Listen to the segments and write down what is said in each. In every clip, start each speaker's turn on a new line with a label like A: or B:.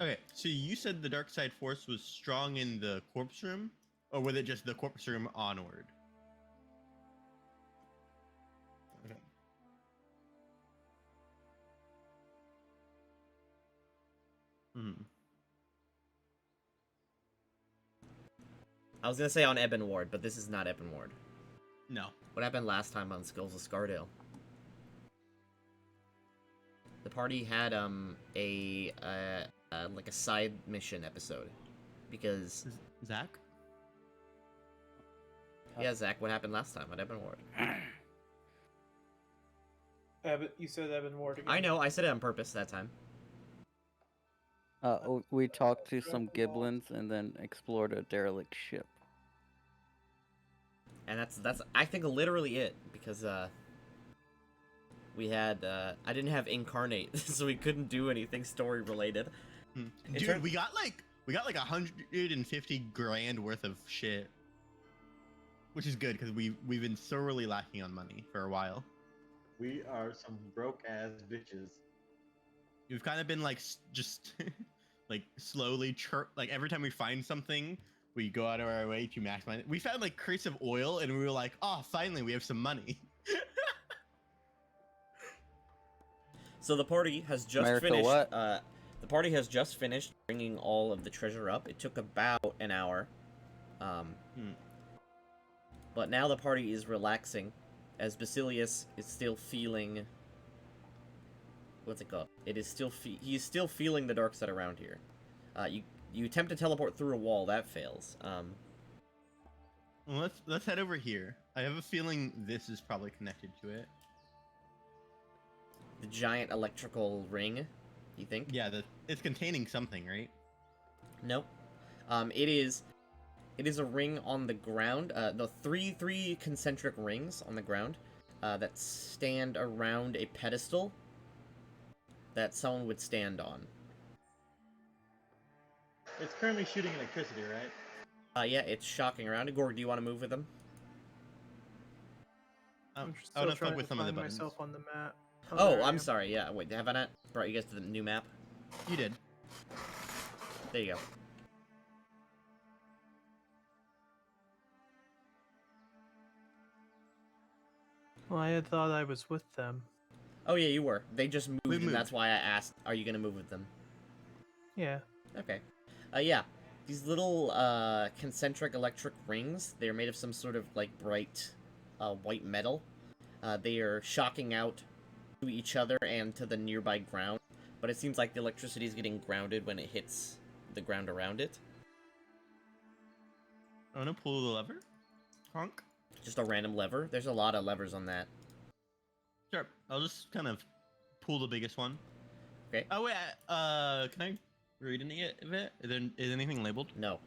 A: Okay, so you said the dark side force was strong in the corpse room, or was it just the corpse room onward? Okay. Hmm.
B: I was gonna say on Ebon Ward, but this is not Ebon Ward.
A: No.
B: What happened last time on Skills of Scardale? The party had like a side mission episode, because
A: Zach?
B: yeah, Zach, what happened last time on Ebon Ward?
C: You said Evan Ward again.
B: I know, I said it on purpose that time.
D: We talked to some giblins and then explored a derelict ship.
B: And that's I think literally it, because we had I didn't have incarnate, so we couldn't do anything story related.
A: Dude, we got like 150 grand worth of shit, which is good because we've been sorely lacking on money for a while.
E: We are some broke ass bitches.
A: We've kind of been like just like slowly like every time we find something, we go out of our way to maximize it. We found like crates of oil and we were like, oh, finally we have some money.
B: So the party has just
D: America
B: finished.
D: what?
B: The party has just finished bringing all of the treasure up. It took about an hour, but now the party is relaxing, as Basilius is still feeling. What's it called? It is still he's still feeling the dark side around here. You attempt to teleport through a wall, that fails.
A: Well, let's head over here. I have a feeling this is probably connected to it.
B: The giant electrical ring, you think?
A: Yeah, it's containing something, right?
B: Nope. It is a ring on the ground. The three concentric rings on the ground that stand around a pedestal that someone would stand on.
E: It's currently shooting electricity, right?
B: Yeah, it's shocking around. Gord, do you want to move with them?
C: I'm
A: I
C: still
A: want to
C: trying
A: fuck with
C: to
A: some of the
C: find
A: buttons.
C: myself on the map.
B: Oh,
C: there I
B: I'm
C: am.
B: sorry. Yeah, wait, have I not brought you guys to the new map?
A: You did.
B: There you go.
C: Well, I had thought I was with them.
B: Oh yeah, you were. They just moved,
A: moved.
B: and that's why I asked, are you going to move with them?
C: Yeah.
B: Okay. Yeah. These little concentric electric rings, they're made of some sort of like bright white metal. They are shocking out to each other and to the nearby ground, but it seems like the electricity is getting grounded when it hits the ground around it.
A: I want to pull the lever. Honk.
B: Just a random lever. There's a lot of levers on that.
A: Sure. I'll just kind of pull the biggest one.
B: Okay.
A: Oh wait. Can I read any of it? Is anything labeled?
B: No.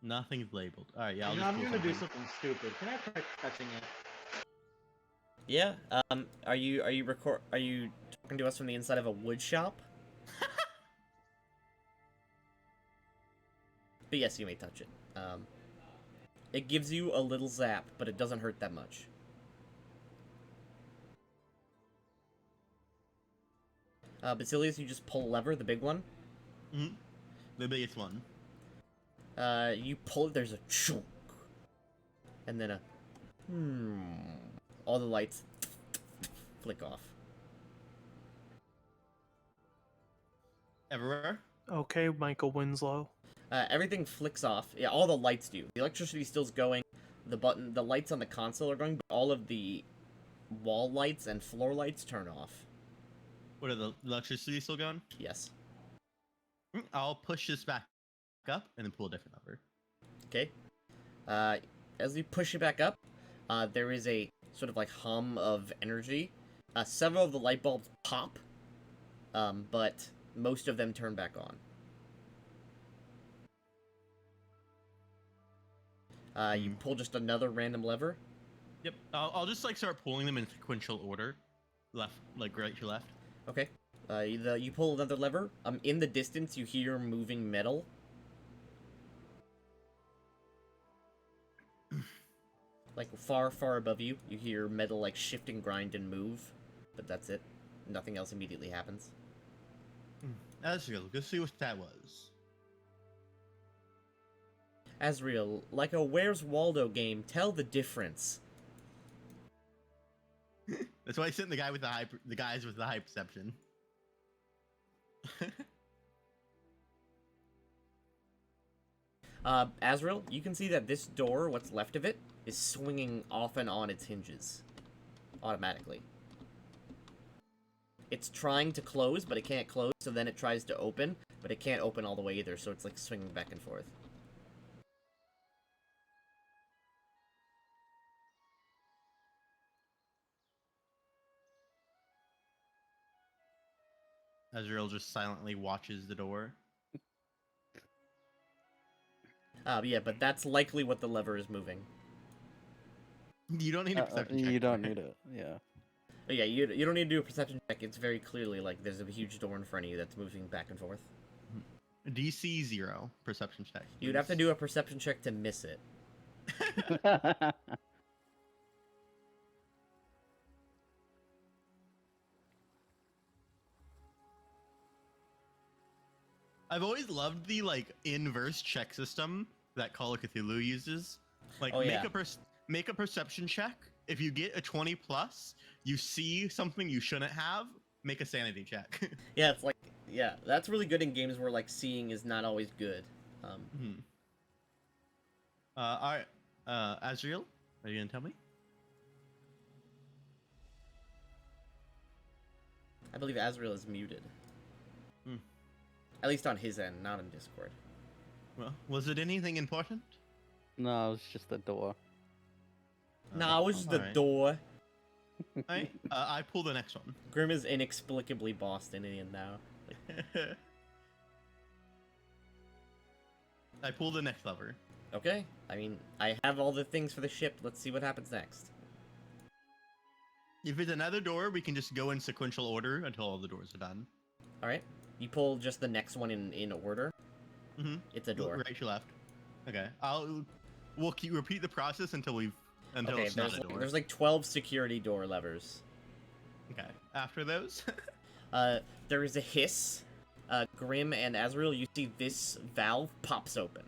A: Nothing's labeled. All right. Yeah.
E: I'm gonna do something stupid. Can I try touching it?
B: Yeah. Are you talking to us from the inside of a wood shop? But yes, you may touch it. It gives you a little zap, but it doesn't hurt that much. Basilius, you just pull a lever, the big one.
A: Mm-hmm. The biggest one.
B: You pull it, there's a chunk. And then a... All the lights flick off.
A: Everywhere?
C: Okay, Michael Winslow.
B: Everything flicks off. Yeah, all the lights do. The electricity still's going. The lights on the console are going, but all of the wall lights and floor lights turn off.
A: What, are the electricity still going?
B: Yes.
A: I'll push this back up and then pull a different lever.
B: Okay. As you push it back up, there is a sort of like hum of energy. Several of the light bulbs pop, but most of them turn back on. You pull just another random lever.
A: Yep. I'll just like start pulling them in sequential order, left, like right to left.
B: Okay. You pull another lever. In the distance, you hear moving metal. Like far, far above you, you hear metal like shift and grind and move, but that's it. Nothing else immediately happens.
A: Asriel, go see what that was.
B: Asriel, like a Where's Waldo game, tell the difference.
A: That's why I sent the guy with the guys with the high perception.
B: Asriel, you can see that this door, what's left of it, is swinging off and on its hinges. Automatically. It's trying to close, but it can't close, so then it tries to open, but it can't open all the way either, so it's like swinging back and forth.
A: Azrael just silently watches the door.
B: Yeah, but that's likely what the lever is moving.
A: You don't need a perception check.
D: You don't
A: for it.
D: need it. Yeah.
B: But yeah, you don't need to do a perception check. It's very clearly like there's a huge door in front of you that's moving back and forth.
A: DC 0 perception check.
B: You'd have to do a perception check to miss it.
A: I've always loved the like inverse check system that Call of Cthulhu uses. Like
B: Oh, yeah.
A: make a perception check. If you get a 20 plus, you see something you shouldn't have, make a sanity check.
B: Yeah, it's like, yeah, that's really good in games where like seeing is not always good.
A: All right, Azriel, are you gonna tell me?
B: I believe Asriel is muted.
A: Hmm.
B: At least on his end, not on Discord.
A: Well, was it anything important?
D: No, it's just the door.
B: Nah, it was just the
A: alright.
B: door.
A: Alright, I pull the next one.
B: Grim is inexplicably Bostonian now.
A: I pull the next lever.
B: Okay, I mean, I have all the things for the ship. Let's see what happens next.
A: If it's another door, we can just go in sequential order until all the doors are done.
B: Alright, you pull just the next one in order.
A: Mm-hmm.
B: It's a door.
A: Right to left. Okay, we'll repeat the process until
B: Okay,
A: it's not a door.
B: there's like 12 security door levers.
A: Okay, after those.
B: There is a hiss. Grim and Asriel, you see this valve pops open.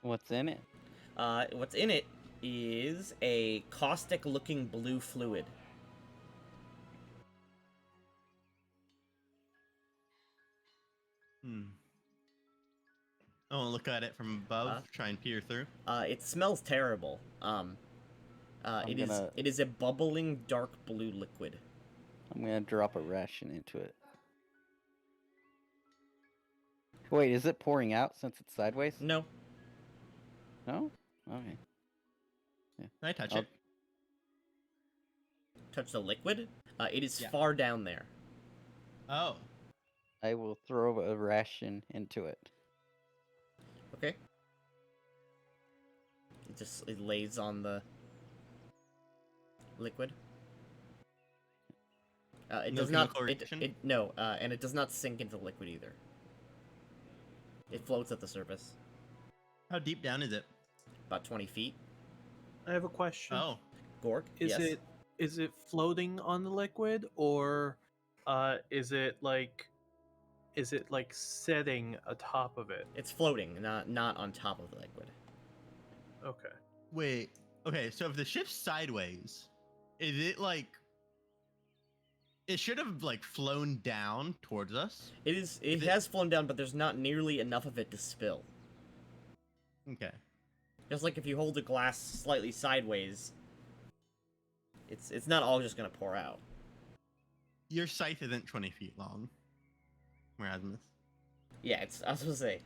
D: What's in it?
B: What's in it is a caustic-looking blue fluid.
A: I want to look at it from above, try and peer through.
B: It smells terrible. It is a bubbling dark blue liquid.
D: I'm gonna drop a ration into it. Wait, is it pouring out since it's sideways?
B: No.
D: No? Okay.
A: Can I touch
D: I'll-
A: it?
B: Touch the liquid? It is
A: Yeah.
B: far down there.
A: Oh.
D: I will throw a ration into it.
B: Okay. It lays on the liquid. It
A: No
B: does not.
A: chemical reaction?
B: And it does not sink into the liquid either. It floats at the surface,
A: How deep down is it?
B: about 20 feet.
C: I have a question.
A: Oh.
B: Gork,
C: Is
B: yes.
C: it floating on the liquid, or is it like setting atop of it?
B: It's floating, not on top of the liquid.
C: Okay.
A: Wait. Okay, so if the ship's sideways, is it like... It should have like flown down towards us.
B: It has flown down, but there's not nearly enough of it to spill.
A: Okay.
B: Just like if you hold a glass slightly sideways, it's not all just gonna pour out.
A: Your scythe isn't 20 feet long, Erasmus.
B: Yeah, I was gonna say,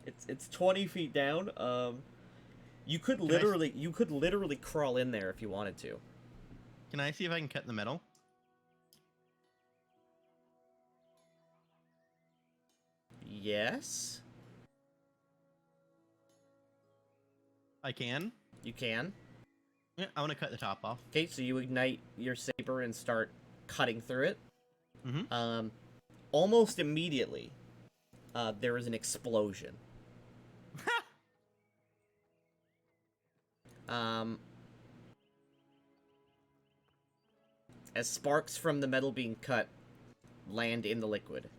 B: it's 20 feet down. You could literally crawl in there if you wanted to.
A: Can I see if I can cut the metal?
B: Yes,
A: I can.
B: you can.
A: Yeah, I want to cut the top off.
B: Okay, so you ignite your saber and start cutting through it.
A: Mm-hmm.
B: Almost immediately, there is an explosion. as sparks from the metal being cut land in the liquid.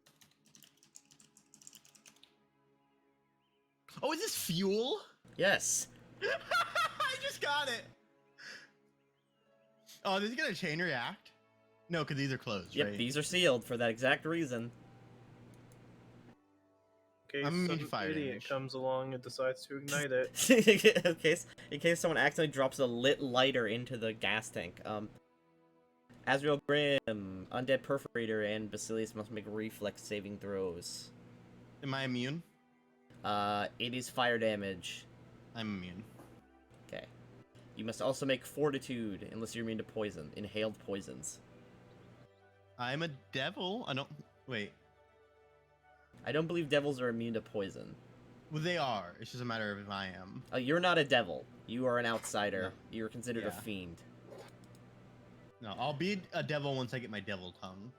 A: Oh, is this fuel?
B: Yes.
A: I just got it. Oh, this is gonna chain react? No, because these are closed,
B: Yep,
A: right?
B: these are sealed for that exact reason.
C: In case
A: I'm
C: some
A: immune to fire
C: idiot
A: damage.
C: comes along and decides to ignite it.
B: in case someone accidentally drops a lit lighter into the gas tank. Azrael Grim, Undead Perforator, and Basilius must make reflex saving throws.
A: Am I immune?
B: It is fire damage.
A: I'm immune.
B: Okay. You must also make fortitude, unless you're immune to poison. Inhaled poisons.
A: I'm a devil. I don't. Wait.
B: I don't believe devils are immune to poison.
A: Well, they are. It's just a matter of if I am.
B: You're not a devil. You are an outsider. You're considered a
A: Yeah.
B: fiend.
A: No, I'll be a devil once I get my devil tongue.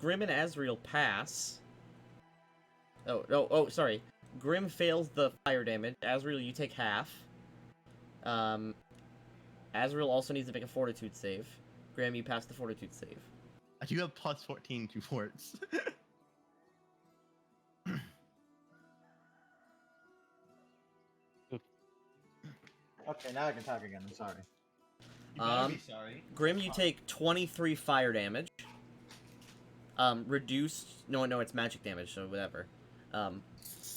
B: Grim and Azrael pass. Oh, sorry. Grim fails the fire damage. Azrael, you take half. Azrael also needs to make a fortitude save. Grim, you pass the fortitude save.
A: I do have plus 14 to forts.
E: Okay, now I can talk again. I'm sorry.
A: You better be sorry.
B: Grim, you take 23 fire damage. Reduced... No, it's magic damage, so whatever.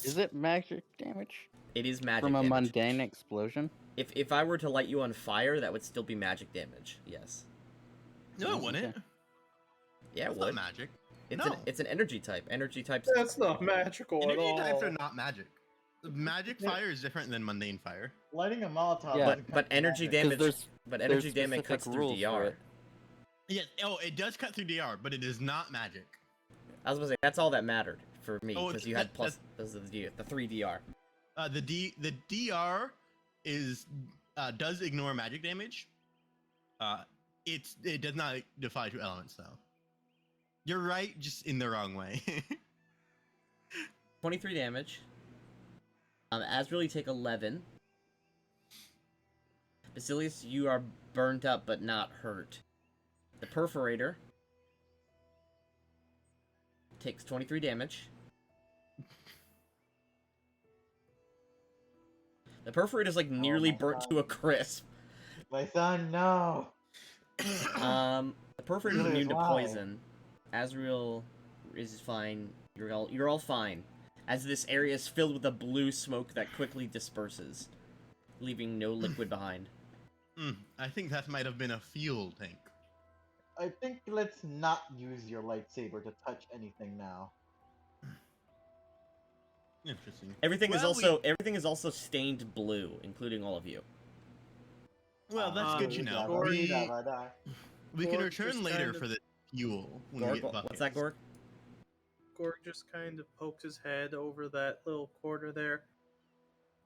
D: Is it magic damage?
B: It is magic
D: From a
B: damage.
D: mundane explosion?
B: If I were to light you on fire, that would still be magic damage. Yes.
A: No, it wouldn't.
D: Okay.
B: Yeah, it
A: It's not
B: would.
A: magic.
B: It's an energy type. Energy types.
C: That's not magical at
A: Energy
C: all.
A: types are not magic. Magic fire is different than mundane fire.
E: Lighting a Molotov.
D: Yeah.
E: doesn't
B: But
E: cut
B: energy
E: magic.
B: damage.
D: there's-
B: But
D: there's
B: energy damage
D: specific
B: cuts through
D: rules for
B: DR.
D: it.
A: Yes. Oh, it does cut through DR, but it is not magic.
B: I was gonna say that's all that mattered for me
A: Oh,
B: because you had plus the 3 DR.
A: The DR is does ignore magic damage. It does not defy to elements though. You're right, just in the wrong way.
B: 23 damage. Azrael, you take 11. Basilius, you are burnt up but not hurt. The Perforator takes 23 damage. The Perforator's like nearly
E: my
B: burnt
E: God.
B: to a crisp.
E: My son, no.
B: The Perforator's
E: Really,
B: immune to
E: why?
B: poison. Azrael is fine. You're all fine. As this area is filled with a blue smoke that quickly disperses, leaving no liquid behind.
A: I think that might have been a fuel tank.
E: I think let's not use your lightsaber to touch anything now.
A: Interesting.
B: Everything is
A: Well,
B: also stained blue, including all of you.
A: Well, that's good to know.
C: Gorg-
A: We can
C: Gorg
A: return
C: just
A: later
C: kind of-
A: for the fuel when
B: Gorg,
A: we get buckets.
B: what's that, Gorg?
C: Gorg just kind of poked his head over that little corner there.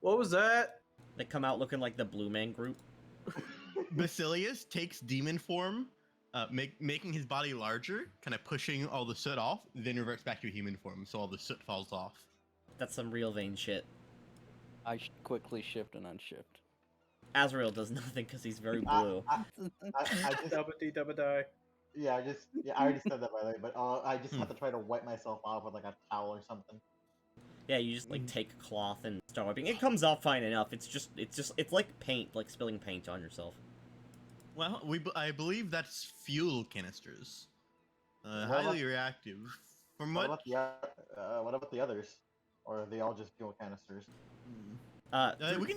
C: What was that?
B: They come out looking like the Blue Man Group.
A: Basilius takes demon form, making his body larger, kind of pushing all the soot off, then reverts back to human form, so all the soot falls off.
B: That's some real vain shit.
D: I quickly shift and unshift.
B: Azrael does nothing because he's very
E: I-
B: blue.
E: I just,
C: Dabba die.
E: I already said that by the way, but I just have to try to wipe myself off with like a towel or something.
B: Yeah, you just like take a cloth and start wiping. It comes off fine enough. It's like paint, like spilling paint on yourself.
A: Well, I believe that's fuel canisters.
E: What
A: Highly reactive. From
E: What
A: what?
E: about the others? Or are they all just fuel canisters?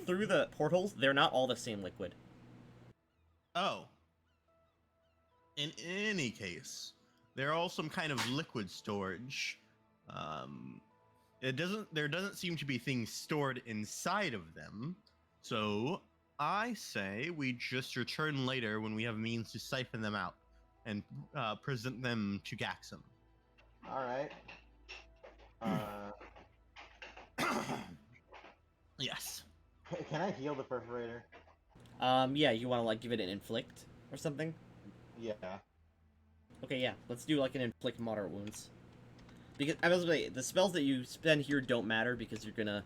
B: Through the portals, they're not all the same liquid.
A: Oh. In any case, they're all some kind of liquid storage. There doesn't seem to be things stored inside of them. So I say we just return later when we have means to siphon them out and present them to Gaxum.
E: All right.
A: Yes.
E: Can I heal the perforator?
B: Yeah, you want to like give it an inflict or something?
E: Yeah.
B: Okay, yeah, let's do like an inflict moderate wounds. Because I was gonna say, the spells that you spend here don't matter because you're gonna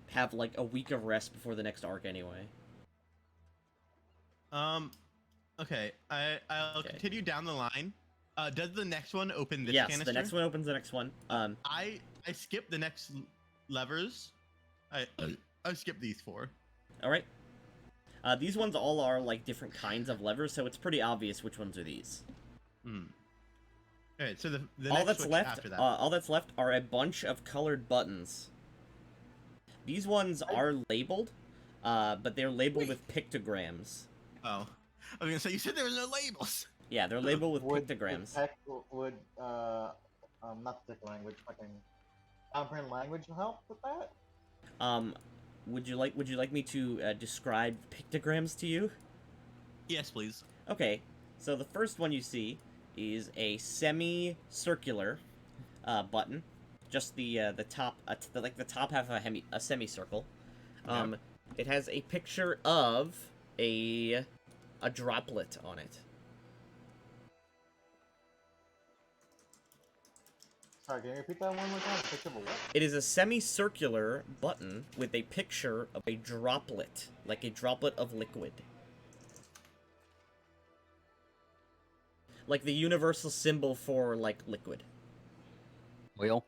B: have like a week of rest before the next arc anyway.
A: Okay, I'll
B: Okay.
A: continue down the line. Does the next one open this
B: Yes,
A: canister?
B: the next one opens the next one.
A: I skip the next levers. I skip these 4.
B: All right. These ones all are like different kinds of levers, so it's pretty obvious which ones are these.
A: Hmm. All right, so the
B: All
A: next
B: that's
A: switch
B: left,
A: after that.
B: all that's left are a bunch of colored buttons. These ones are labeled, but they're labeled with pictograms.
A: Oh, I was gonna say you said there was no labels.
B: Yeah, they're labeled with
E: Would
B: pictograms.
E: not the language, fucking comprehend language help with that?
B: Would you like me to describe pictograms to you?
A: Yes, please.
B: Okay, so the first one you see is a semicircular button, just the top, like the top half of a semicircle.
A: Yep.
B: It has a picture of a droplet on it.
E: Sorry, can you repeat that one more time? Picture of a what?
B: It is a semicircular button with a picture of a droplet, like a droplet of liquid. Like the universal symbol for, like, liquid.
D: Wheel.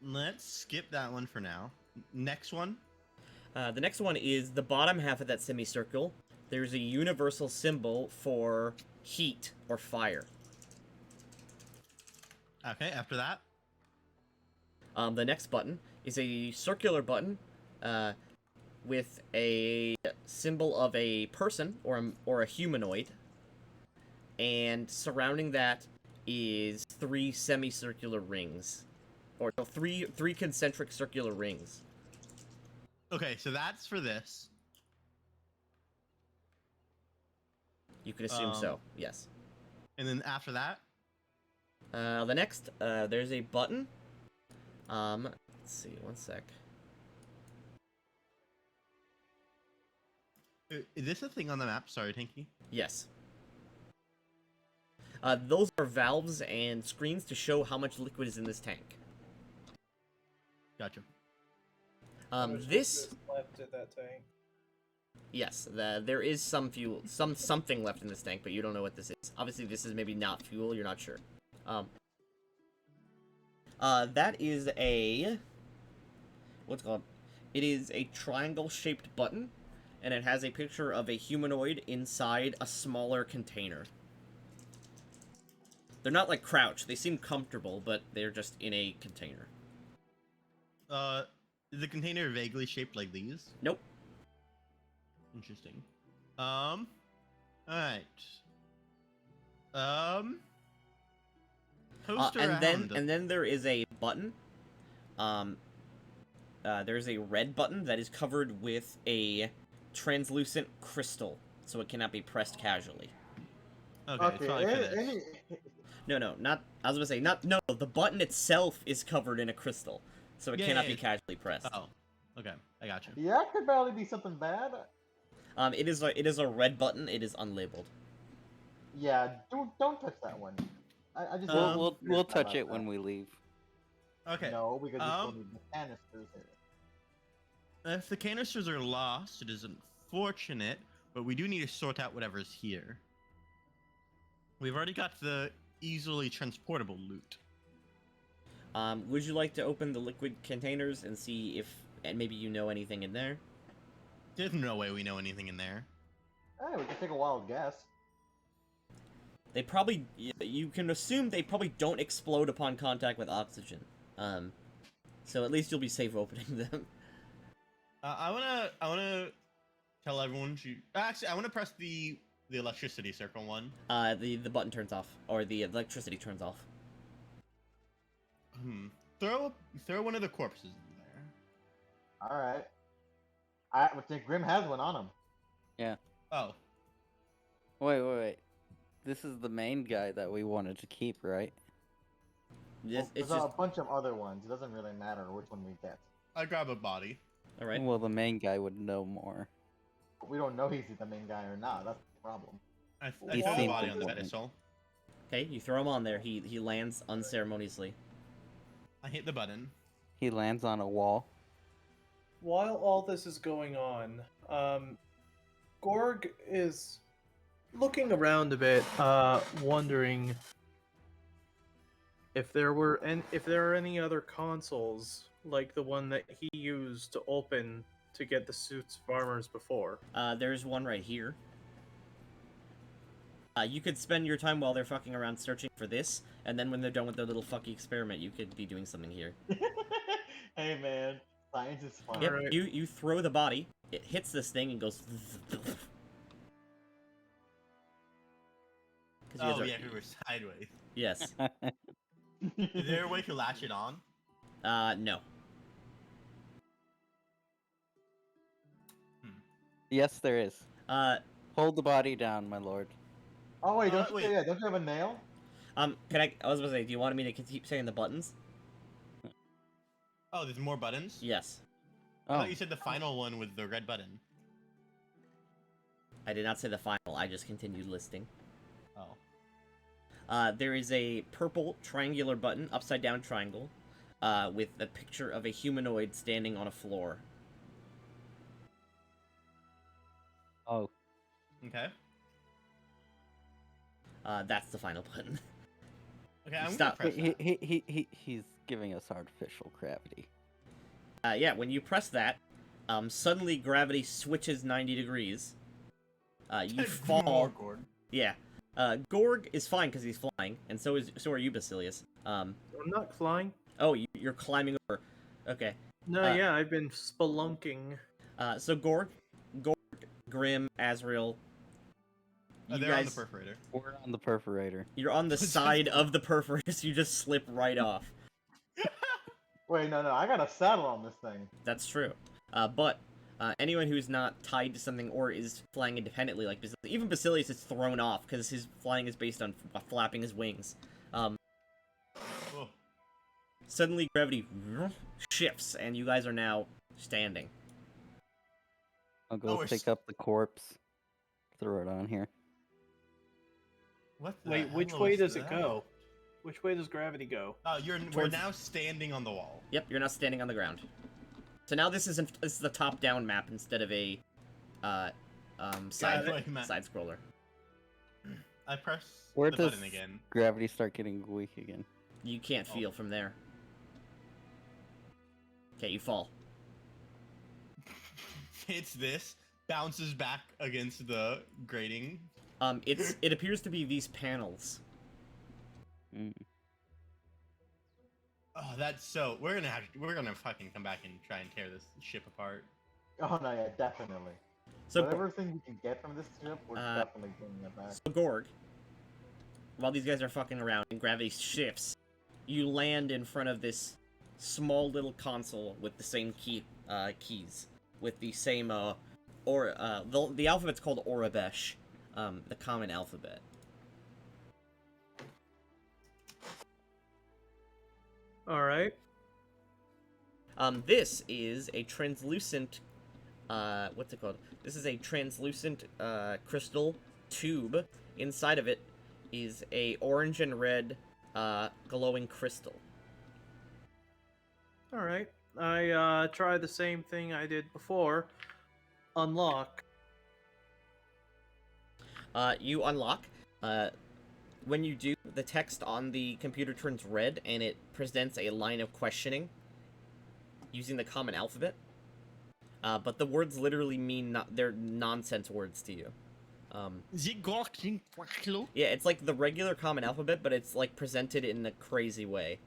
A: Let's skip that one for now. Next one.
B: The next one is the bottom half of that semicircle. There's a universal symbol for heat or fire.
A: Okay, after that.
B: The next button is a circular button with a symbol of a person or a humanoid, and surrounding that is 3 semicircular rings, or no, three concentric circular rings.
A: Okay, so that's for this.
B: You can assume so. Yes.
A: And then after that.
B: The next, there's a button. Let's see, one sec.
A: Is this a thing on the map? Sorry, Tinky.
B: Yes. Those are valves and screens to show how much liquid is in this tank.
A: Gotcha.
B: This,
C: left at that tank.
B: yes, there is some fuel, something left in this tank, but you don't know what this is. Obviously, this is maybe not fuel. You're not sure. That is a, what's it called? It is a triangle-shaped button, and it has a picture of a humanoid inside a smaller container. They're not like crouched. They seem comfortable, but they're just in a container.
A: Is the container vaguely shaped like these?
B: Nope.
A: Interesting. Alright. Toast
B: And
A: around.
B: then there is a button. There's a red button that is covered with a translucent crystal, so it cannot be pressed casually.
A: Okay, it's probably for this.
B: No, not. I was gonna say not. No, the button itself is covered in a crystal, so it
A: Yeah,
B: cannot
A: yeah,
B: be casually pressed.
A: Oh, okay, I got you.
E: Yeah, it could barely be something bad.
B: It is a red button. It is unlabeled.
E: Yeah, don't touch that one. I just
D: We'll touch it when we leave.
A: Okay.
E: No, because we still need the canisters here.
A: If the canisters are lost, it is unfortunate, but we do need to sort out whatever's here. We've already got the easily transportable loot.
B: Would you like to open the liquid containers and see if and maybe you know anything in there?
A: There's no way we know anything in there.
E: Hey, we can take a wild guess.
B: They probably. You can assume they probably don't explode upon contact with oxygen. So at least you'll be safe opening them.
A: I wanna tell everyone to actually I wanna press the electricity circle one.
B: The button turns off, or the electricity turns off.
A: Throw one of the corpses in there.
E: All right. I think Grim has one on him.
D: Yeah.
A: Oh.
D: Wait. This is the main guy that we wanted to keep, right?
B: Yes,
E: There's
B: it's just
E: a bunch of other ones. It doesn't really matter which one we get.
A: I grab a body.
B: all right.
D: Well, the main guy would know more.
E: We don't know he's the main guy or not. That's the problem.
A: I
D: He
A: throw the
D: seems
A: body on the
D: important.
A: pedestal.
B: Okay, you throw him on there. He lands unceremoniously.
A: I hit the button.
D: He lands on a wall.
C: while all this is going on, Gorg is looking around a bit, wondering if there are any other consoles like the one that he used to open to get the suits of armors before.
B: There's one right here. You could spend your time while they're fucking around searching for this, and then when they're done with their little fucking experiment, you could be doing something here.
E: Hey man, science is fun.
B: Yep,
C: Alright.
B: you throw the body, it hits this thing and goes...
A: Oh yeah, we were sideways.
B: Yes.
A: Is there a way to latch it on?
B: No.
D: Yes, there is. Hold the body down, my lord.
E: Oh wait, don't
A: wait.
E: you have a nail?
B: I was gonna say, do you want me to keep saying the buttons?
A: Oh, there's more buttons?
B: Yes.
A: I
D: Oh,
A: thought you said the final one was the red button.
B: I did not say the final, I just continued listing.
A: Oh.
B: There is a purple triangular button, upside down triangle, with a picture of a humanoid standing on a floor.
D: oh,
A: Okay.
B: That's the final button.
A: Okay, I'm
B: Stop.
A: gonna press that.
D: he's giving us artificial gravity.
B: Yeah, when you press that, suddenly gravity switches 90 degrees. You
A: More
B: fall.
A: Gord.
B: Yeah. Gorg is fine because he's flying, and so are you, Basilius.
C: I'm not flying.
B: Oh, you're climbing over. Okay.
C: No, yeah, I've been spelunking.
B: So Gorg, Grim, Azrael. You
A: They're on the
B: guys,
A: perforator.
D: We're on the perforator.
B: you're on the side of the perforator, so you just slip right off.
E: Wait, no, I got a saddle on this thing.
B: That's true. But anyone who's not tied to something or is flying independently, like even Basilius, is thrown off because his flying is based on flapping his wings.
A: Oh.
B: Suddenly, gravity shifts, and you guys are now standing.
D: I'll
A: Oh,
D: go
A: we're
D: pick up the corpse, throw it on here.
A: What the
C: Wait, which
A: hell
C: way
A: was
C: does it
A: that?
C: go? Which way does gravity go?
A: Oh, we're
B: Towards-
A: now standing on the wall.
B: Yep, you're now standing on the ground. So now this is a top-down map instead of a side
A: Sideways map.
B: scroller.
A: I press
D: Where
A: the
D: does
A: button again.
D: gravity start getting weak again?
B: You can't feel from there. Okay, you fall.
A: Hits this, bounces back against the grating.
B: It appears to be these panels.
D: Mm.
A: Oh, that's so. We're gonna fucking come back and try and tear this ship apart.
E: Oh no, yeah, definitely.
B: So
E: Whatever thing we can get from this ship, we're definitely bringing it back.
B: So Gorg, while these guys are fucking around and gravity shifts, you land in front of this small little console with the same keys, with the same the alphabet's called Orabesh, the common alphabet.
C: All right.
B: This is a translucent, what's it called? This is a translucent crystal tube. Inside of it is a orange and red glowing crystal.
C: All right. I try the same thing I did before. Unlock.
B: You unlock. When you do, the text on the computer turns red, and it presents a line of questioning using the common alphabet. But the words literally mean they're nonsense words to you. Yeah, it's like the regular common alphabet, but it's like presented in a crazy way.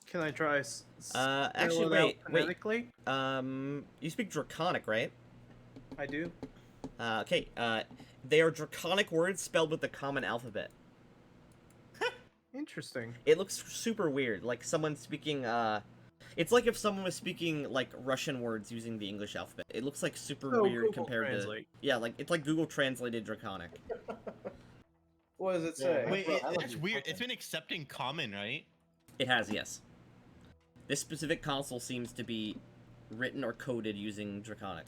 C: Can I try?
B: Actually,
C: spell it out
B: wait.
C: phonetically?
B: You speak Draconic, right?
C: I do.
B: Okay. They are Draconic words spelled with the common alphabet.
C: Interesting.
B: It looks super weird, like someone speaking, it's like if someone was speaking, like, Russian words using the English alphabet. It looks, like, super
C: Oh,
B: weird
C: Google
B: compared
C: Translate.
B: to... Yeah, like, it's like Google translated Draconic.
C: What does it
E: Yeah,
C: say?
A: Wait,
E: I love
A: it's
E: you.
A: weird.
E: Okay.
A: It's been accepting common, right?
B: It has, yes. This specific console seems to be written or coded using Draconic.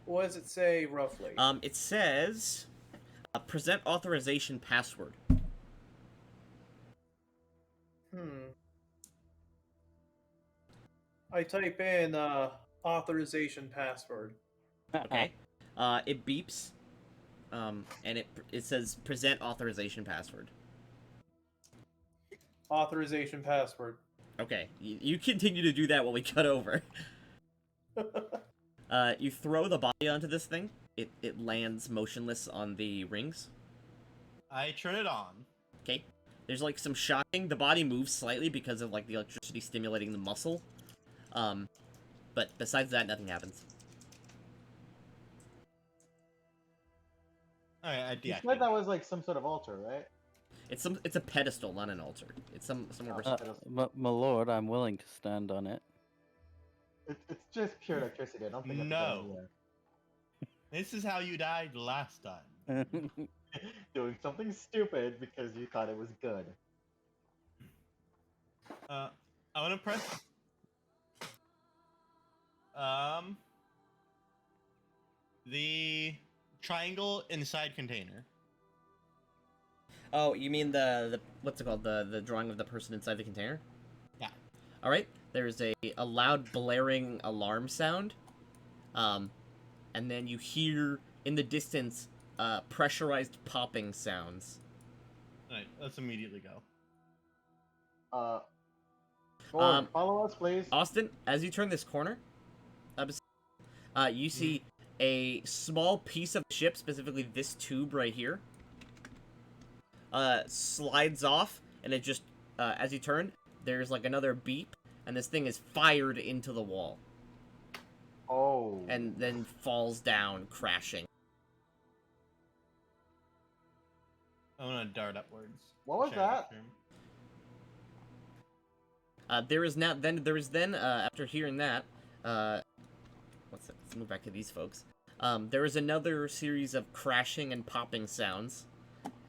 C: What does it say roughly?
B: It says... present authorization password.
C: I type in authorization password.
B: Okay. It beeps, and it says present authorization password.
C: Authorization password.
B: Okay, you continue to do that while we cut over. You throw the body onto this thing. It lands motionless on the rings.
A: I turn it on.
B: Okay. There's like some shocking. The body moves slightly because of like the electricity stimulating the muscle. But besides that, nothing happens.
A: Alright, I
E: You
A: deactivate.
E: said that was like some sort of altar, right?
B: It's a pedestal, not an altar. It's somewhere.
D: My lord, I'm willing to stand on it.
E: It's just pure electricity. I don't think it's
A: No.
E: anywhere.
A: This is how you died last time.
E: Doing something stupid because you thought it was good.
A: I want to press. The triangle inside container.
B: Oh, you mean the what's it called? The drawing of the person inside the container?
A: Yeah.
B: All right. There's a loud blaring alarm sound, and then you hear in the distance pressurized popping sounds.
A: Alright, let's immediately go.
E: Gordon, follow us, please.
B: Austin, as you turn this corner, you see a small piece of the ship, specifically this tube right here, slides off, and it just, as you turn, there's like another beep, and this thing is fired into the wall.
E: Oh.
B: And then falls down, crashing.
A: I want to dart upwards.
E: What was that?
B: There is then after hearing that, let's move back to these folks. There is another series of crashing and popping sounds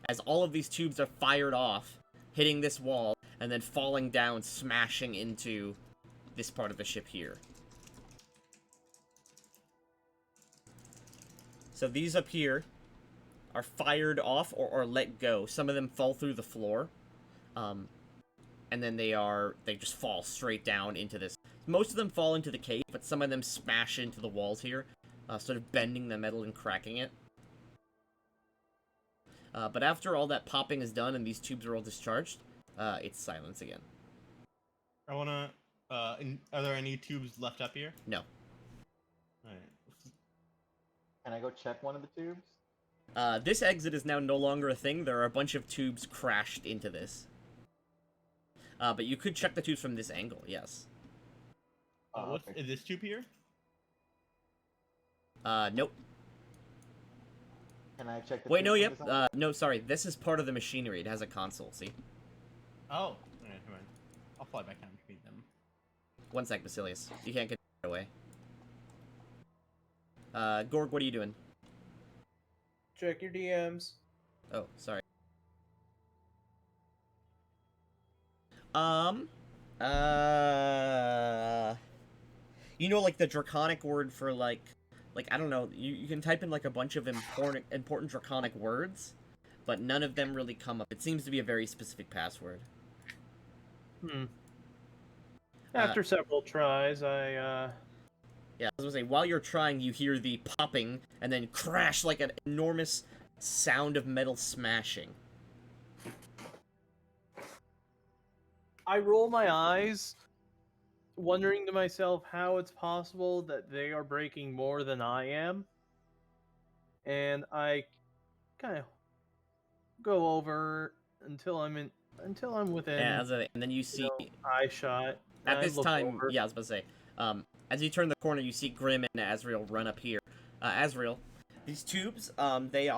B: as all of these tubes are fired off, hitting this wall, and then falling down, smashing into this part of the ship here. So these up here are fired off or let go. Some of them fall through the floor. And then they just fall straight down into this. Most of them fall into the cave, but some of them smash into the walls here, sort of bending the metal and cracking it. But after all that popping is done and these tubes are all discharged, it's silence again.
A: I wanna. Are there any tubes left up here?
B: No.
A: Alright.
E: Can I go check one of the tubes?
B: This exit is now no longer a thing. There are a bunch of tubes crashed into this. But you could check the tubes from this angle, yes.
E: Okay.
A: Is this tube here?
B: Nope.
E: Can I check the
B: Wait,
E: tubes
B: no,
E: from
B: yep.
E: this angle?
B: No, sorry. This is part of the machinery. It has a console, see?
A: Oh. Alright, come on. I'll fly back down to meet them.
B: One sec, Basilius. You can't get away. Gorg, what are you doing?
C: Check your DMs.
B: Oh, sorry. You know, like the draconic word for like I don't know. You can type in like a bunch of important draconic words, but none of them really come up. It seems to be a very specific password.
C: After several tries,
B: Yeah, I was gonna say, while you're trying, you hear the popping, and then crash like an enormous sound of metal smashing.
C: I roll my eyes, wondering to myself how it's possible that they are breaking more than I am. And I kind of go over until I'm within
B: And then you see,
C: eye shot.
B: at
C: I
B: this
C: look
B: time,
C: over.
B: yeah, I was about to say, as you turn the corner, you see Grim and Azrael run up here. Azrael, these tubes, they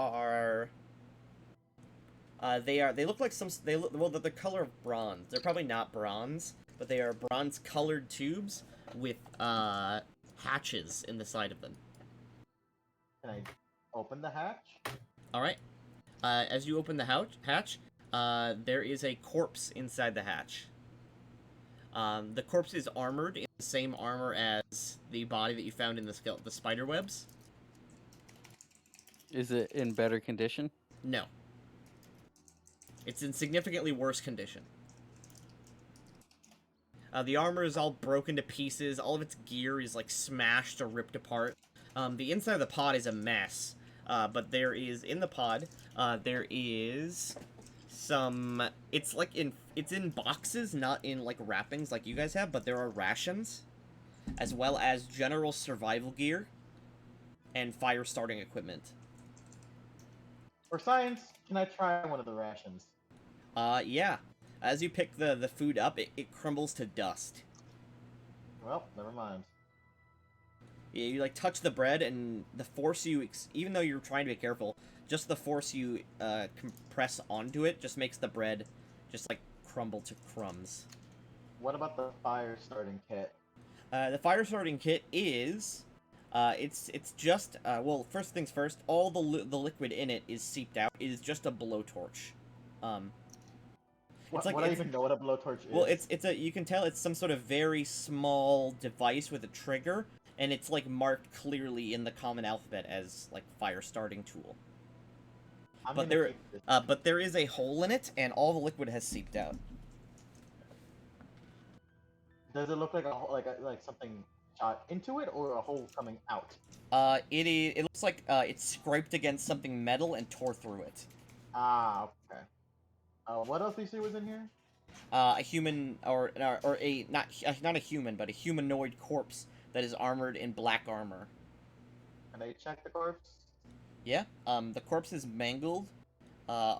B: look like well, they're the color of bronze. They're probably not bronze, but they are bronze-colored tubes with hatches in the side of them.
E: Can I open the hatch?
B: All right. As you open the hatch, there is a corpse inside the hatch. The corpse is armored in the same armor as the body that you found in the spider webs.
D: Is it in better condition?
B: No. It's in significantly worse condition. The armor is all broken to pieces. All of its gear is like smashed or ripped apart. The inside of the pod is a mess. But there is in the pod. There is some. It's like it's in boxes, not in like wrappings like you guys have. But there are rations, as well as general survival gear, and fire starting equipment.
E: For science, can I try one of the rations?
B: Yeah. As you pick the food up, it crumbles to dust.
E: Well, never mind.
B: Yeah, you like touch the bread, and the force even though you're trying to be careful, just the force you compress onto it just makes the bread just like crumble to crumbs.
E: What about the fire starting kit?
B: The fire starting kit is, it's just well, first things first, all the liquid in it is seeped out. It is just a blowtorch.
E: What,
B: like-
E: what I
B: it's-
E: even know what a blowtorch is?
B: Well, it's a you can tell it's some sort of very small device with a trigger, and it's like marked clearly in the common alphabet as like fire starting tool.
E: I'm
B: but
E: gonna
B: there-
E: keep this.
B: But there is a hole in it, and all the liquid has seeped out.
E: Does it look like like something shot into it, or a hole coming out?
B: It looks like it's scraped against something metal and tore through it.
E: Ah, okay. What else do you see was in here?
B: A human or a not a human, but a humanoid corpse that is armored in black armor.
E: Can I check the corpse?
B: Yeah. The corpse is mangled, and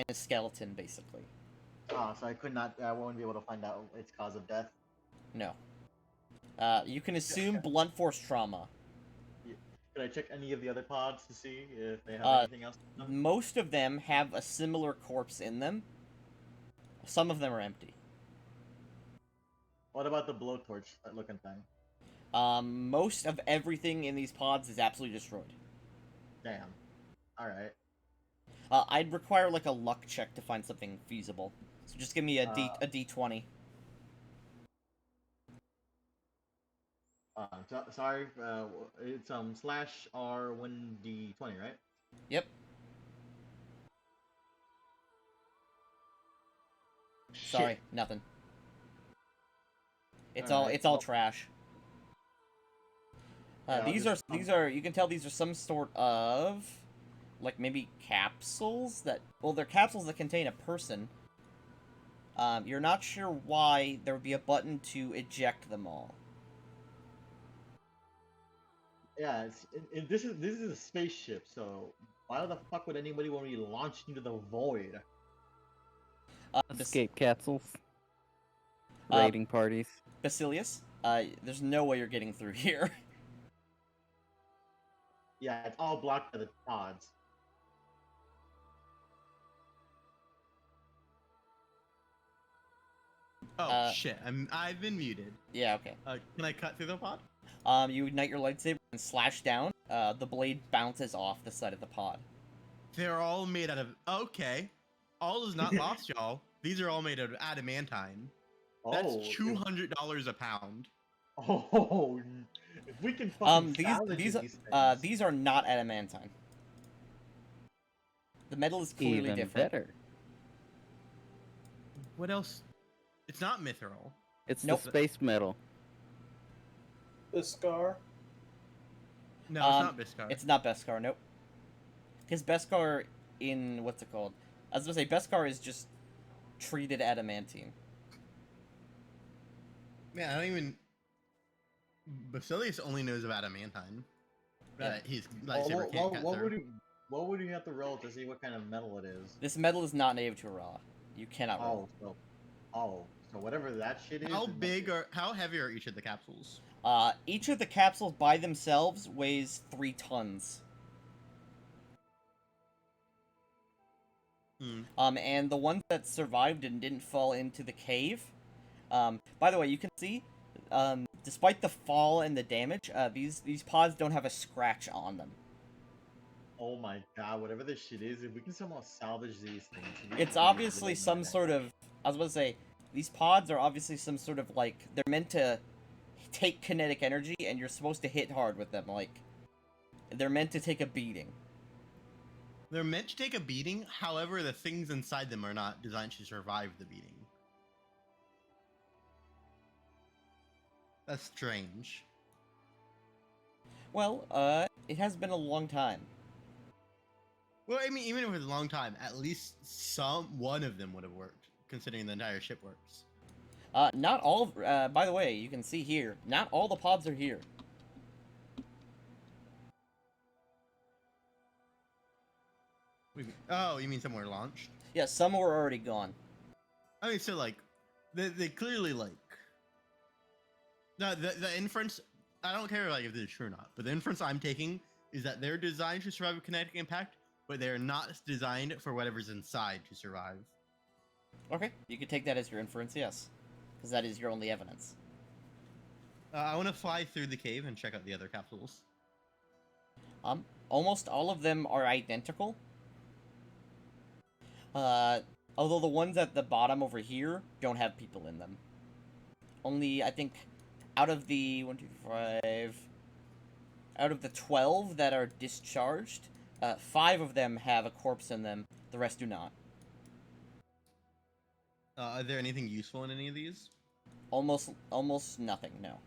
B: a skeleton basically.
E: Oh, so I won't be able to find out its cause of death.
B: No. You can assume blunt force trauma.
E: Could I check any of the other pods to see if they have anything else?
B: Most of them have a similar corpse in them. Some of them are empty.
E: What about the blowtorch looking thing?
B: Most of everything in these pods is absolutely destroyed.
E: Damn. Alright.
B: I'd require like a luck check to find something feasible. So just give me a d20.
E: Sorry, it's slash R1D20, right?
B: Yep. Sorry,
E: Shit.
B: nothing. It's
E: Alright,
B: all
E: well-
B: trash.
E: Yeah, I'll
B: these
E: just-
B: are you can tell these are some sort of like maybe capsules that they're capsules that contain a person. You're not sure why there would be a button to eject them all.
E: Yeah, this is a spaceship, so why the fuck would anybody want to be launched into the void?
D: Escape capsules.
B: Uh,
D: Raiding parties.
B: Basilius, there's no way you're getting through here.
E: Yeah, it's all blocked by the pods.
A: Oh shit! I've been muted.
B: Yeah, okay.
A: Can I cut through the pod?
B: You ignite your lightsaber and slash down. The blade bounces off the side of the pod.
A: They're all made out of. Okay, all is not lost, y'all. These are all made out of adamantine. That's
E: Oh,
A: $200 a pound.
E: Oh, if we can fucking salvage these things.
B: These are not adamantine. The metal is clearly
D: Even
B: different.
D: better.
A: What else? It's not mithril.
D: It's
B: Nope.
D: the space metal.
C: The scar.
A: No,
B: Um,
A: it's not Biscar.
B: It's not Beskar, nope. Because Beskar in what's it called? I was gonna say Beskar is just treated adamantine.
A: Man, I don't even. Basilius only knows of adamantine.
B: Yeah.
A: His lightsaber can't cut through.
E: What would you have to roll to see what kind of metal it is?
B: This metal is not native to Ra. You cannot roll.
E: So whatever that shit is.
A: How
E: it must
A: big
E: be-
A: or how heavy are each of the capsules?
B: Each of the capsules by themselves weighs 3 tons. And the ones that survived and didn't fall into the cave. By the way, you can see, despite the fall and the damage, these pods don't have a scratch on them.
E: Oh my god, whatever this shit is, if we can somehow salvage these things. we
B: It's
E: can
B: obviously
E: really
B: some
E: make
B: sort
E: that.
B: of. I was about to say, these pods are obviously some sort of like they're meant to take kinetic energy, and you're supposed to hit hard with them. Like they're meant to take a beating.
A: They're meant to take a beating, however, the things inside them are not designed to survive the beating. That's strange.
B: Well, it has been a long time.
A: Well, I mean, even if it was a long time, at least one of them would have worked, considering the entire ship works.
B: Not all, by the way, you can see here, not all the pods are here.
A: Oh, you mean somewhere launched?
B: Yeah, some were already gone.
A: I mean, so like, they clearly like. No, the inference. I don't care like if this is true or not, but the inference I'm taking is that they're designed to survive a kinetic impact, but they're not designed for whatever's inside to survive.
B: Okay, you could take that as your inference, yes. Because that is your only evidence.
A: I want to fly through the cave and check out the other capsules.
B: Almost all of them are identical. Although the ones at the bottom over here don't have people in them. Only, I think, out of the 12 that are discharged, 5 of them have a corpse in them, the rest do not.
A: Are there anything useful in any of these?
B: Almost nothing, no.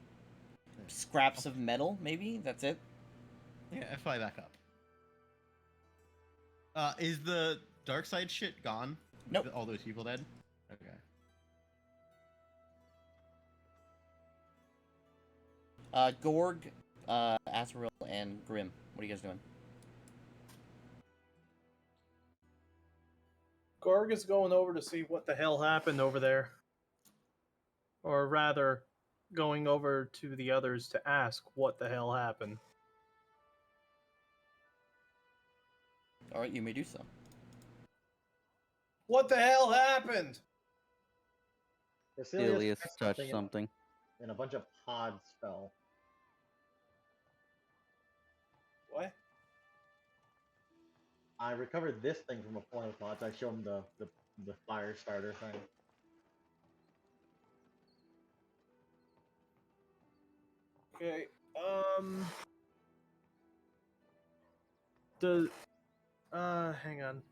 B: Scraps of metal, maybe? That's it?
A: Yeah, I fly back up. Is the dark side shit gone?
B: Nope.
A: All those people dead? Okay.
B: Gorg, Azrael, and Grim. What are you guys doing?
C: Gorg is going over to see what the hell happened over there. Or rather, going over to the others to ask what the hell happened.
B: Alright, you may do so.
C: What the hell happened?
E: Basilius
D: Ilias touched something.
E: and a bunch of pods fell.
C: What?
E: I recovered this thing from a point of pods. I showed him the fire starter thing.
C: Okay, hang on.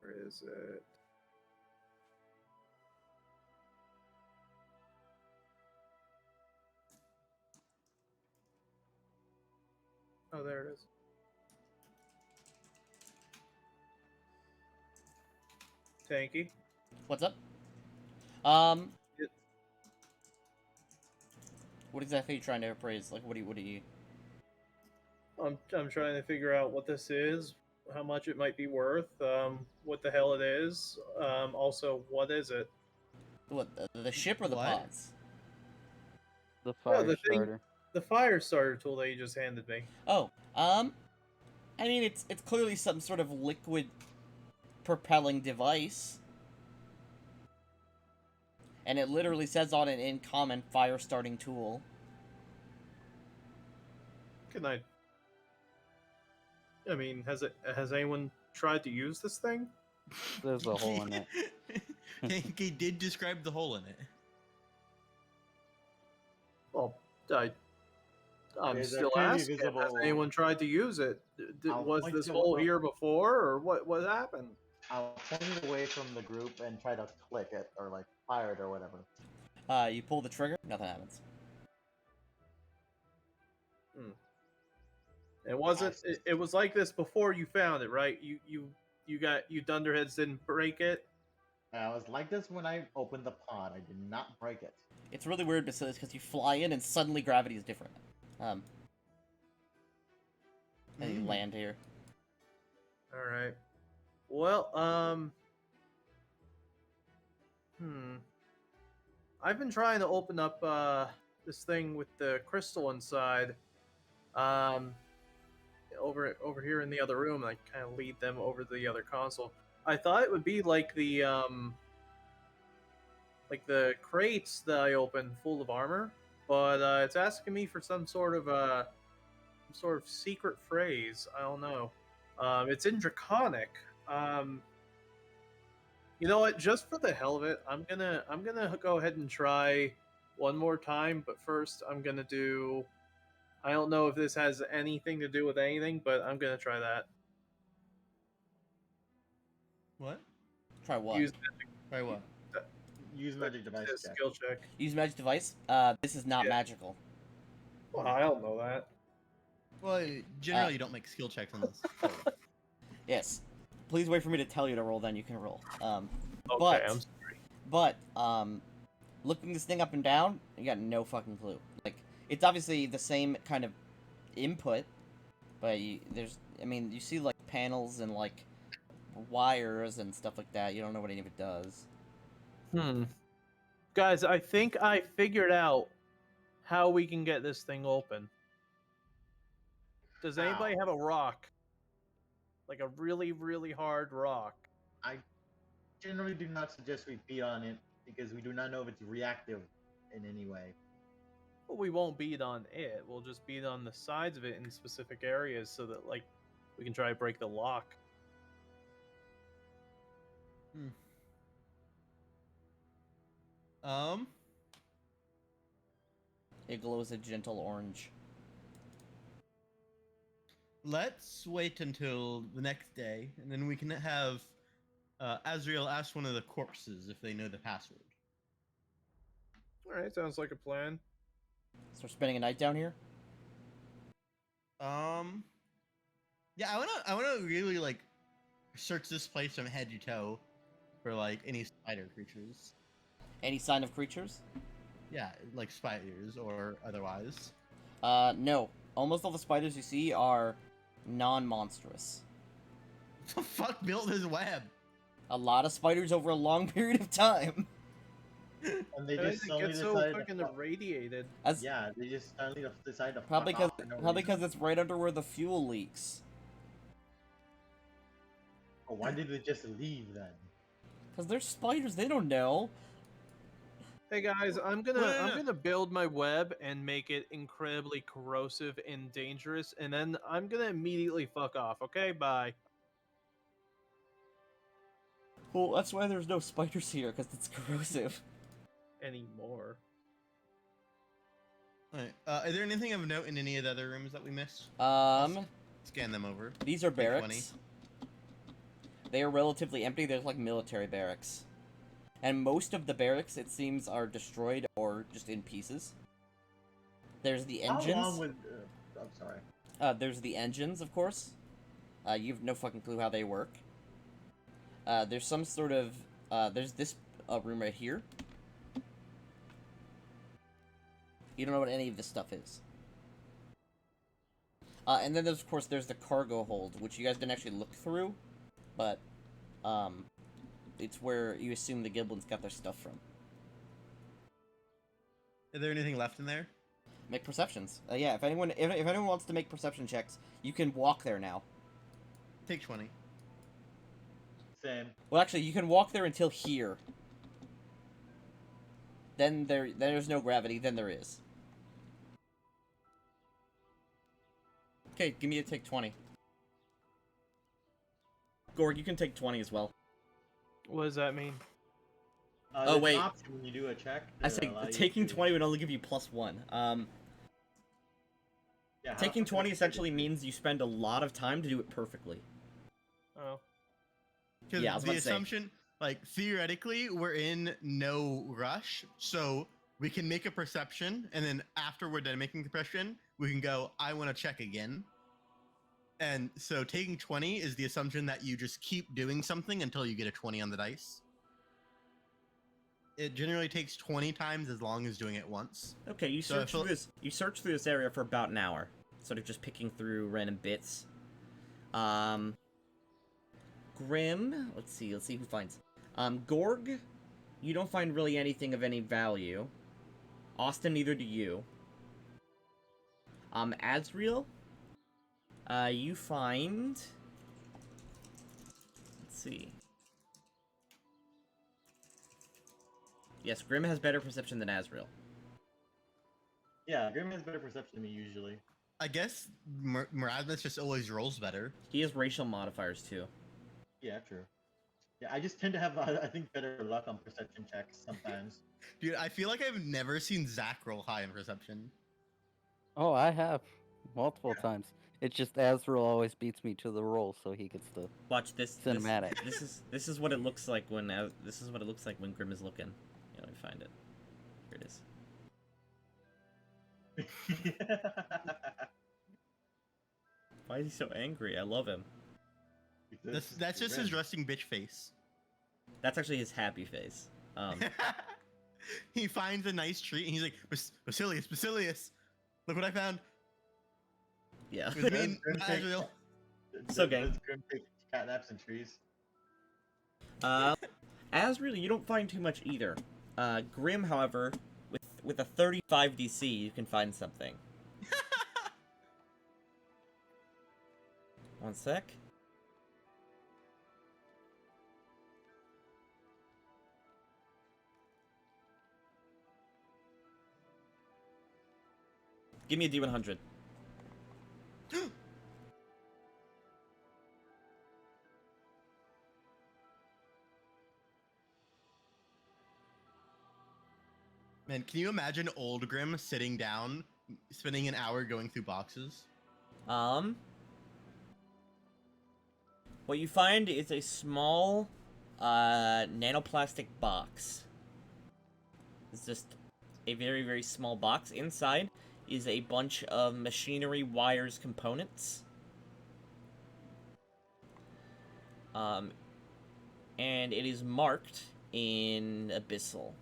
C: Where is it? Oh, there it is. Tanky.
B: What's up?
C: It-
B: What exactly are you trying to appraise? Like, what do you...
C: I'm trying to figure out what this is, how much it might be worth, what the hell it is. Also, what is it?
B: What, the ship or the
A: What?
B: pods?
D: The
C: Oh,
D: fire
C: the thing-
D: starter.
C: The fire starter tool that you just handed me.
B: Oh, I mean, it's clearly some sort of liquid propelling device. And it literally says on it in common, fire starting tool.
C: Can I mean, has anyone tried to use this thing?
D: There's a hole in it.
A: He did describe the hole in it.
C: Well, I'm
E: Is there
C: still
E: clearly
C: asking. Has
E: visible-
C: anyone tried to use it?
E: I'll
C: Was
E: point
C: this
E: to
C: hole
E: the-
C: here before, or what happened?
E: I'll point it away from the group and try to click it or like fire it or whatever.
B: You pull the trigger, nothing happens.
C: It wasn't. It was like this before you found it, right? You dunderheads didn't break it.
E: I was like this when I opened the pod. I did not break it.
B: It's really weird, Basilis, because you fly in and suddenly gravity is different. And you land here.
C: All right. Well, I've been trying to open up this thing with the crystal inside. Over here in the other room, I kind of lead them over to the other console. I thought it would be like the crates that I opened full of armor, but it's asking me for some sort of secret phrase. I don't know. It's in Draconic. You know what? Just for the hell of it, I'm gonna go ahead and try one more time. But first, I'm gonna do. I don't know if this has anything to do with anything, but I'm gonna try that.
A: What?
B: Try what?
C: Use
A: Try what?
E: Use magic device
C: a
E: check.
C: skill check.
B: Use magic device. This is not
C: Yeah.
B: magical.
C: Well, I don't know that.
A: Well, generally you don't make skill checks on this. show.
B: Yes. Please wait for me to tell you to roll, then you can roll.
C: Okay,
B: But-
C: I'm sorry.
B: But, looking this thing up and down, you got no fucking clue. Like, it's obviously the same kind of input, but you see, like, panels and, like, wires and stuff like that. You don't know what any of it does.
C: Guys, I think I figured out how we can get this thing open. Does anybody
E: How?
C: have a rock? Like a really, really hard rock.
E: I generally do not suggest we beat on it because we do not know if it's reactive in any way.
C: But we won't beat on it. We'll just beat on the sides of it in specific areas so that, like, we can try to break the lock.
A: Um,
B: It glows a gentle orange.
A: let's wait until the next day, and then we can have Azrael ask one of the corpses if they know the password.
C: Alright, sounds like a plan.
B: So we're spending a night down here?
A: Yeah, I wanna really like search this place from head to toe for like any spider creatures.
B: Any sign of creatures?
A: Yeah, like spiders or otherwise.
B: No. Almost all the spiders you see are non-monstrous.
A: The fuck built this web?
B: A lot of spiders over a long period of time.
E: And they
C: How
E: just
C: did it
E: suddenly
C: get so
E: decided to
C: fucking
E: fuck-
C: irradiated?
B: As
E: Yeah, they just suddenly decide to
B: probably
E: fuck off for no
B: probably
E: reason.
B: because it's right under where the fuel leaks.
E: Oh, why did they just leave then?
B: Because they're spiders, they don't know.
C: Hey guys, I'm
A: Yeah.
C: gonna build my web and make it incredibly corrosive and dangerous, and then I'm gonna immediately fuck off. Okay, bye.
B: Well, that's why there's no spiders here, because it's corrosive.
C: Anymore.
A: Alright, is there anything of note in any of the other rooms that we missed? Scan them over.
B: These are
A: Take 20.
B: barracks. They are relatively empty. They're like military barracks. And most of the barracks, it seems, are destroyed or just in pieces. There's the
E: How long
B: engines.
E: would? I'm sorry.
B: There's the engines, of course. You have no fucking clue how they work. There's some sort of... there's this room right here. You don't know what any of this stuff is. And then there's, of course, there's the cargo hold, which you guys didn't actually look through. But, it's where you assume the Giblins got their stuff from.
A: Is there anything left in there?
B: Make perceptions. Yeah, if anyone wants to make perception checks, you can walk there now.
A: Take 20.
E: Same.
B: Well, actually, you can walk there until here. Then there's no gravity. Then there is. Okay, give me a take 20. Gorg, you can take 20 as well.
C: What does that mean?
B: Oh,
E: There's an
B: wait.
E: option when you do a check.
B: I
E: to
B: say
E: allow you
B: taking
E: to-
B: 20 would only give you +1.
E: Yeah, how
B: Taking
E: the fuck
B: 20
E: did
B: essentially
E: it-
B: means you spend a lot of time to do it perfectly.
C: Oh.
A: Because
B: Yeah, I was
A: the
B: about to say.
A: assumption, like theoretically, we're in no rush, so we can make a perception, and then after we're done making the perception, we can go, I want to check again. And so taking 20 is the assumption that you just keep doing something until you get a 20 on the dice. It generally takes 20 times as long as doing it once.
B: Okay, you
A: So I
B: search
A: feel-
B: through this. You search through this area for about an hour, sort of just picking through random bits. Grim. Let's see who finds. Gorg, you don't find really anything of any value. Austin, neither do you. Azriel, you find. Let's see. Yes, Grim has better perception than Azriel.
E: Yeah, Grim has better perception than me usually.
A: I guess Miradas just always rolls better.
B: He has racial modifiers too.
E: Yeah, true. Yeah, I just tend to have, I think, better luck on perception checks sometimes.
A: Dude, I feel like I've never seen Zach roll high in perception.
D: Oh, I have multiple
E: Yeah.
D: times. It's just Azrael always beats me to the roll, so he gets the
B: Watch this.
D: cinematic.
B: This is what it looks like when this is what it looks like when Grim is looking. Yeah, let me find it. Here it is. Why is he so angry? I love him.
A: That's just his resting bitch face.
B: That's actually his happy face.
A: He finds a nice treat and he's like, Basilius, look what I found.
B: Yeah.
A: It was me and Azrael.
B: So, gang.
E: Grim take cat naps in trees.
B: As really, you don't find too much either. Grim, however, with a 35 DC, you can find something. One sec. Give me a D100.
A: Man, can you imagine old Grim sitting down, spending an hour going through boxes?
B: What you find is a small, nanoplastic box. It's just a very, very small box. Inside is a bunch of machinery, wires, components. And it is marked in Abyssal.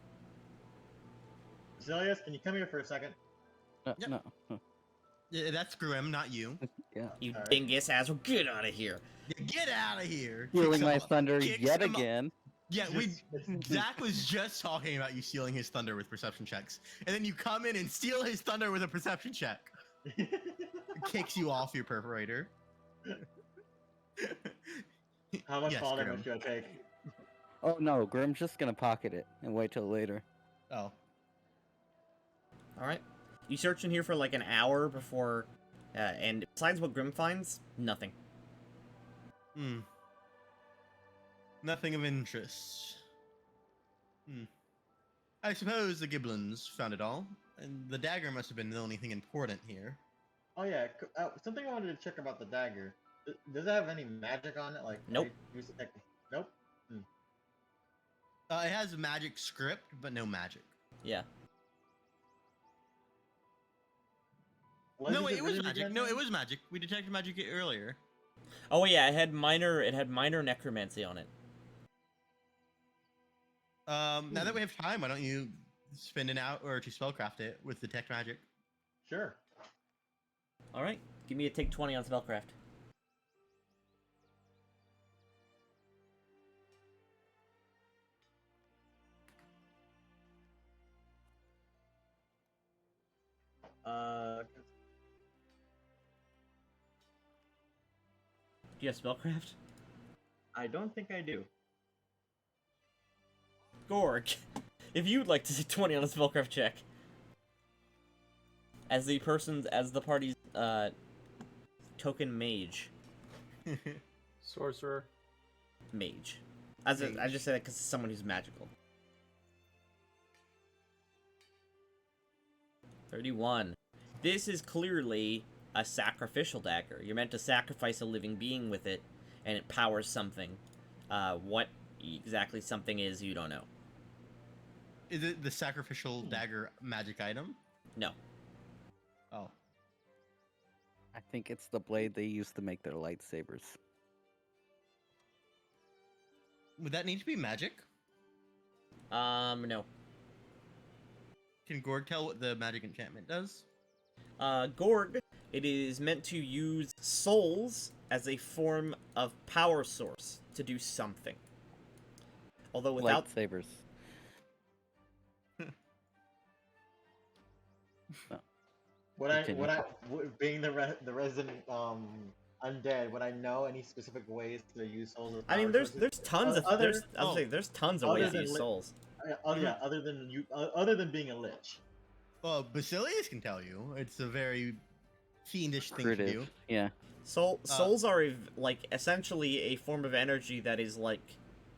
E: Basilius, can you come here for a second?
A: Yep.
D: No.
A: Yeah, that's Grim, not you.
D: Yeah.
B: You
E: Alright.
B: dingus asshole, get out of here!
A: Get out of here!
D: Stealing
A: Kicks
D: my
A: him off-
D: thunder
A: kicks
D: yet
A: him off.
D: again.
A: Yeah,
E: Just-
A: Zach was just talking about you stealing his thunder with perception checks, and then you come in and steal his thunder with a perception check. Kicks you off your perforator.
E: How much
A: Yes,
E: fall
A: Grim.
E: damage do I take?
D: Oh no, Grim's just gonna pocket it and wait till later.
A: Oh,
B: Alright. You search in here for like an hour before, and besides what Grim finds, nothing.
A: hmm. Nothing of interest. I suppose the Giblins found it all, and the dagger must have been the only thing important here.
E: Oh yeah, something I wanted to check about the dagger. Does it have any magic on it? Like,
B: Nope.
E: I use the tech- Nope.
A: It has a magic script, but no magic.
B: Yeah.
E: Was
A: No, wait, it was
E: really
A: magic.
E: detected?
A: No, it was magic. We detected magic earlier.
B: Oh yeah, it had minor necromancy on it.
A: Now that we have time, why don't you spend an hour or to spellcraft it with detect magic?
E: Sure.
B: Alright, give me a take 20 on spellcraft. Do you have spellcraft?
E: I don't think I do.
B: Gorg, if you'd like to take 20 on a spellcraft check. As the party's, token mage.
C: Sorcerer.
B: Mage. I just say that because it's someone who's magical. 31. This is clearly a sacrificial dagger. You're meant to sacrifice a living being with it, and it powers something. What exactly something is, you don't know.
A: Is it the sacrificial dagger magic item?
B: No.
A: Oh.
D: I think it's the blade they use to make their lightsabers.
A: Would that need to be magic?
B: No.
A: Can Gorg tell what the magic enchantment does?
B: Gorg, it is meant to use souls as a form of power source to do something. Although without...
D: Lightsabers. Continue.
E: Being the resident undead, would I know any specific ways to use souls? As
B: I mean,
E: power
B: there's
E: sources?
B: tons of...
E: Other-
B: there's tons of
E: other
B: ways to
E: than
B: use
E: li-
B: souls.
E: Yeah, other than being a lich.
A: Well, Basilius can tell you. It's a very fiendish thing to do.
D: Primitive. Yeah.
B: Souls are, like, essentially a form of energy that is, like,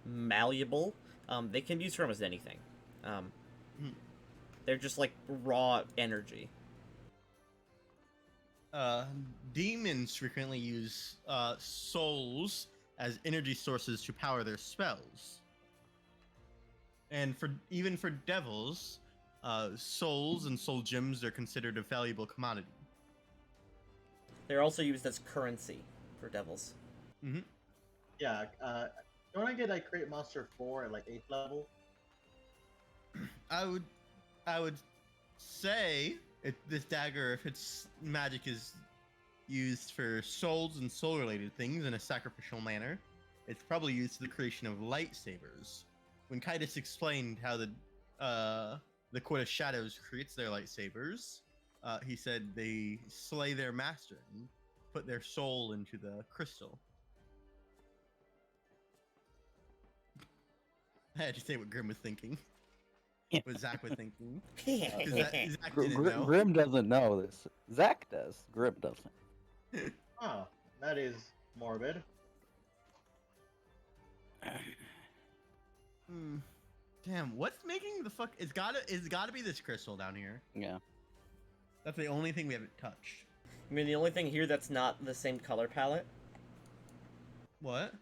B: malleable. They can be used for almost anything.
A: Hmm.
B: They're just like raw energy.
A: Demons frequently use souls as energy sources to power their spells. And even for devils, souls and soul gems are considered a valuable commodity.
B: They're also used as currency for devils.
A: Mm-hmm.
E: Yeah. Don't I get like Create Monster 4 at like 8th level?
A: I would say this dagger, if its magic is used for souls and soul-related things in a sacrificial manner, it's probably used for the creation of lightsabers. When Kaitis explained how the Court of Shadows creates their lightsabers, he said they slay their master and put their soul into the crystal. I had to say what Grim was thinking. What Zach was thinking. Zach didn't know.
D: Grim doesn't know this. Zach does. Grim doesn't.
E: Oh, that is morbid.
A: Damn, what's making the fuck? It's gotta be this crystal down here.
D: Yeah.
A: That's the only thing we haven't touched.
B: You mean the only thing here that's not the same color palette?
A: What?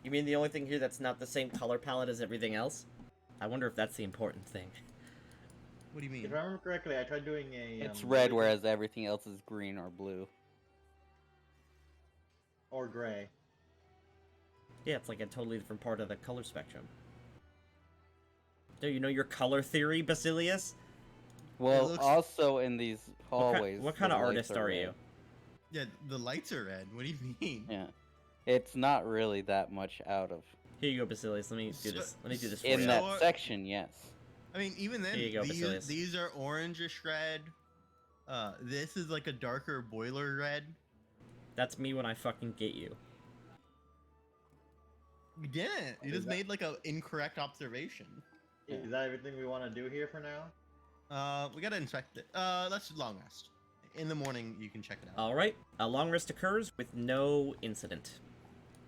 B: You mean the only thing here that's not the same color palette as everything else? I wonder if that's the important thing.
A: What do you mean?
E: If I remember correctly, I tried doing a.
D: It's red, whereas everything else is green or blue.
E: Or gray.
B: Yeah, it's like a totally different part of the color spectrum. Do you know your color theory, Basilius?
D: Well,
A: looks-
D: also in these hallways.
B: What kind
D: the
B: of
D: lights
B: artist are
D: red.
B: you?
A: Yeah, the lights are red. What do you mean?
D: Yeah. It's not really that much out of.
B: Here you go, Basilius. Let me do
A: So-
B: this. Let me do this for
D: In
B: you.
D: that
A: So-
D: section, yes.
A: I mean, even then,
B: Here you go, Basilius.
A: these are orangish red. This is like a darker boiler red.
B: That's me when I fucking get you.
A: You didn't. You
E: Is
A: just
E: that-
A: made like an incorrect observation.
E: Is that everything we want to do here for now?
A: We gotta inspect it. Let's long rest. In the morning, you can check it out.
B: All right. A long rest occurs with no incident.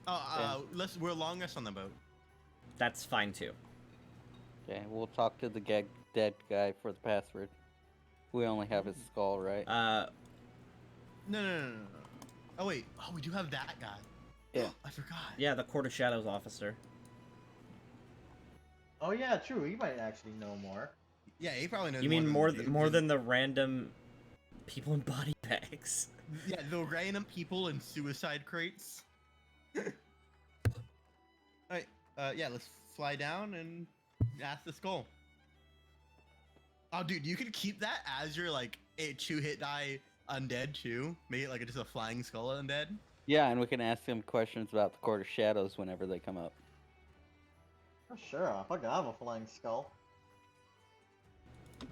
A: We're long rest on the boat.
B: That's fine too.
D: Okay, we'll talk to the dead guy for the password. We only have his skull, right?
A: No. Oh wait. Oh, we do have that guy.
D: Yeah.
A: I forgot.
B: Yeah, the Court of Shadows officer.
E: Oh yeah, true. He might actually know more.
A: Yeah, he probably knows.
B: You mean more
A: than
B: than the random people in body bags?
A: Yeah, the random people in suicide crates. Alright, yeah, let's fly down and ask the skull. Oh, dude, you can keep that as your, like, a 2-hit die undead, too. Make it, like, just a flying skull undead.
D: Yeah, and we can ask him questions about the Court of Shadows whenever they come up.
E: Oh, sure. I fucking have a flying skull.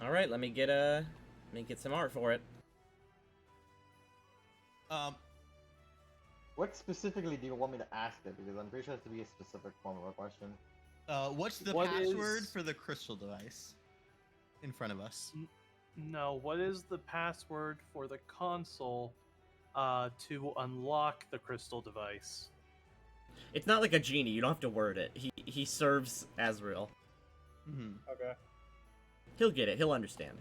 B: All right, let me get some art for it.
E: What specifically do you want me to ask it? Because I'm pretty sure it has to be a specific form of a question.
A: What's the
C: What
A: password
C: is-
A: for the crystal device in front of us?
C: No, what is the password for the console to unlock the crystal device?
B: It's not like a genie. You don't have to word it. He serves Azrael.
A: Mm-hmm.
C: Okay.
B: He'll get it. He'll understand.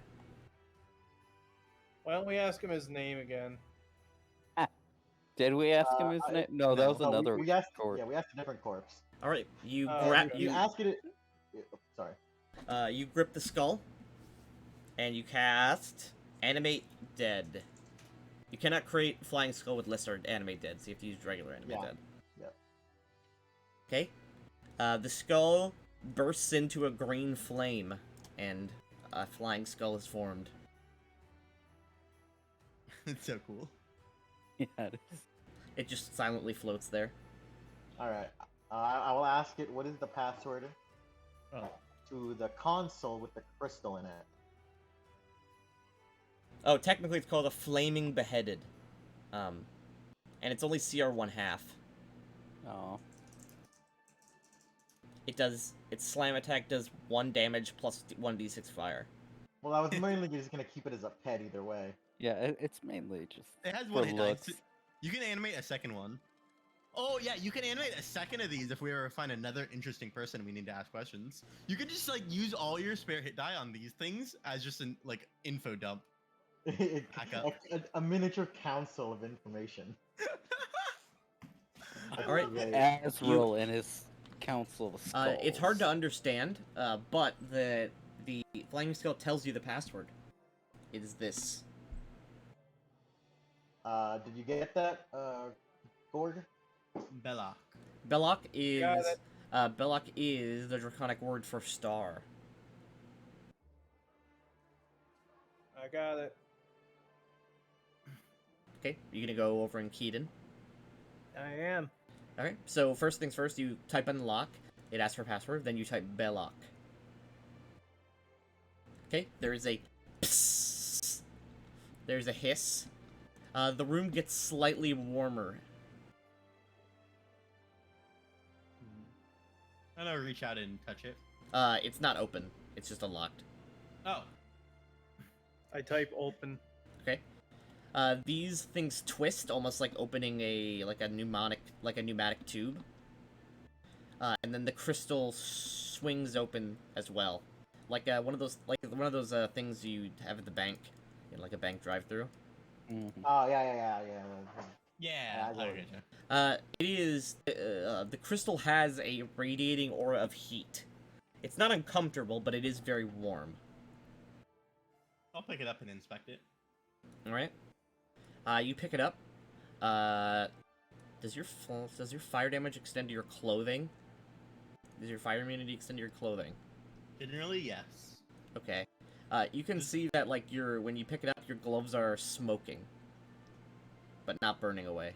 C: Why don't we ask him his name again?
D: Did we ask him his name? No, that was
E: No,
D: another
E: we asked,
D: corpse.
E: yeah, we asked a different corpse.
B: All right, you
C: okay.
E: You ask it. Sorry.
B: you grip the skull, and you cast Animate Dead. You cannot create Flying Skull with lesser Animate Dead, so you have to use regular Animate
E: Yeah.
B: Dead.
E: Yep.
B: Okay. The skull bursts into a green flame, and a flying skull is formed.
A: It's so cool.
D: Yeah, it is.
B: It just silently floats there.
E: All right. I will ask it. What is the password to the console with the crystal in it?
B: Oh, technically it's called a Flaming Beheaded. And it's only CR 1/2.
D: Oh.
B: Its slam attack does 1 damage plus 1d6 fire.
E: Well, I was mainly just gonna keep it as a pet either way.
D: Yeah, it's mainly just
A: It has
D: for
A: one hit die.
D: looks.
A: You can animate a second one. Oh yeah, you can animate a second of these if we ever find another interesting person and we need to ask questions. You could just like use all your spare hit die on these things as just an like info dump. Back up.
E: A miniature council of information. That's
B: All right.
E: great.
D: Asriel and his council of skulls.
B: It's hard to understand, but the flying skull tells you the password. It is this.
E: Did you get that, Gord?
A: Belloc.
B: Belloc is
C: Got it.
B: Belloc is the draconic word for star.
C: I got it.
B: Okay, you gonna go over in Keaton.
C: I am.
B: Alright, so first things first, you type unlock, it asks for password, then you type Belloc. Okay, there is a psst. There's a hiss. The room gets slightly warmer.
A: I'm gonna reach out and touch it.
B: It's not open. It's just unlocked.
A: Oh.
C: I type open.
B: Okay. These things twist, almost like opening a pneumatic tube. And then the crystal swings open as well, like one of those things you have at the bank, in like a bank drive-through.
E: Oh yeah.
A: Yeah.
E: I got it.
A: gotcha.
B: It is the crystal has a radiating aura of heat. It's not uncomfortable, but it is very warm.
A: I'll pick it up and inspect it.
B: All right. You pick it up. Does your fire damage extend to your clothing? Does your fire immunity extend to your clothing?
A: Generally, yes.
B: Okay. You can see that like when you pick it up, your gloves are smoking, but not burning away.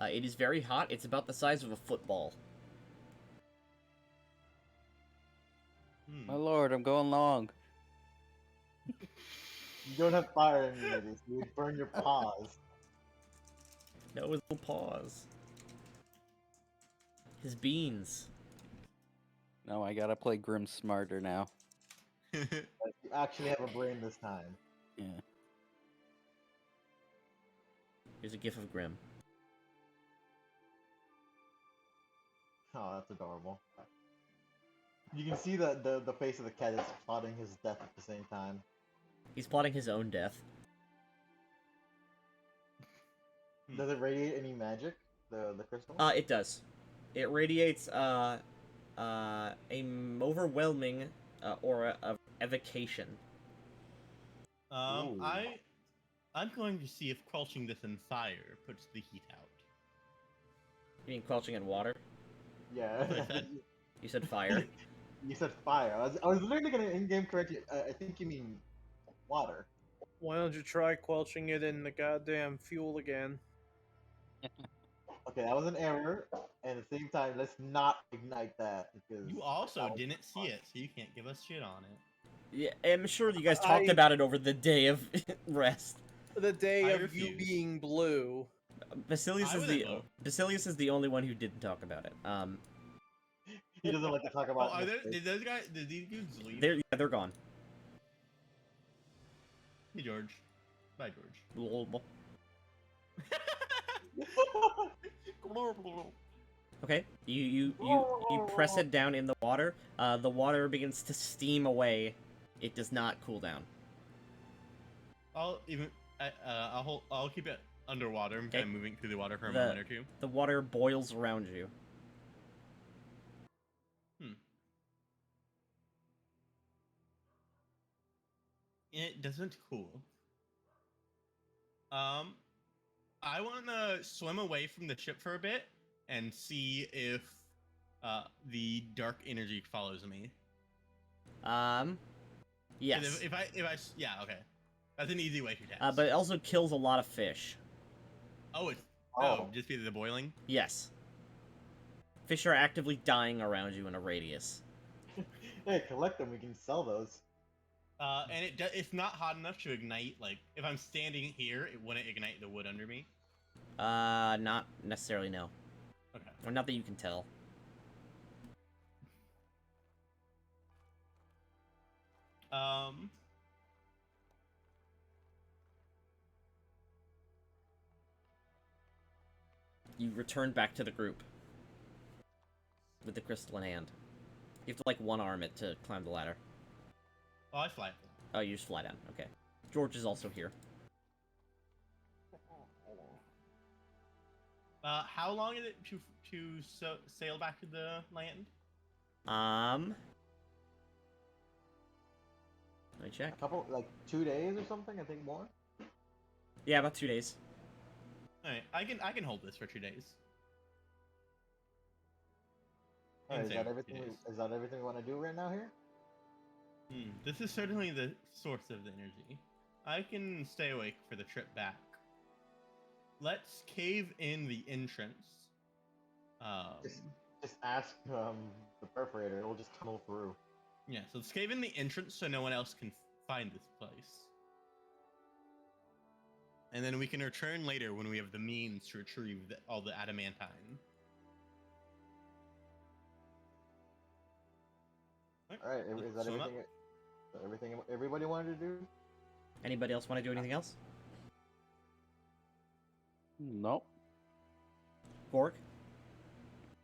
B: It is very hot. It's about the size of a football.
D: My lord, I'm going long.
E: You don't have fire immunity, so you burn your paws.
B: No, his little paws. His beans.
D: No, I gotta play Grim smarter now.
E: Like, you actually have a brain this time.
D: Yeah.
B: Here's a gif of Grim.
E: Oh, that's adorable. You can see the face of the cat is plotting his death at the same time.
B: He's plotting his own death.
E: Does it radiate any magic? The crystal?
B: It does. It radiates a overwhelming aura of evocation.
E: Ooh.
A: I'm going to see if quenching this in fire puts the heat out.
B: You mean quelching in water?
E: Yeah.
B: You said fire.
E: You said fire. I was literally gonna in-game correct you. I think you mean water.
C: Why don't you try quelching it in the goddamn fuel again?
E: Okay, that was an error. And at the same time, let's not ignite that because
A: You also
E: that was
A: didn't see
E: fun.
A: it, so you can't give us shit on it.
B: Yeah, I'm sure you guys talked about it over the day of rest.
C: The day
A: I
C: of you
A: refuse.
C: being blue.
B: Basilius
A: I
B: is
A: wouldn't vote.
B: Basilius is the only one who didn't talk about it.
E: He doesn't like to talk
A: Oh,
E: about.
A: did these dudes leave?
B: They're gone.
A: Hey, George. Bye, George.
B: Lol. Okay, you press it down in the water. The water begins to steam away. It does not cool down.
A: I'll keep it underwater. I'm
B: Okay.
A: kind of moving through the water for a
B: The-
A: moment or two.
B: The water boils around you.
A: It doesn't cool. I want to swim away from the ship for a bit and see if the dark energy follows me. 'Cause
B: Yes.
A: yeah, okay. That's an easy way to test.
B: But it also kills a lot of fish.
A: Just because of the boiling.
B: Yes. Fish are actively dying around you in a radius.
E: Hey, collect them. We can sell those.
A: And it's not hot enough to ignite. Like if I'm standing here, it wouldn't ignite the wood under me.
B: Not necessarily, no.
A: Okay.
B: Or not that you can tell. You return back to the group with the crystal in hand. You have to like one arm it to climb the ladder.
A: Oh, I fly.
B: Oh, you just fly down. Okay. George is also here.
A: How long is it to sail back to the land?
B: Let me check.
E: A couple, like 2 days or something. I think more.
B: Yeah, about 2 days.
A: All right, I can hold this for 2 days.
E: Alright, is
A: Insane,
E: that everything?
A: 2 days.
E: Is that everything we want to do right now here?
A: This is certainly the source of the energy. I can stay awake for the trip back. Let's cave in the entrance.
E: Just ask the perforator. It'll just tunnel through.
A: Yeah, so let's cave in the entrance so no one else can find this place. And then we can return later when we have the means to retrieve all the adamantine.
E: Alright, is that
A: Swim up.
E: everything? Everything everybody wanted to do?
B: Anybody else want to do anything else?
D: Nope.
B: Borg?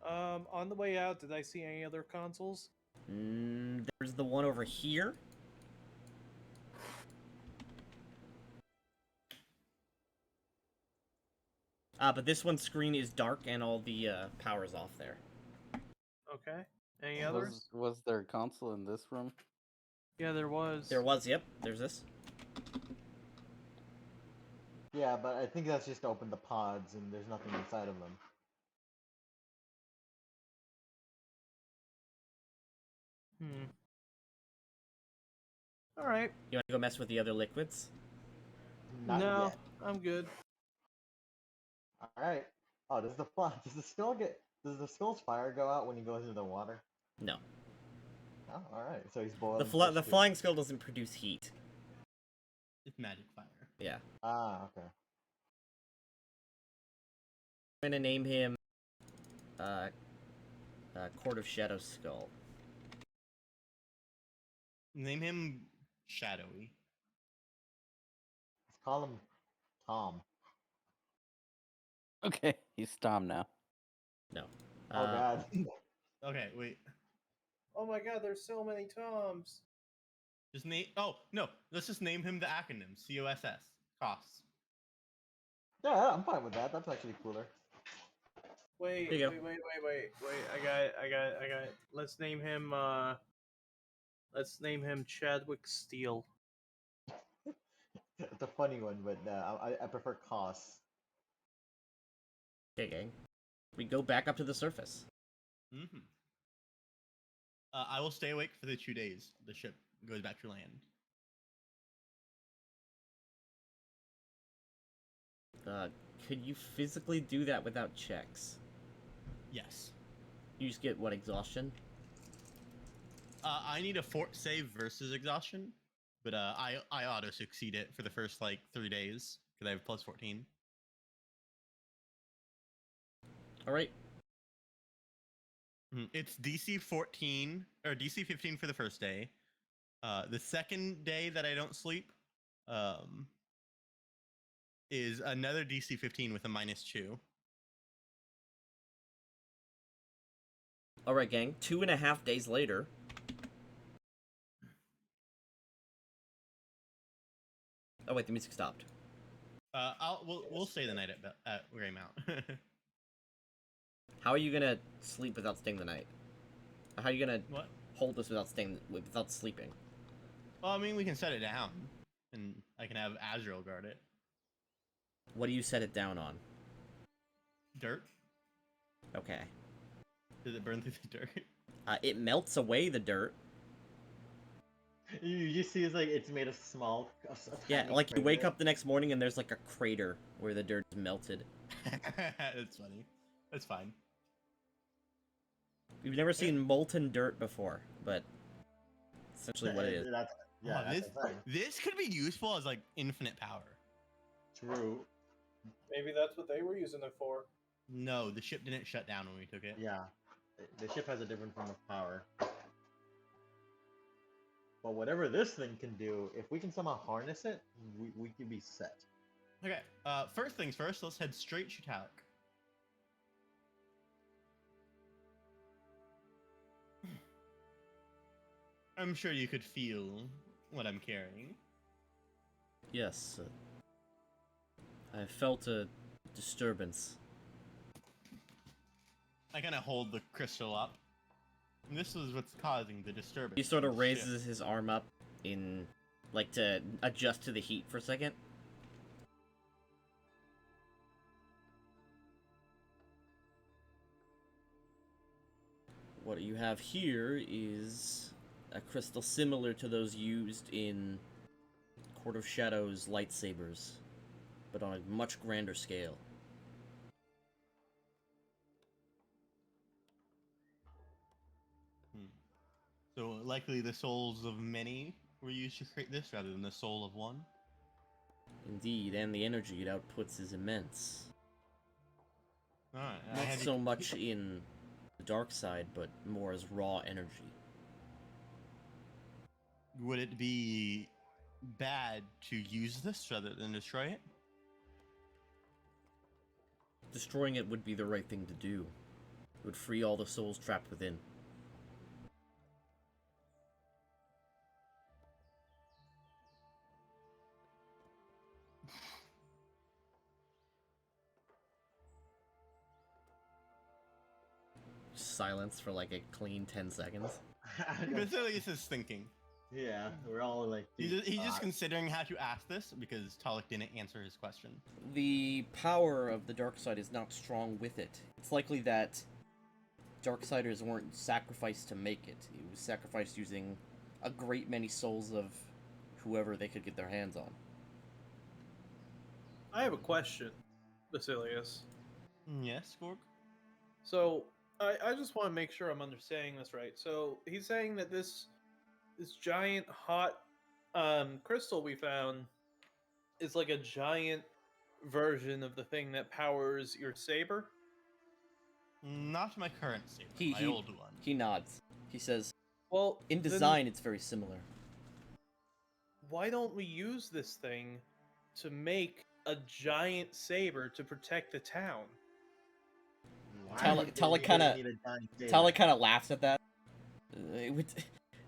C: On the way out, did I see any other consoles?
B: There's the one over here. But this one's screen is dark and all the power's off there.
C: Okay. Any others?
D: Was there a console in this room?
C: Yeah, there was.
B: There was, yep. There's this.
E: Yeah, but I think that's just to open the pods, and there's nothing inside of them.
C: All right.
B: You want to go mess with the other liquids?
E: Not
C: No,
E: yet.
C: I'm good.
E: All right. Oh, does the skull's fire go out when he goes into the water?
B: No.
E: Oh, all right. So he's boiling.
B: The flying skull doesn't produce heat.
A: It's magic fire.
B: Yeah.
E: Ah, okay.
B: I'm gonna name him Court of Shadow Skull.
A: Name him Shadowy.
E: Let's call him Tom.
D: Okay, he's Tom now.
B: No.
E: Oh God.
A: Okay, wait.
C: Oh my God, there's so many Toms.
A: Just name. Oh no, let's just name him the acronym COSS. Costs.
E: Yeah, I'm fine with that. That's actually cooler.
C: Wait,
B: There you go.
C: wait. I got it. Let's name him Chadwick Steele.
E: It's a funny one, but I prefer costs.
B: Okay, gang. We go back up to the surface.
A: Mm-hmm. I will stay awake for the 2 days. The ship goes back to land.
B: Could you physically do that without checks?
A: Yes.
B: You just get, what, exhaustion?
A: I need a fort save versus exhaustion, but I auto succeed it for the first like 3 days because I have plus 14.
B: All right.
A: It's DC 14 or DC 15 for the first day. The second day that I don't sleep, is another DC 15 with a -2.
B: All right, gang. 2.5 days later. Oh wait, the music stopped.
A: We'll stay the night at Greymount.
B: How are you gonna sleep without staying the night? How are you gonna
A: What?
B: hold this without sleeping?
A: Well, I mean, we can set it down, and I can have Azrael guard it.
B: What do you set it down on?
A: Dirt?
B: Okay.
A: Does it burn through the dirt?
B: It melts away the dirt.
E: You just see it's made of small.
B: Yeah,
E: tiny
B: like you wake
E: crater.
B: up the next morning and there's like a crater where the dirt is melted.
A: That's funny. That's fine.
B: We've never seen molten dirt before, but essentially what it is.
E: Yeah,
A: Oh,
E: that's the thing.
A: this could be useful as like infinite power.
E: True.
C: Maybe that's what they were using it for.
A: No, the ship didn't shut down when we took it.
E: Yeah, the ship has a different form of power. But whatever this thing can do, if we can somehow harness it, we can be set.
A: Okay. First things first. Let's head straight to Talc. I'm sure you could feel what I'm carrying.
B: Yes. I felt a disturbance.
A: I kind of hold the crystal up. And this is what's causing the disturbance.
B: He sort of
A: the
B: raises
A: shift.
B: his arm up in, like, to adjust to the heat for a second. What you have here is a crystal similar to those used in Court of Shadows lightsabers, but on a much grander scale.
A: So likely the souls of many were used to create this rather than the soul of one.
B: Indeed, and the energy it outputs is immense.
A: Alright,
B: Not so much in the dark side, but more as raw energy.
A: Would it be bad to use this rather than destroy it?
B: Destroying it would be the right thing to do. It would free all the souls trapped within. Silence for like a clean 10 seconds.
A: Basilius is thinking.
E: Yeah, we're all like.
A: He's
E: deep
A: just
E: thought.
A: considering how to ask this because Talik didn't answer his question.
B: The power of the dark side is not strong with it. It's likely that Darksiders weren't sacrificed to make it. It was sacrificed using a great many souls of whoever they could get their hands on.
C: I have a question, Basilius.
A: Yes, Gorg?
C: So I just want to make sure I'm understanding this right. So he's saying that this giant hot crystal we found is like a giant version of the thing that powers your saber.
A: Not my current saber, my old one.
B: He nods. He says,
C: Well,
B: in
C: then
B: design, it's very similar.
C: why don't we use this thing to make a giant saber to protect the town?
E: Why would they
B: Talik kinda-
E: need a giant saber?
B: Talik kind of laughs at that.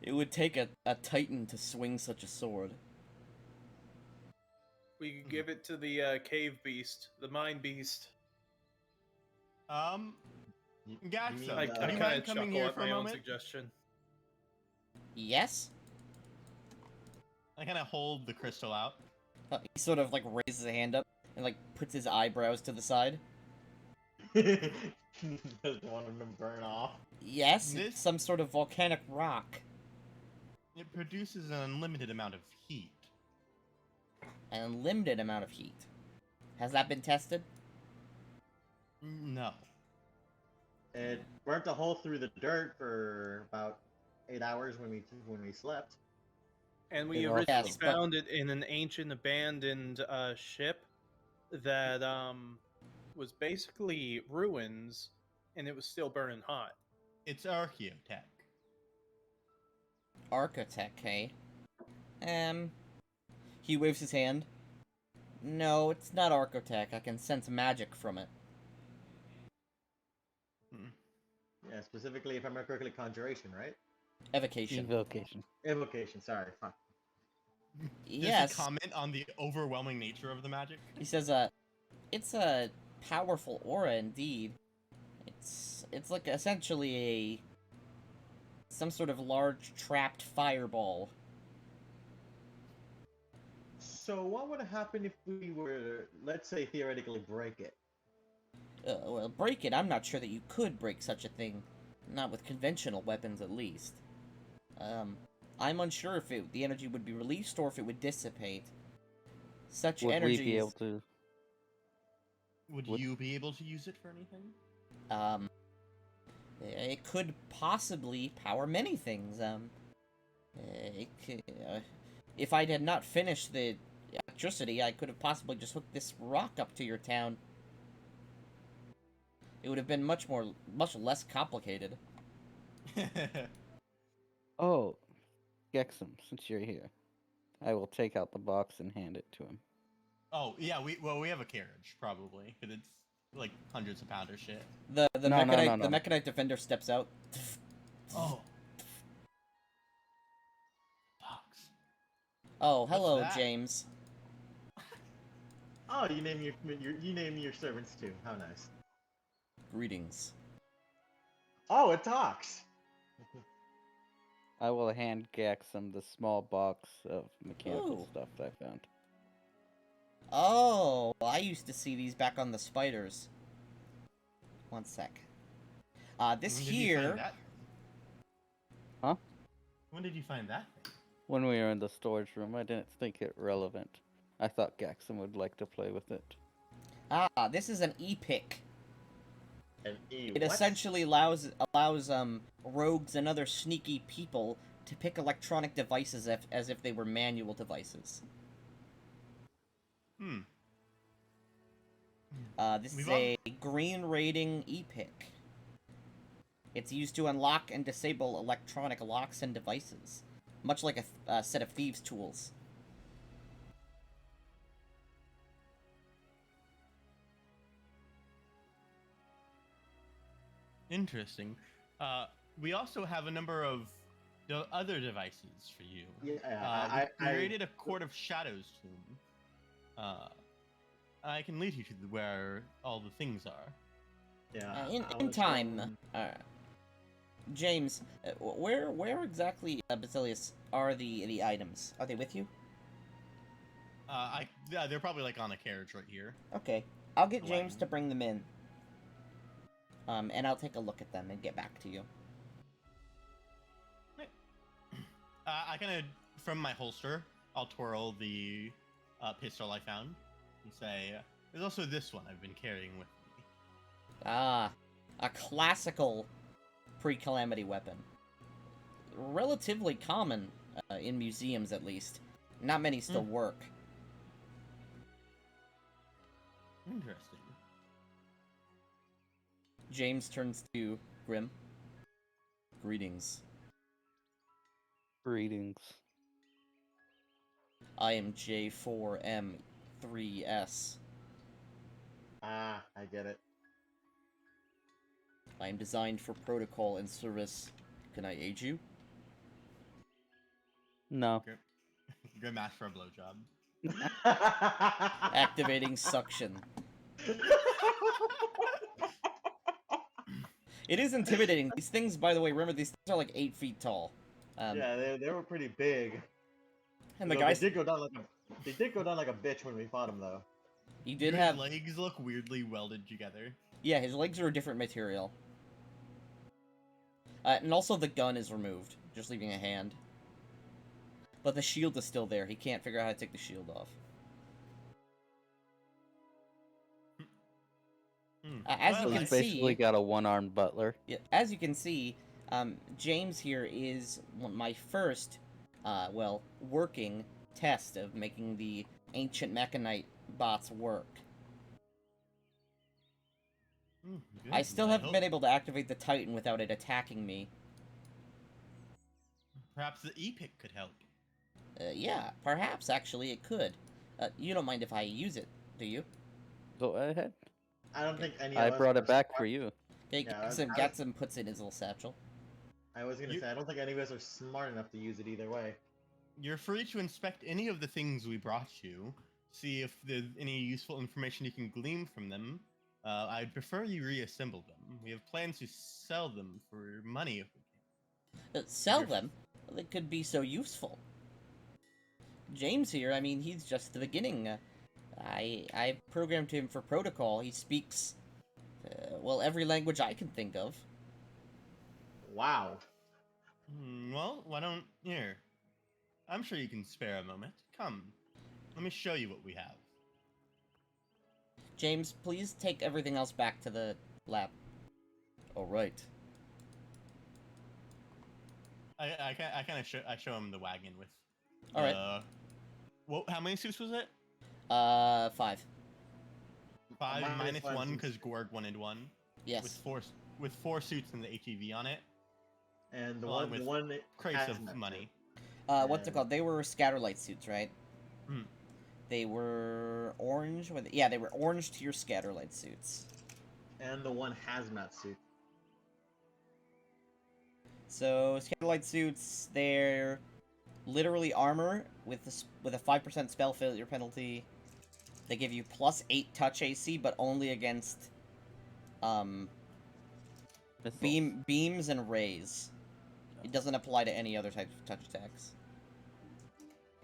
B: It would take a titan to swing such a sword.
C: We could give it to the cave beast, the mind beast.
A: Gaxa,
E: I-
C: I
A: do you
C: kind
A: mind
C: of
A: coming
C: chuckle
A: here
C: at
A: for a
C: my own
A: moment?
C: suggestion.
B: Yes?
A: I kind of hold the crystal out.
B: He sort of like raises a hand up and like puts his eyebrows to the side.
E: Doesn't want them to burn off.
B: Yes,
A: This-
B: it's some sort of volcanic rock.
A: It produces an unlimited amount of heat.
B: An unlimited amount of heat. Has that been tested?
A: No.
E: It burnt a hole through the dirt for about 8 hours when we slept.
C: And we
D: It also-
C: originally
B: Yes, but-
C: found it in an ancient abandoned ship that was basically ruins, and it was still burning hot.
A: It's archaeotech.
B: Architect, hey? He waves his hand. No, it's not Architect. I can sense magic from it.
E: Yeah, specifically, if I remember correctly, conjuration, right?
B: Evocation.
D: Invocation.
E: Evocation. Sorry. Fuck.
A: Does
B: Yes.
A: he comment on the overwhelming nature of the magic?
B: He says, it's a powerful aura indeed. It's like essentially some sort of large trapped fireball.
E: So, what would happen if we were, let's say, theoretically break it?
B: Well, break it. I'm not sure that you could break such a thing. Not with conventional weapons, at least. I'm unsure if the energy would be released or if it would dissipate. Such
D: Would
B: energy
D: we be able to?
A: Would
D: Would-
A: you be able to use it for anything?
B: It could possibly power many things. If I had not finished the electricity, I could have possibly just hooked this rock up to your town. It would have been much less complicated.
D: Oh, Gexum, since you're here, I will take out the box and hand it to him.
A: Oh yeah, we have a carriage probably, because it's like hundreds of pound or shit.
B: The
D: No, no,
B: Mechanite
D: no, no.
B: the Mechanite defender steps out.
A: Oh,
B: Oh, hello,
A: that?
B: James.
E: Oh, you name your servants too. How nice.
B: Greetings.
E: Oh, it talks.
D: I will hand Gaxum the small box of mechanical
B: Ooh.
D: stuff that I found.
B: Oh, I used to see these back on the spiders. One sec. This
A: When did you
B: here.
A: find that?
D: Huh?
A: When did you find that thing?
D: When we were in the storage room, I didn't think it relevant. I thought Gaxum would like to play with it.
B: This is an e-pick. It
E: What?
B: essentially allows rogues and other sneaky people to pick electronic devices as if they were manual devices.
A: Hmm.
B: This
A: We've
B: is a green rating e-pick. It's used to unlock and disable electronic locks and devices, much like a set of thieves' tools.
A: Interesting. We also have a number of other devices for you.
E: Yeah,
A: We created a Court of Shadows tomb. I can lead you to where all the things are.
E: yeah.
B: In time, James, where exactly, Basilius, are the items? Are they with you?
A: Yeah, they're probably like on a carriage right here.
B: Okay, I'll get
A: The
B: James
A: wagon.
B: to bring them in. And I'll take a look at them and get back to you.
A: I kind of, from my holster, I'll twirl the pistol I found and say, "There's also this one I've been carrying with me."
B: Ah, a classical pre-calamity weapon. Relatively common in museums, at least. Not many still work.
A: Interesting.
B: James turns to Grim. Greetings.
D: Greetings.
B: I am J4M3S.
E: I get it.
B: I am designed for protocol and service. Can I aid you?
D: No.
A: Good match for a blowjob.
B: Activating suction. It is intimidating. These things, by the way, remember, these things are like 8 feet tall.
E: Yeah, they were pretty big.
B: And the
E: Though
B: guys...
E: they did go down like a bitch when we fought him though.
B: He did
A: Your
B: have...
A: legs look weirdly welded together.
B: Yeah, his legs are a different material. And also the gun is removed, just leaving a hand. But the shield is still there. He can't figure out how to take the shield off. As
A: Well,
B: you
D: So
B: can
D: he's basically
B: see...
D: got a one-armed butler.
B: Yeah, as you can see, James here is my first, well, working test of making the ancient mechanite bots work.
A: good.
B: I still haven't been able to activate the Titan without it attacking me.
A: Perhaps the e-pick could help.
B: Yeah, perhaps, actually, it could. You don't mind if I use it, do you?
D: Go ahead.
E: I don't think any of
D: I
E: us
D: brought
E: are
D: it back
E: smart-
D: for you.
B: Okay,
E: Yeah,
B: Gatsim puts it in his little satchel.
E: I was gonna say I don't think any of us are smart enough to use it either way.
A: You're free to inspect any of the things we brought you, see if there's any useful information you can glean from them. I'd prefer you reassemble them. We have plans to sell them for money if we can.
B: Sell
A: You're-
B: them? Well, they could be so useful. James here, I mean, he's just the beginning. I programmed him for protocol. He speaks, well, every language I can think of.
E: Wow.
A: Well, why don't... Here. I'm sure you can spare a moment. Come. Let me show you what we have.
B: James, please take everything else back to the lab. All right.
A: I kind of show him the wagon with...
B: All right.
A: Well, how many suits was it?
B: 5.
A: 5 minus
E: five
A: 1
E: suits.
A: because Gorg wanted 1.
B: Yes.
A: With 4 suits and the HEV on it.
E: And the
A: Along
E: one
A: with
E: that
A: crates
E: has
A: of
E: that
A: money.
B: What's it called? They were scatterlight suits, right?
A: Hmm.
B: They were orange. Yeah, they were orange to your scatterlight suits.
E: and the one hazmat suit.
B: So, scatterlight suits, they're literally armor with with a 5% spell failure penalty. They give you +8 touch AC, but only against
D: Missiles.
B: beams and rays. It doesn't apply to any other types of touch attacks.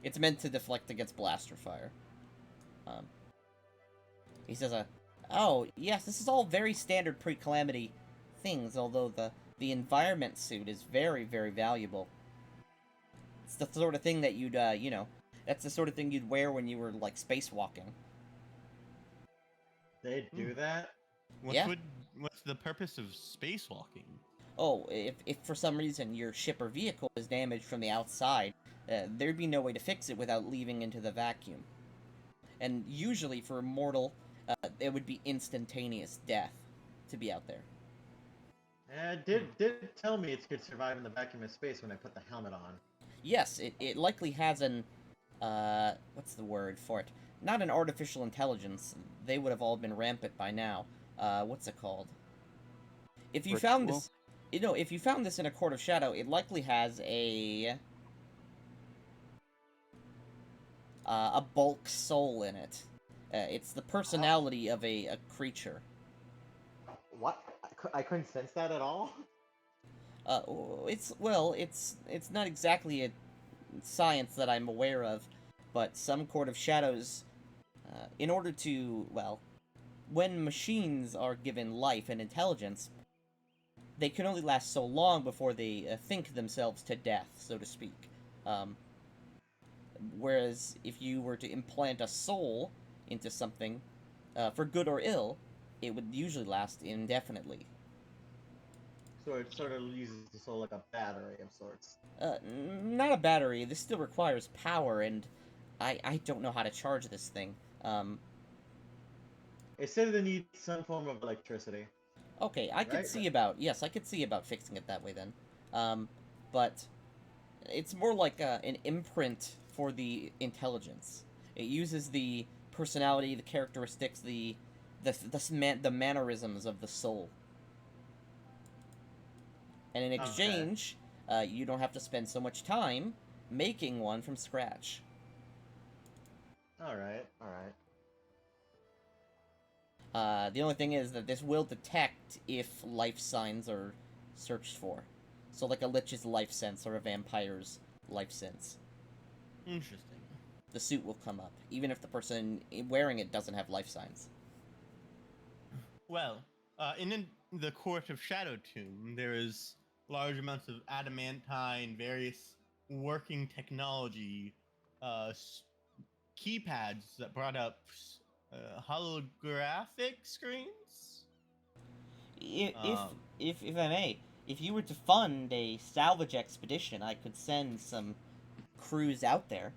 B: It's meant to deflect against blaster fire. He says, oh, yes, this is all very standard pre-calamity things, although the environment suit is very, very valuable. It's the sort of thing that you'd, you know, that's the sort of thing you'd wear when you were, like, spacewalking.
E: They do that?
B: Yeah.
A: What's the purpose of spacewalking?
B: Oh, if for some reason your ship or vehicle is damaged from the outside, there'd be no way to fix it without leaving into the vacuum. And usually for a mortal, it would be instantaneous death to be out there.
E: It did tell me it could survive in the vacuum of space when I put the helmet on.
B: Yes, it likely has an, what's the word for it? Not an artificial intelligence. They would have all been rampant by now. What's it called? If you found this, you know, if you found this in a Court of Shadow, it likely has a bulk soul in it. It's the personality of a creature.
E: What? I couldn't sense that at all?
B: It's not exactly a science that I'm aware of, but some Court of Shadows, in order to, well, when machines are given life and intelligence, they can only last so long before they think themselves to death, so to speak. Whereas if you were to implant a soul into something, for good or ill, it would usually last indefinitely.
E: So it sort of uses the soul like a battery of sorts.
B: Not a battery. This still requires power, and I don't know how to charge this thing.
E: It said it needs some form of electricity.
B: Okay, I could see about fixing it that way then. But it's more like an imprint for the intelligence. It uses the personality, the characteristics, the mannerisms of the soul. And in exchange, you don't have to spend so much time making one from scratch.
E: Alright.
B: The only thing is that this will detect if life signs are searched for. So like a lich's life sense or a vampire's life sense.
A: Interesting.
B: The suit will come up, even if the person wearing it doesn't have life signs.
A: Well, in the Court of Shadow Tomb, there is large amounts of adamantine, various working technology, keypads that brought up holographic screens.
B: If I may, if you were to fund a salvage expedition, I could send some crews out there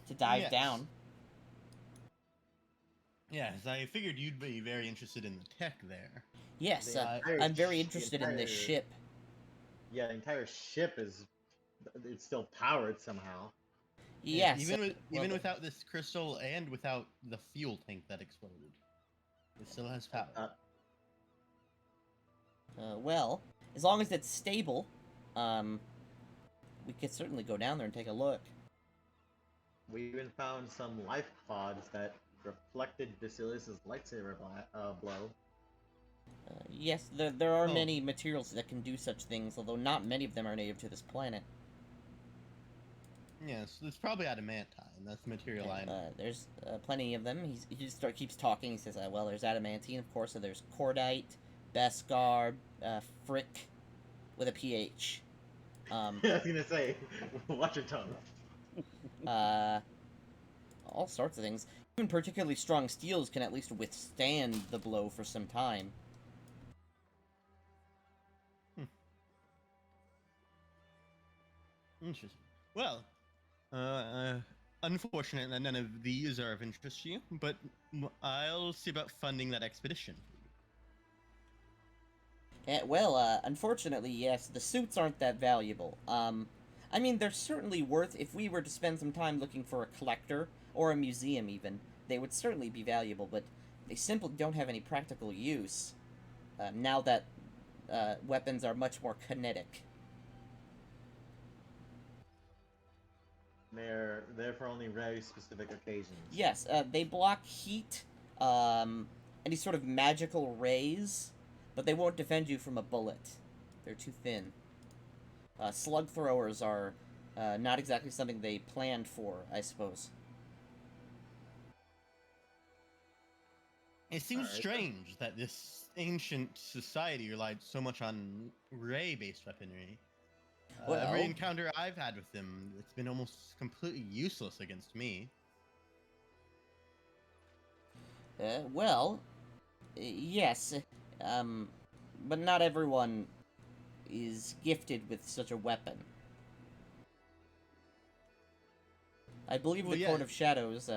B: to dive down.
A: Yes, I figured you'd be very interested in the tech there.
B: Yes, I'm very interested in this ship.
E: Yeah, the entire ship it's still powered somehow.
B: Yes.
A: Even without this crystal and without the fuel tank that exploded, it still has power.
B: Well, as long as it's stable, we could certainly go down there and take a look.
E: We even found some life pods that reflected Basilius's lightsaber blow.
B: Yes, there are many materials that can do such things, although not many of them are native to this planet.
A: Yes, it's probably adamantine. That's the material I know.
B: There's plenty of them. He just keeps talking. He says, well, there's adamantine, of course, so there's cordite, beskar, frick, with a PH.
E: I was gonna say, watch your tongue.
B: All sorts of things. Even particularly strong steels can at least withstand the blow for some time.
A: Interesting. Well, unfortunate that none of these are of interest to you, but I'll see about funding that expedition.
B: Well, unfortunately, yes, the suits aren't that valuable. I mean, they're certainly worth, if we were to spend some time looking for a collector, or a museum even, they would certainly be valuable, but they simply don't have any practical use, now that weapons are much more kinetic.
E: They're there for only very specific occasions.
B: Yes, they block heat, any sort of magical rays, but they won't defend you from a bullet. They're too thin. Slug throwers are not exactly something they planned for, I suppose.
A: It seems
E: Alright.
A: strange that this ancient society relied so much on ray-based weaponry. Every
B: Well-
A: encounter I've had with them, it's been almost completely useless against me.
B: Well, yes, but not everyone is gifted with such a weapon. I believe
A: But
B: the
A: yeah-
B: Court of Shadows,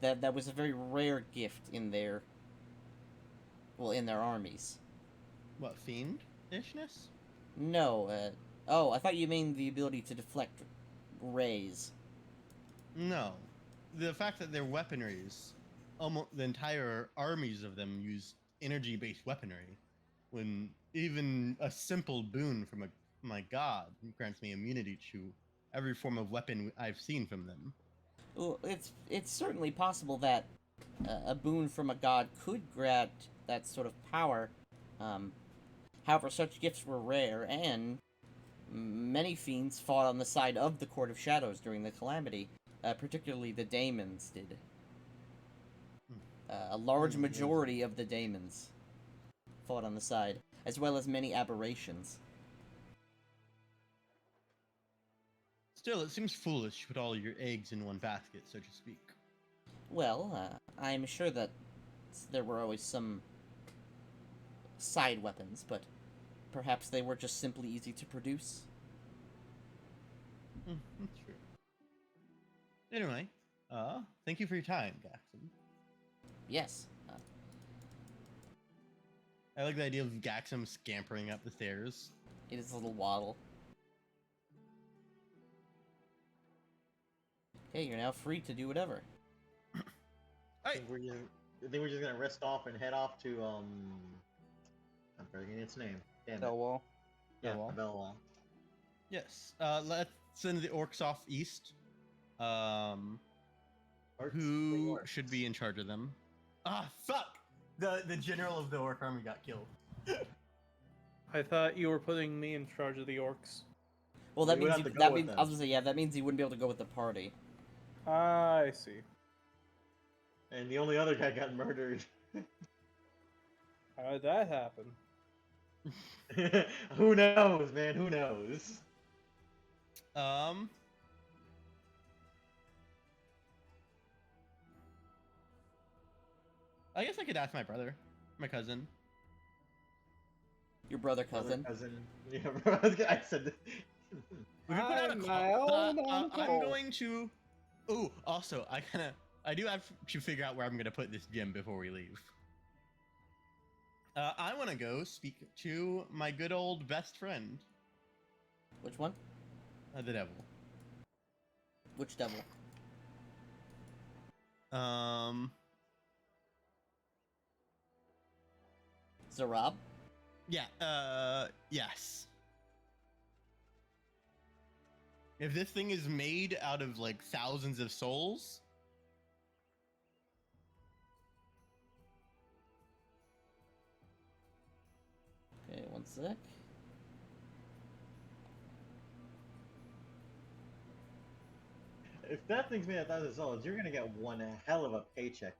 B: that was a very rare gift in their, well, in their armies.
A: What, fiend-ishness?
B: No, oh, I thought you mean the ability to deflect rays.
A: No. The fact that their weaponries, almost the entire armies of them use energy-based weaponry, when even a simple boon from my god grants me immunity to every form of weapon I've seen from them.
B: Well, it's certainly possible that a boon from a god could grant that sort of power. However, such gifts were rare, and many fiends fought on the side of the Court of Shadows during the Calamity. Particularly the daemons did. A large majority of the daemons fought on the side, as well as many aberrations.
A: Still, it seems foolish to put all your eggs in one basket, so to speak.
B: Well, I'm sure that there were always some side weapons, but perhaps they were just simply easy to produce.
A: That's true. Anyway, thank you for your time, Gaxon.
B: Yes.
A: I like the idea of Gaxum scampering up the stairs.
B: It is a little waddle. Okay, you're now free to do whatever.
E: I think we're just gonna rest off and head off to I'm forgetting its name. Damn it.
D: Bellwall.
E: Yeah,
A: Bellwall.
E: Bellwall.
A: Yes. Let's send the orcs off east.
E: Orcs,
A: Who
E: orcs.
A: should be in charge of them? Ah, fuck! The general of the orc army got killed.
C: I thought you were putting me in charge of the orcs.
B: Well, that
E: We would
B: means
E: have to
B: that
E: go with
B: means
E: them.
B: I was gonna say, yeah, that means you wouldn't be able to go with the party.
C: I see.
E: And the only other guy got murdered.
C: How did that happen?
E: Who knows, man? Who knows?
A: I guess I could ask my brother, my cousin.
B: Your brother
E: Other
B: cousin.
E: Yeah, bro. I said.
A: We could put out a
C: I'm
A: call.
C: my own
A: I'm
C: uncle.
A: going to. Ooh, also, I do have to figure out where I'm gonna put this gym before we leave. I want to go speak to my good old best friend,
B: Which one?
A: the devil.
B: Which devil? Zarab?
A: Yeah, yes. If this thing is made out of like thousands of souls,
B: Okay, one sec.
E: If that thing's made of 1,000 souls, you're gonna get one hell of a paycheck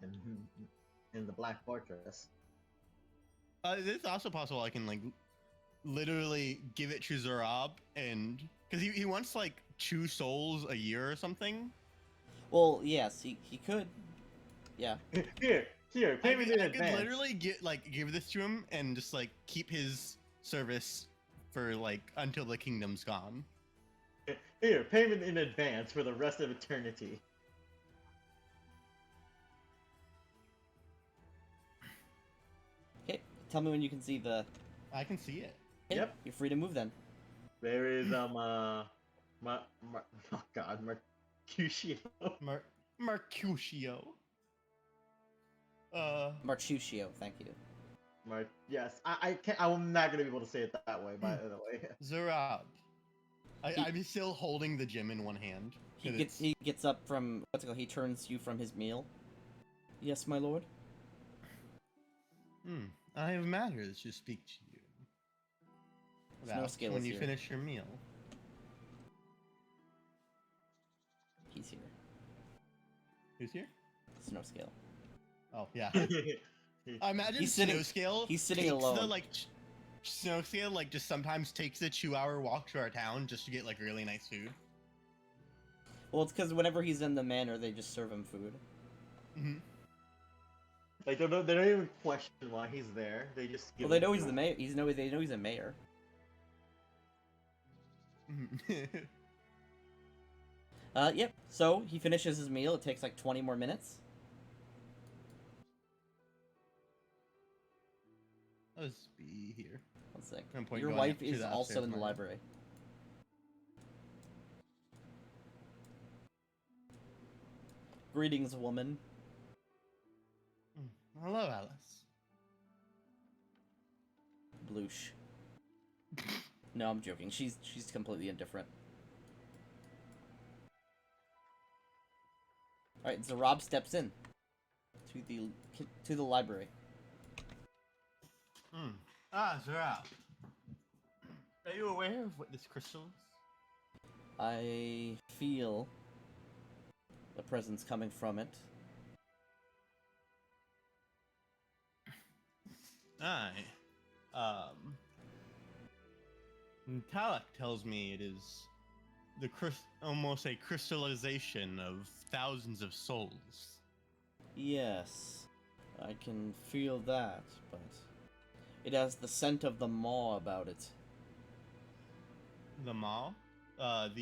E: in the Black Fortress.
A: it's also possible I can like literally give it to Zarab, and because he wants like 2 souls a year or something.
B: Well, yes, he could. Yeah.
E: Here, pay me in
A: I could
E: advance.
A: literally give this to him and just like keep his service for like until the kingdom's gone.
E: Here, payment in advance for the rest of eternity.
B: Okay, tell me when you can see the.
A: I can see it.
B: Okay,
E: Yep.
B: You're free to move then.
E: There is oh god, Mercutio.
A: Mercutio.
B: Marchuccio, thank you.
E: Yes, I can't. I'm not gonna be able to say it that way. By the way,
A: Zarab. I'm still holding the gem in one hand.
B: He gets up from what's it called? He turns you from his meal. Yes, my lord.
A: I have matters to speak to you about
B: Snowscale
A: when
B: is
A: you
B: here.
A: finish your meal.
B: He's here.
A: Who's here?
B: Snowscale.
A: Oh yeah. I imagine
B: He's sitting-
A: Snowscale.
B: he's sitting
A: takes
B: alone.
A: The, like, Snowscale like just sometimes takes a 2-hour walk to our town just to get like really nice food.
B: Well, it's because whenever he's in the manor, they just serve him food.
A: Mm-hmm.
E: Like they don't even question why he's there. They just give
B: Well, they
E: him
B: know he's
E: food.
B: the mayor. They know he's a mayor. Yep. So he finishes his meal. It takes like 20 more minutes.
A: Let's be here.
B: One sec.
A: No point
B: Your
A: going
B: wife
A: up to
B: is
A: the
B: also
A: upstairs
B: in the
A: manor.
B: library. Greetings, woman.
A: Hello, Alice.
B: Bloosh. No, I'm joking. She's completely indifferent. All right, so Rob steps in to the library.
A: Zara. Are you aware of what this crystal is?
B: I feel the presence coming from it.
A: Talak tells me it is almost a crystallization of thousands of souls.
B: Yes, I can feel that, but it has the scent of the maw about it.
A: The Maw? That's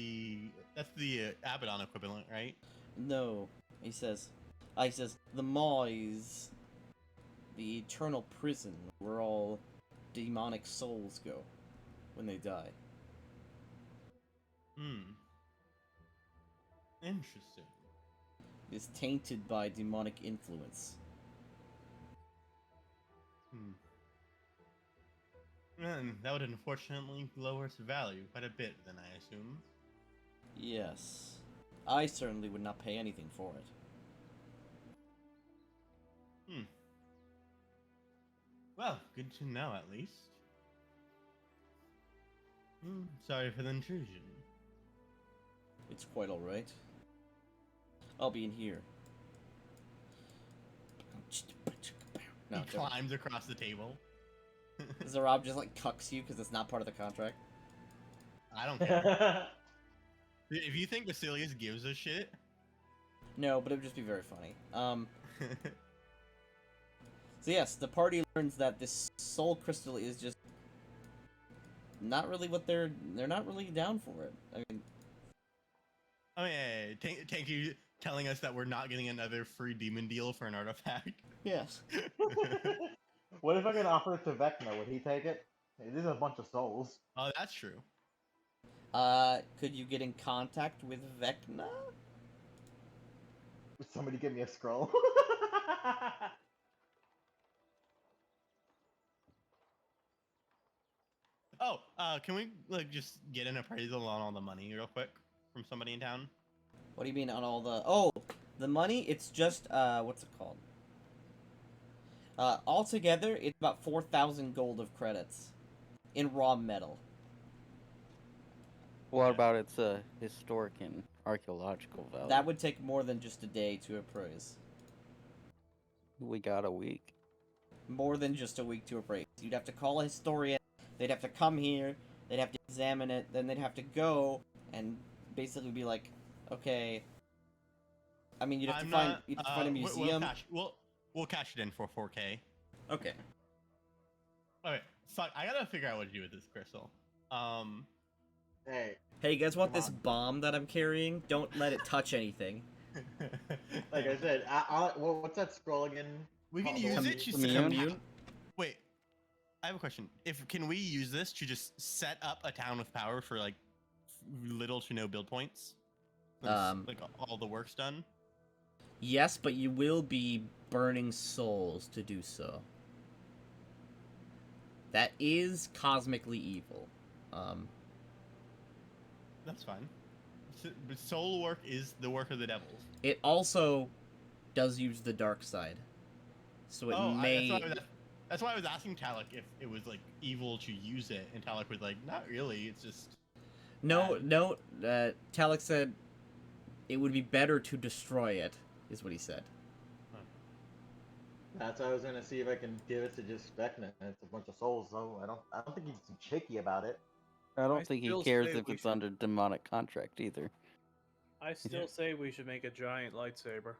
A: the Abaddon equivalent, right?
B: No, he says, the maw is the eternal prison where all demonic souls go when they die.
A: Interesting.
B: It is tainted by demonic influence.
A: And that would unfortunately lower its value quite a bit, then I assume.
B: Yes, I certainly would not pay anything for it.
A: Well, good to know at least. Sorry for the intrusion.
B: It's quite alright. I'll be in here. No,
A: He climbs across the table.
B: Zarab just like cucks you because it's not part of the contract.
A: I don't care. If you think Basilius gives a shit,
B: No, but it would just be very funny. So yes, the party learns that this soul crystal is just not really what they're not really down for it. I mean,
A: thank you telling us that we're not getting another free demon deal for an artifact.
B: yes.
E: What if I could offer it to Vecna? Would he take it? Hey, these are a bunch of souls.
A: Oh, that's true.
B: Could you get in contact with Vecna?
E: Would somebody give me a scroll?
A: Oh, can we like just get an appraisal on all the money real quick from somebody in town?
B: What do you mean on all the... Oh, the money, it's just, what's it called? Altogether, it's about 4,000 gold of credits in raw metal.
D: What about its historic and archaeological value?
B: That would take more than just a day to appraise.
D: We got a week.
B: More than just a week to appraise. You'd have to call a historian, they'd have to come here, they'd have to examine it, then they'd have to go and basically be like, okay... I mean, you'd have to find a museum.
A: We'll cash it in for 4K.
B: Okay.
A: Okay, fuck, I gotta figure out what to do with this crystal.
E: Hey,
B: Hey, you guys want
E: Come
B: this
E: on.
B: bomb that I'm carrying? Don't let it touch anything.
E: like I said, what's that scroll again?
A: we can
E: Oh, the
A: use
E: one
A: it
E: that-
A: to
D: Commune?
A: set up. Wait, I have a question. Can we use this to just set up a town with power for like little to no build points? Once, like all the work's done.
B: Yes, but you will be burning souls to do so. That is cosmically evil.
A: That's fine. But soul work is the work of the devils.
B: It also does use the dark side, so it may.
A: That's why I was asking Talik if it was like evil to use it, and Talik was like, "Not really. It's just."
B: No, no. Talik said it would be better to destroy it. Is what he said.
E: That's why I was gonna see if I can give it to just Vecna. It's a bunch of souls, so I don't think he's too shaky about it.
D: I don't think he
C: still
D: cares
C: say
D: if
C: we
D: it's
C: should-
D: under demonic contract either.
C: I still say we should make a giant lightsaber.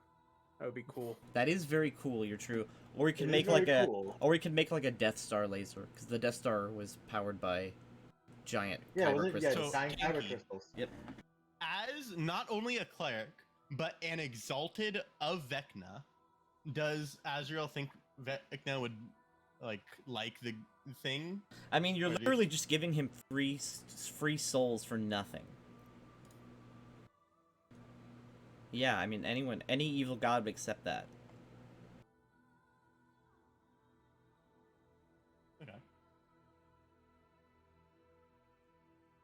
C: That would be cool.
B: That is very cool. You're true. Or we can
E: It is
B: make
E: very
B: like a,
E: cool.
B: or we can make like a Death Star laser, because the Death Star was powered by giant
E: Yeah,
B: kyber
E: was it? Yeah,
B: crystals.
E: giant kyber
A: Kinky.
E: crystals.
B: Yep.
A: As not only a cleric, but an exalted of Vecna, does Azrael think Vecna would like the thing?
B: I mean, you're
A: Or do you-
B: literally just giving him free souls for nothing. Yeah, I mean, any evil god would accept that.
A: Okay.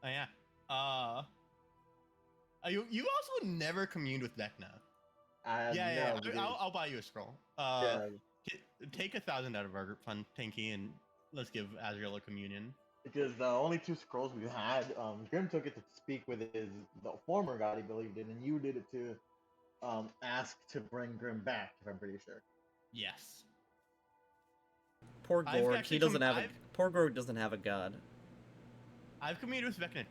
A: Oh yeah. You also never communed with Vecna. Yeah.
E: No,
A: I'll buy you a scroll.
E: yeah,
A: Take 1,000 out of our group fund, Tanky, and let's give Azrael a communion.
E: because the only 2 scrolls we had, Grim took it to speak with the former god he believed in, and you did it to ask to bring Grim back, if I'm pretty sure.
A: Yes.
B: Poor
A: I've
B: Gorg,
A: actually
B: he doesn't
A: come-
B: have a poor Gorg doesn't have a god.
A: I've communed with Vecna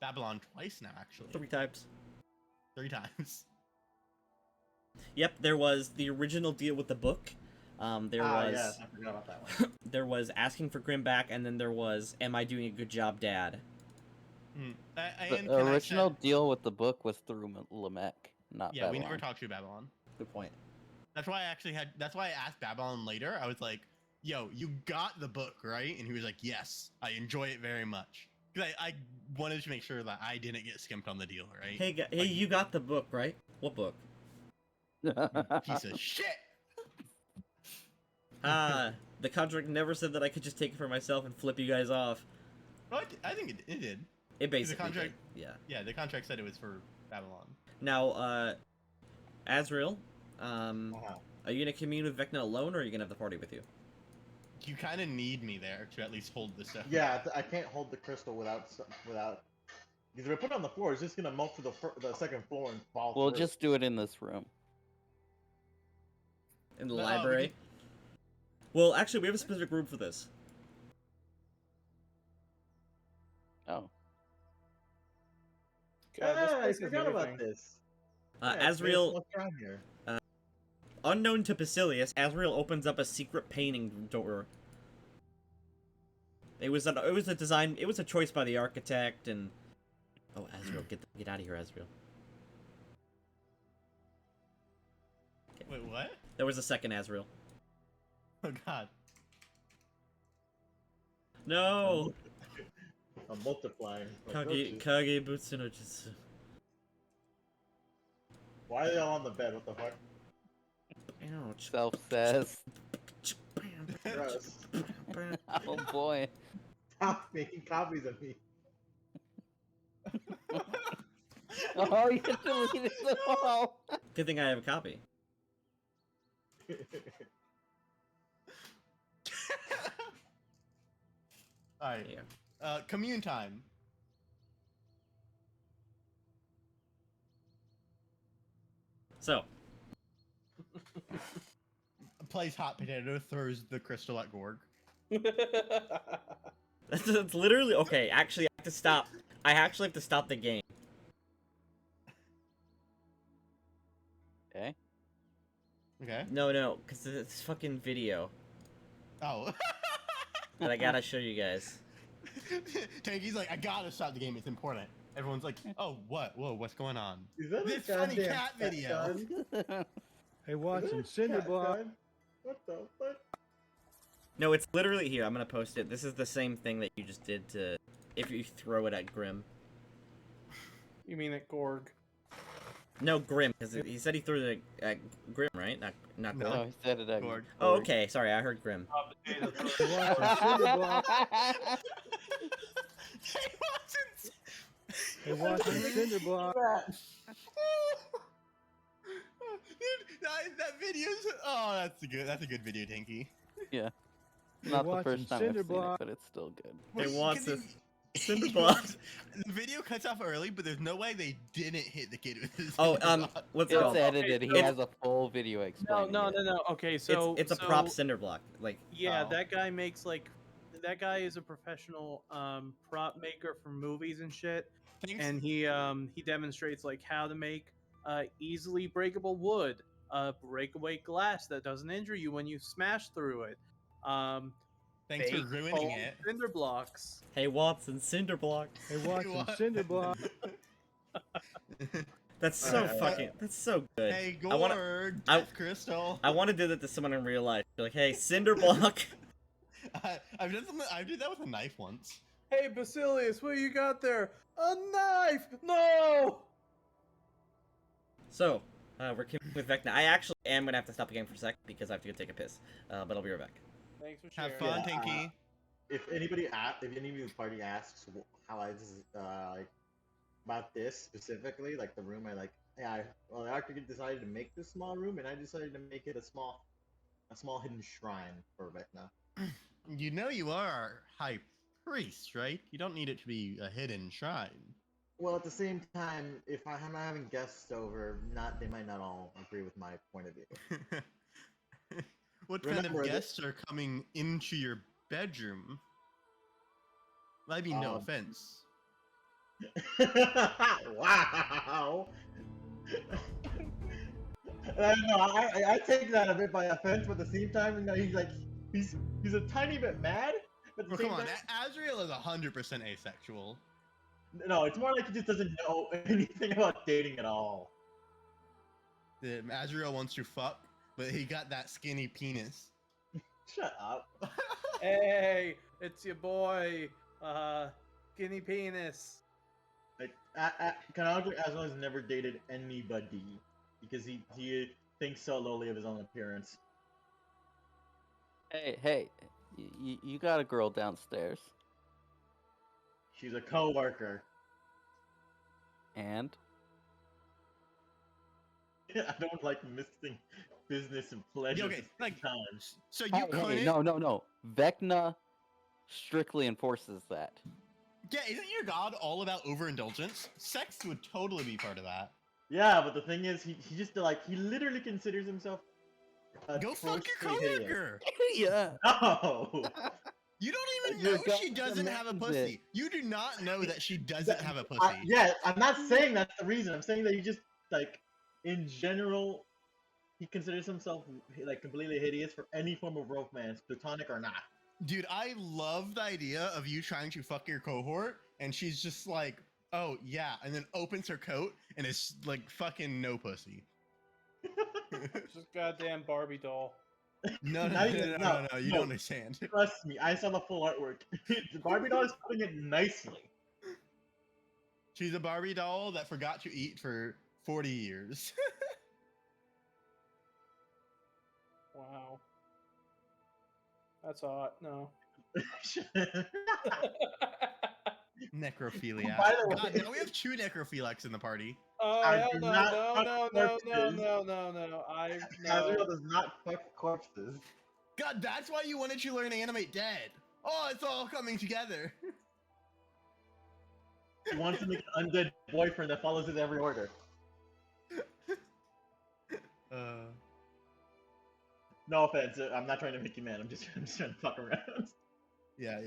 A: Babylon twice now, actually.
B: 3 times.
A: 3 times.
B: Yep, there was the original deal with the book. There was
E: Yes, I forgot about that one.
B: there was asking for Grim back, and then there was, am I doing a good job, Dad?
D: The original deal with the book was through Lamech, not
A: Yeah, we
D: Babylon.
A: never talked to Babylon.
B: Good point.
A: That's why I asked Babylon later. I was like, "Yo, you got the book, right?" And he was like, "Yes, I enjoy it very much." Because I wanted to make sure that I didn't get skimped on the deal, right?
B: Hey, hey, you got the book, right? What book?
A: Piece of shit.
B: The contract never said that I could just take it for myself and flip you guys off.
A: Oh, I think it did.
B: It basically
A: contract-
B: did, yeah.
A: Yeah, the contract said it was for Babylon.
B: Now, Azrael,
E: Uh-huh.
B: are you gonna commune with Vecna alone, or are you gonna have the party with you?
A: You kind of need me there to at least hold the stuff.
E: Yeah, I can't hold the crystal without. Because if I put it on the floor, it's just gonna melt to the second floor and fall.
D: We'll
E: through.
D: just do it in this room.
B: In the
A: No, we
B: library?
A: can-
B: Well, actually, we have a specific room for this.
D: Oh.
C: God, this
E: I
C: place is
E: forgot about
C: everything.
E: this. Yeah, it's
B: Azrael,
E: much around here.
B: unknown to Basilius, Azrael opens up a secret painting door. It was a design. It was a choice by the architect, and oh, Azrael, get out of here, Azrael.
A: Wait, what?
B: There was a second Azrael.
A: Oh God.
B: No,
E: I'm multiplying. Like roaches.
B: Kage Butsu no Jutsu.
E: Why are they all on the bed? What the fuck?
B: Ouch.
D: Self says.
E: Gross.
D: Oh boy.
E: Stop making copies of me.
D: Oh, you deleted them all.
B: Good thing I have a copy.
A: All right.
B: Yeah.
A: Commune time.
B: So,
A: Plays hot potato, throws the crystal at Gorg.
B: that's literally okay. Actually, I have to stop. I actually have to stop the game.
D: Okay.
A: Okay.
B: No, because it's fucking video
A: Oh.
B: that I gotta show you guys.
A: Tanky's like, I gotta stop the game. It's important. Everyone's like, oh, what? Whoa, what's going on?
E: Is that
A: This
E: a
A: funny
E: goddamn
A: cat
E: pet
A: video.
E: gun?
F: Hey
E: Is
F: Watson,
E: that a cat
F: Cinderblock.
E: gun? What the fuck?
B: No, it's literally here. I'm gonna post it. This is the same thing that you just did to if you throw it at Grim.
C: You mean at Gorg?
B: No, Grim, because he said he threw it at Grim, right? Not
A: No.
B: Gorg.
D: No, he said it at
A: Gorg.
B: Oh, okay. Sorry, I heard Grim.
F: Hey Watson, Cinderblock. Hey, watching cinder block.
A: Dude, that video's that's a good video, Tinky.
D: Yeah.
F: Hey,
D: Not the
F: watching
D: first time I've
F: cinder
D: seen it,
F: block.
D: but it's still good.
B: Hey,
A: Well,
B: what's
A: 'cause
B: this? Cinder block.
A: The video cuts off early, but there's no way they didn't hit the kid with his
B: Oh,
A: cinder block.
B: what's it
D: It's
B: called?
D: edited. He
C: so-
D: has a full video
C: No,
D: explaining
C: no,
D: it.
C: no, no. Okay, so
B: it's a prop cinder block. Like,
C: Yeah,
A: Oh.
C: that guy makes like that guy is a professional prop maker for movies and shit,
A: Thanks.
C: and he demonstrates like how to make easily breakable wood, breakaway glass that doesn't injure you when you smash through it.
A: Thanks for
C: fake
A: ruining
C: foam
A: it.
C: cinder blocks.
B: hey, Watson, cinder block.
F: Hey, watching
A: What?
F: cinder block.
B: That's so
C: Alright.
B: fucking. That's so good.
A: Hey,
B: I wanna-
A: Gord,
B: I-
A: Death Crystal.
B: I want to do that to someone in real life. Be like, hey, cinder block.
A: I've done something. I did that with a knife once.
C: Hey, Basilius, what you got there? A knife! No!
B: So, we're keeping with Vecna. I actually am gonna have to stop again for a sec because I have to go take a piss. But I'll be right back.
C: Thanks for sharing.
A: Have fun,
E: Yeah,
A: Tinky.
E: If any of the party asks how I just like about this specifically, like the room, the architect decided to make this small room, and I decided to make it a small hidden shrine for Vecna.
A: You know you are high priest, right? You don't need it to be a hidden shrine.
E: Well, at the same time, if I'm not having guests over, they might not all agree with my point of view.
A: What kind
E: Remember
A: of
E: that-
A: guests are coming into your bedroom? I mean, no
E: Um,
A: offense.
E: Wow. I don't know. I take that a bit by offense, but at the same time, he's a tiny bit mad. But at the
A: Well,
E: same
A: come on,
E: time,
A: Azrael is 100% asexual.
E: no, it's more like he just doesn't know anything about dating at all.
A: Azrael wants to fuck, but he got that skinny penis.
E: Shut up.
C: Hey, it's your boy, Skinny Penis.
E: Like, Kanadra Azrael has never dated anybody because he thinks so lowly of his own appearance.
D: Hey, you got a girl downstairs,
E: She's a co-worker.
D: and
E: I don't like mixing business and pleasure
A: Okay,
E: at the
A: like,
E: same time.
A: so you
D: hey,
A: couldn't.
D: no. Vecna strictly enforces that.
A: Yeah, isn't your god all about overindulgence? Sex would totally be part of that.
E: Yeah, but the thing is, he just he literally considers himself.
A: Go fuck your
E: atrociously hideous.
A: coworker.
D: Yeah.
E: No.
A: You don't even
D: Your
A: know she
D: god
A: doesn't have a
D: demands it.
A: pussy. You do not know that she doesn't have a pussy.
E: Yeah, I'm not saying that's the reason. I'm saying that he just in general, he considers himself completely hideous for any form of romance, platonic or not.
A: Dude, I love the idea of you trying to fuck your cohort, and she's just like, oh, yeah, and then opens her coat, and it's like fucking no pussy.
C: Just goddamn Barbie doll.
A: No,
E: Not even- no,
A: you
E: no.
A: don't understand.
E: Trust me, I saw the full artwork. The Barbie doll is putting it nicely.
A: She's a Barbie doll that forgot to eat for 40 years.
C: Wow. That's hot. No.
A: Necrophilia.
E: By the way-
A: God, now we have 2 necrophiliacs in the party.
C: Oh
E: I
C: hell
E: do
C: no,
E: not
C: no,
E: fuck
C: no, no, no,
E: corpses.
C: no. I
E: Azrael
C: no.
E: does not fuck corpses.
A: God, that's why you wanted to learn animate dead. Oh, it's all coming together.
E: He wants to make an undead boyfriend that follows his every order. No offense, I'm not trying to make you mad. I'm just trying to fuck around.
A: Yeah.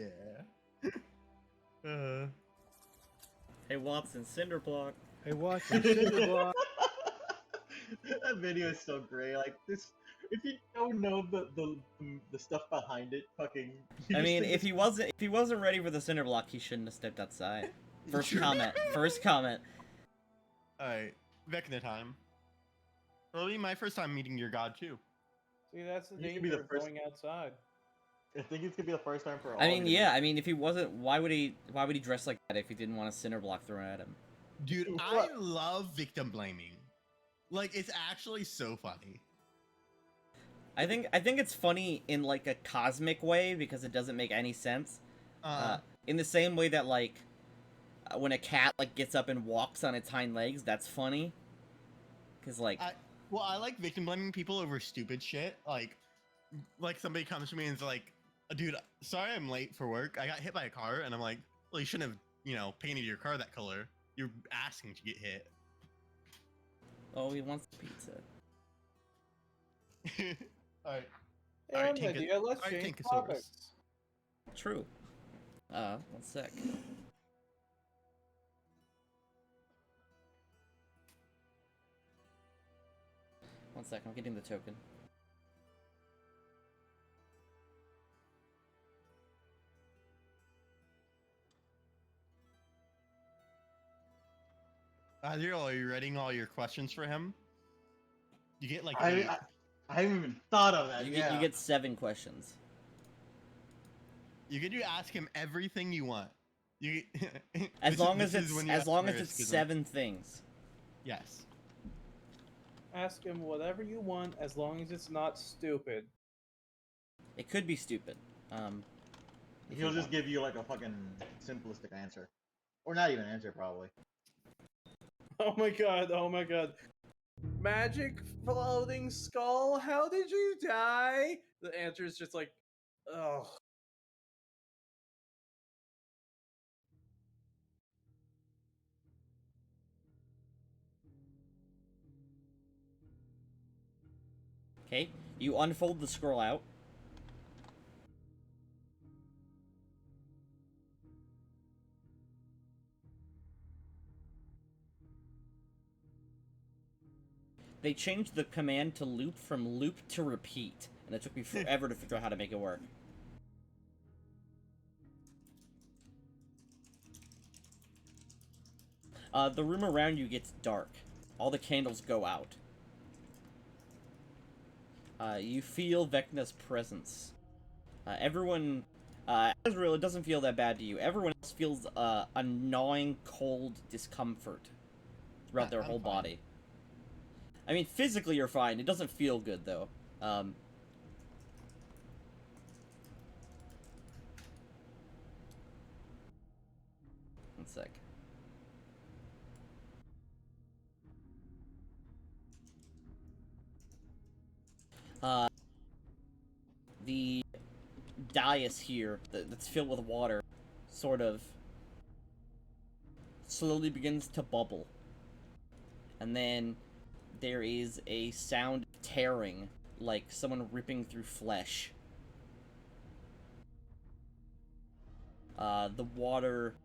B: Hey, Watson, cinder block.
F: Hey, watching cinder block.
E: That video is so great. Like this, if you don't know the stuff behind it, fucking. you
B: I
E: just
B: mean,
E: think
B: if he wasn't ready for the cinder block, he shouldn't have stepped outside. First comment.
A: Alright, Vecna time. It'll be my first time meeting your god too.
C: See, that's the
E: You could be the
C: danger of
E: first-
C: going outside.
E: I think it's gonna be the first time for all.
B: I mean,
E: of you.
B: yeah. I mean, if he wasn't, why would he dress like that if he didn't want a cinder block thrown at him?
A: Dude, I
E: What?
A: love victim blaming. Like, it's actually so funny.
B: I think it's funny in like a cosmic way because it doesn't make any sense. In the same way that like, when a cat like gets up and walks on its hind legs, that's funny. Cause like,
A: Well, I like victim blaming people over stupid shit. Like somebody comes to me and is like, "Dude, sorry I'm late for work. I got hit by a car," and I'm like, "Well, you shouldn't have, painted your car that color. You're asking to get hit."
B: oh, he wants pizza.
A: All right.
C: Yeah,
A: All right,
C: good
A: Tinka-
C: idea. Let's
A: all right,
C: change
A: Tinkosaurus.
C: topics.
B: True. 1 sec. One sec, I'm getting the token.
A: Azriel, are you writing all your questions for him? You get like
E: I,
A: eight.
E: I haven't even thought of that.
B: You
E: yeah.
B: get 7 questions.
A: You get to ask him everything you want. You
B: As
A: this
B: long
A: is-
B: as
A: this is
B: it's
A: when you
B: as
A: ask
B: long as
A: Marius,
B: it's
A: 'cause
B: 7 things.
A: Yes.
C: Ask him whatever you want as long as it's not stupid.
B: It could be stupid. If
E: He'll
B: you
E: just
B: want.
E: give you like a fucking simplistic answer, or not even an answer probably.
C: Oh my god, oh my god. Magic floating skull, how did you die? The answer is just like, ugh.
B: Okay, you unfold the scroll out. They changed the command to loop from loop to repeat, and it took me forever to figure out how to make it work. The room around you gets dark. All the candles go out. You feel Vecna's presence. Everyone... Azrael, it doesn't feel that bad to you. Everyone else feels a gnawing, cold discomfort throughout their
A: I'm
B: whole
A: fine.
B: body. I mean, physically you're fine. It doesn't feel good, though. One sec. The dais here that's filled with water sort of slowly begins to bubble. And then there is a sound of tearing, like someone ripping through flesh. The water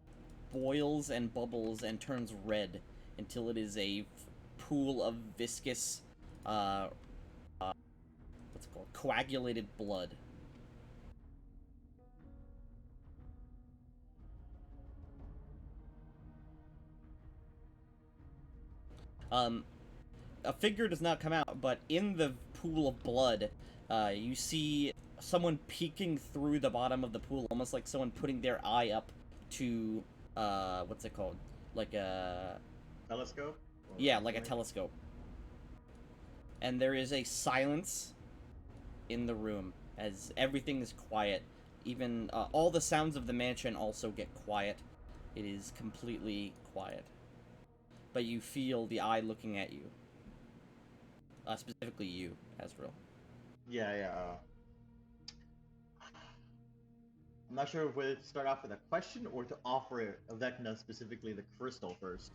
B: boils and bubbles and turns red until it is a pool of viscous, what's it called? Coagulated blood. A figure does not come out, but in the pool of blood, you see someone peeking through the bottom of the pool, almost like someone putting their eye up to, what's it called? Like a...
E: Telescope? Or
B: Yeah, like a
E: something?
B: telescope. And there is a silence in the room, as everything is quiet. Even, all the sounds of the mansion also get quiet. It is completely quiet. But you feel the eye looking at you. Specifically you, Azrael.
E: Yeah. I'm not sure whether to start off with a question or to offer Vecna specifically the crystal first.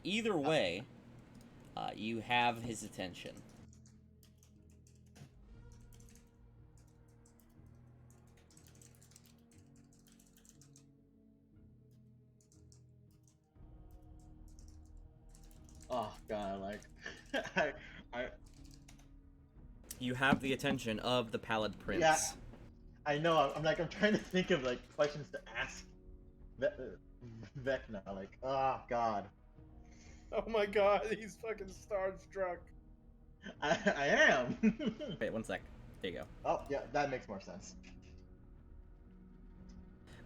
B: Either way, you have his attention.
E: Oh god, like I
B: You have the attention of the Pallid Prince.
E: Yeah. I know. I'm trying to think of like questions to ask Vecna. Like, oh god,
C: Oh my god, he's fucking starstruck.
E: I am.
B: Wait, 1 sec. There you go.
E: Oh yeah, that makes more sense.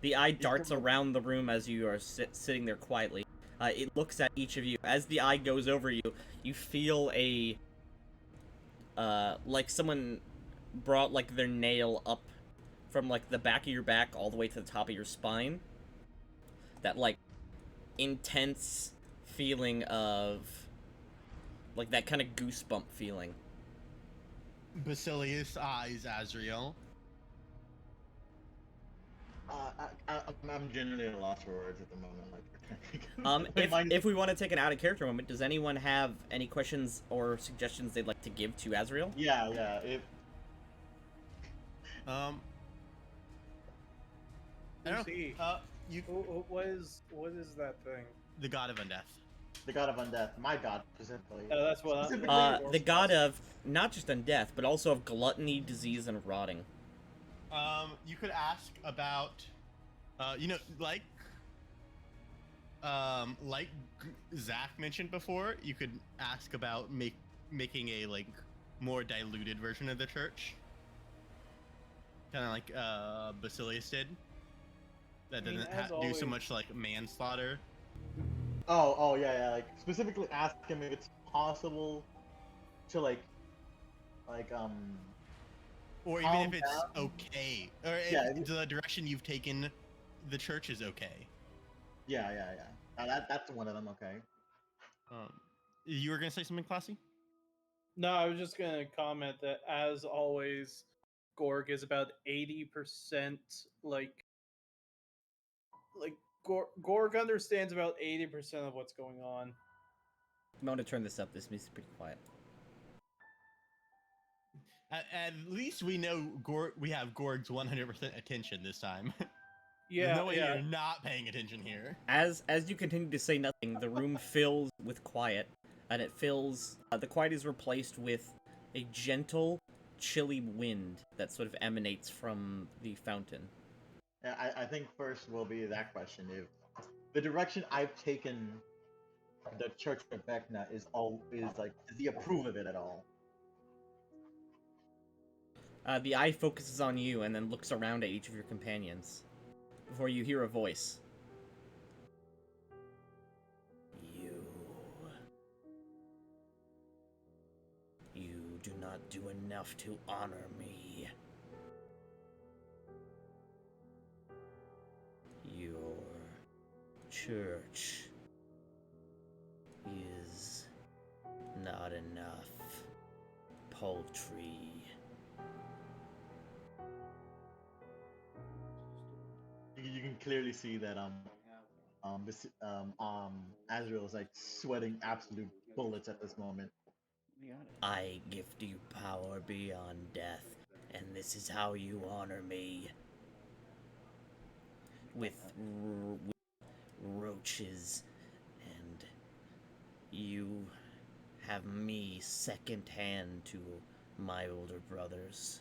B: The eye darts around the room as you are sitting there quietly. It looks at each of you. As the eye goes over you, you feel a... like someone brought, like, their nail up from, like, the back of your back all the way to the top of your spine. that like intense feeling of like that kind of goosebump feeling.
A: Basilius eyes Azrael.
E: I'm genuinely at a loss for words at the moment. Like,
B: If we want to take an out of character moment, does anyone have any questions or suggestions they'd like to give to Azrael?
E: yeah.
A: I don't
C: See,
A: know. You
C: what is that thing?
A: the god of undeath.
E: the god of undeath, my god specifically.
C: That's what.
E: Specifically-
B: The god of not just undeath, but also of gluttony, disease, and rotting.
A: You could ask about, like Zach mentioned before, you could ask about making a like more diluted version of the church, kind of like Basilius did. That
C: I mean,
A: doesn't
C: as
A: do so
C: always-
A: much like manslaughter.
E: Oh yeah. Like specifically ask him if it's possible to like
A: Or even
E: calm
A: if it's
E: down.
A: okay, or if
E: Yeah,
A: the direction you've taken the church is okay.
E: yeah. That's one of them. Okay.
A: You were gonna say something, Classy?
C: No, I was just gonna comment that as always, Gorg is about 80% Gorg understands about 80% of what's going on.
B: I'm going to turn this up. This music's pretty quiet.
A: At least we know we have Gorg's 100% attention this time.
C: Yeah,
A: There's no way
C: yeah.
A: you're not paying attention here.
B: As you continue to say nothing, the room fills with quiet, and it fills. The quiet is replaced with a gentle, chilly wind that sort of emanates from the fountain.
E: Yeah, I think first will be that question: if the direction I've taken the Church of Vecna does he approve of it at all?
B: The eye focuses on you and then looks around at each of your companions before you hear a voice. You do not do enough to honor me. Your church is not enough. Paltry.
E: You can clearly see that Azrael is like sweating absolute bullets at this moment.
B: I gift you power beyond death, and this is how you honor me. With roaches, and you have me second hand to my older brothers.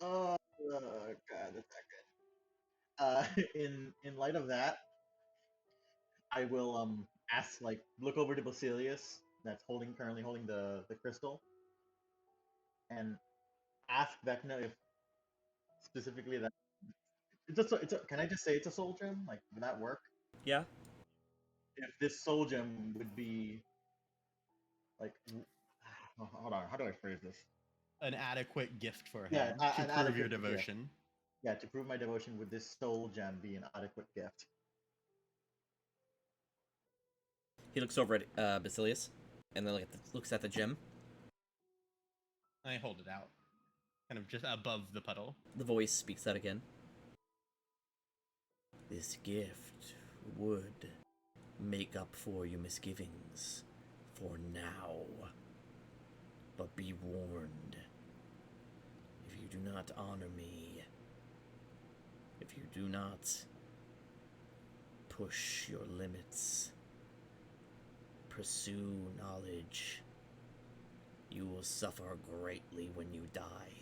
E: Oh god, that's not good. In light of that, I will ask look over to Basilius that's currently holding the crystal, and ask Vecna if specifically that can I just say it's a soul gem? Like, would that work?
B: Yeah?
E: If this soul gem would be like, hold on, how do I phrase this?
A: An adequate gift for him
E: Yeah,
A: to
E: an
A: prove your
E: adequate gift.
A: devotion.
E: Yeah, to prove my devotion, would this soul gem be an adequate gift?
B: He looks over at Basilius, and then looks at the gem.
A: I hold it out, kind of just above the puddle.
B: The voice speaks out again. This gift would make up for your misgivings for now. But be warned. If you do not honor me, if you do not push your limits, pursue knowledge, you will suffer greatly when you die.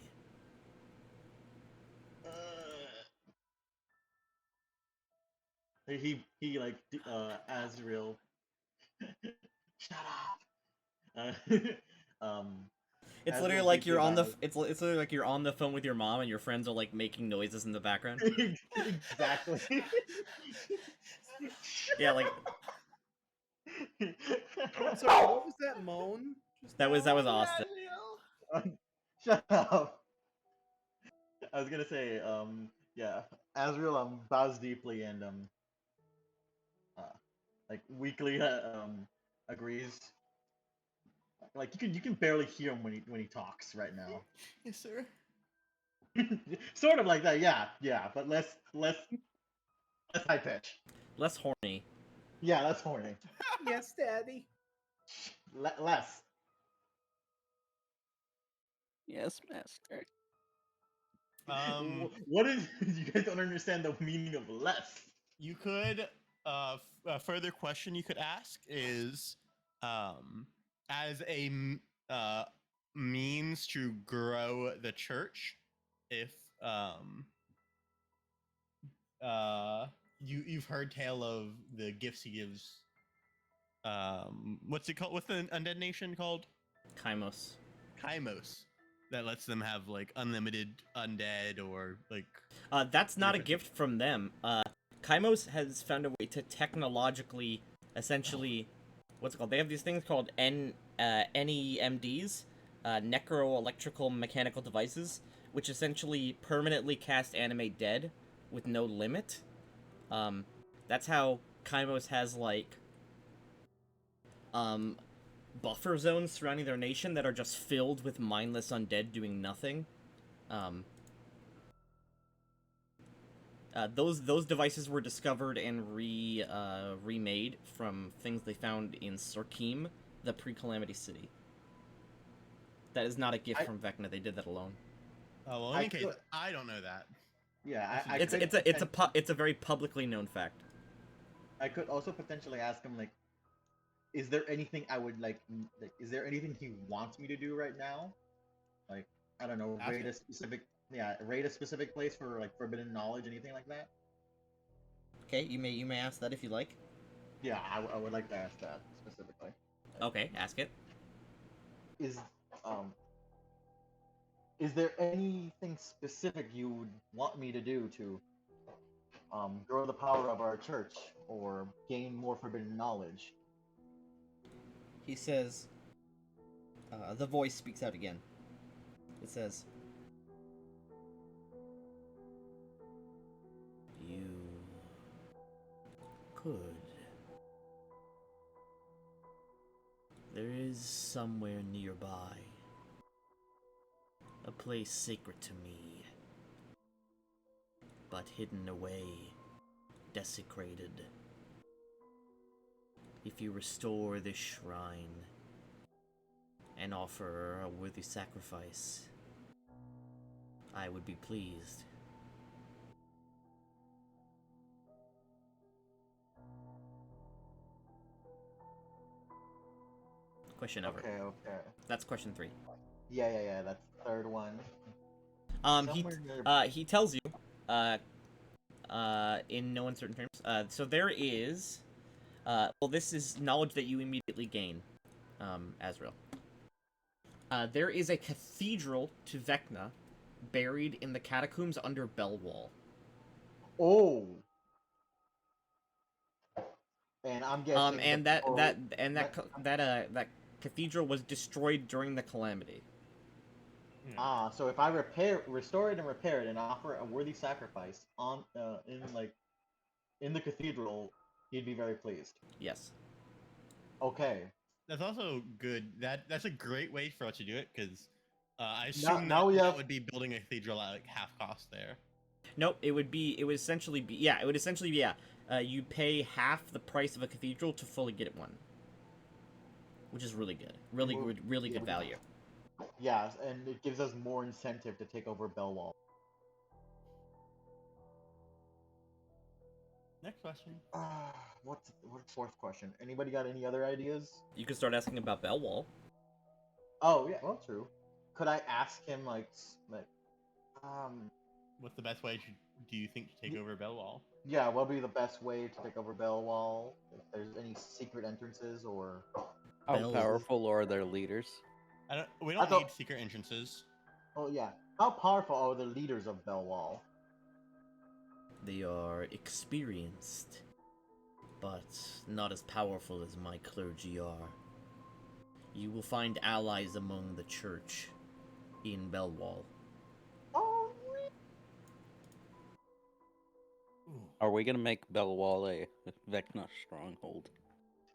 E: Azrael. Shut up.
B: It's
E: As
B: literally
E: we'll
B: like
E: keep
B: you're
E: it
B: on the
E: out.
B: it's literally like you're on the phone with your mom and your friends are like making noises in the background.
E: Exactly.
B: Yeah, like
C: I'm sorry, what was that moan?
B: that was Austin.
E: Shut up. I was gonna say, yeah, Asriel bows deeply and uh, like weakly agrees. Like you can barely hear him when he talks right now.
A: Yes, sir.
E: Sort of like that, yeah, but less high pitch.
B: Less horny.
E: Yeah, that's horny.
C: Yes, Daddy.
E: Less.
D: Yes, master.
E: What is you guys don't understand the meaning of less?
A: You could a further question you could ask is as a means to grow the church, if you've heard tale of the gifts he gives, what's it called, what's the undead nation called?
B: Kymos.
A: Kymos, that lets them have like unlimited undead or like
B: That's not a
A: different-
B: gift from them. Kymos has found a way to technologically, essentially, what's it called? They have these things called NEMDs, necroelectrical mechanical devices, which essentially permanently cast animate dead with no limit. That's how Kymos has like buffer zones surrounding their nation that are just filled with mindless undead doing nothing. Those devices were discovered and remade from things they found in Sorkim, the pre-Calamity City. That is not a gift from Vecna. They did that alone.
A: Oh well, in any case, I don't know that.
E: Yeah,
B: It's a very publicly known fact.
E: I could also potentially ask him like, is there anything I would like? Is there anything he wants me to do right now? Like, I don't know,
A: Ask
E: raid
A: it.
E: a specific, raid a specific place for like forbidden knowledge, anything like that.
B: Okay, you may ask that if you like.
E: Yeah, I would like to ask that specifically.
B: Okay, ask it.
E: Is um, is there anything specific you would want me to do to grow the power of our church or gain more forbidden knowledge?
B: He says, the voice speaks out again. It says, "You could. There is somewhere nearby a place sacred to me, but hidden away, desecrated. If you restore this shrine and offer a worthy sacrifice, I would be pleased." Question over.
E: Okay.
B: That's question 3.
E: Yeah. That's the third one.
B: He tells you, in no uncertain terms. So there is, this is knowledge that you immediately gain, Azrael. There is a cathedral to Vecna, buried in the catacombs under Bellwall.
E: Oh. And I'm guessing.
B: And that cathedral was destroyed during the Calamity.
E: So if I restore it and repair it, and offer a worthy sacrifice on in the cathedral, he'd be very pleased.
B: Yes.
E: Okay.
A: That's also good. That's a great way for us to do it because I
E: Now
A: assume
E: we
A: that
E: have-
A: would be building a cathedral at like half cost there.
B: Nope. It would essentially be you pay half the price of a cathedral to fully get it one, which is really good. Really good value.
E: Yes, and it gives us more incentive to take over Bellwall.
A: Next question.
E: What's fourth question? Anybody got any other ideas?
B: You can start asking about Bellwall.
E: Oh yeah, well true. Could I ask him
A: What's the best way do you think to take over Bellwall?
E: yeah, what would be the best way to take over Bellwall? If there's any secret entrances or
D: How
B: Bells.
D: powerful are their leaders?
A: We
E: I
A: don't
E: thought-
A: need secret entrances.
E: oh yeah, how powerful are the leaders of Bellwall?
B: They are experienced, but not as powerful as my clergy are. You will find allies among the church in Bellwall.
E: Oh,
D: Are we gonna make Belwall a Vecna stronghold?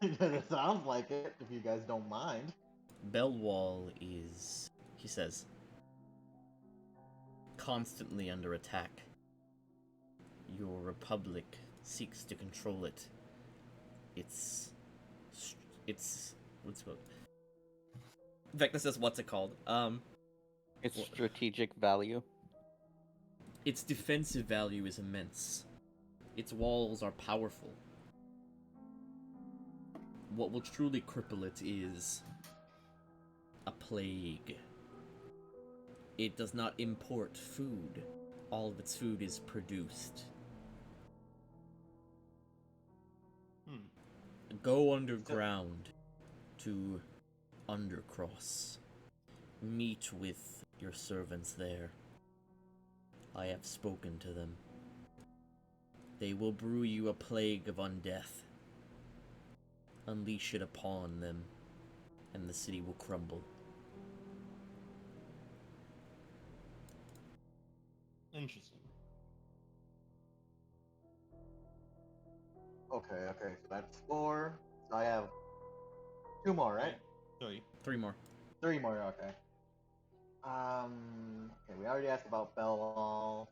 E: It sounds like it, if you guys don't mind.
B: Belwall is, he says, constantly under attack. Your republic seeks to control it. It's what's it called? Vecna says, "What's it called?"
D: Its strategic value.
B: Its defensive value is immense. Its walls are powerful. What will truly cripple it is a plague. It does not import food. All of its food is produced. Go underground to Undercross. Meet with your servants there. I have spoken to them. They will brew you a plague of undeath. Unleash it upon them, and the city will crumble.
A: Interesting.
E: Okay, so that's 4. So I have 2 more, right?
A: Sorry.
B: 3 more.
E: 3 more, okay. Okay, we already asked about Bellwall.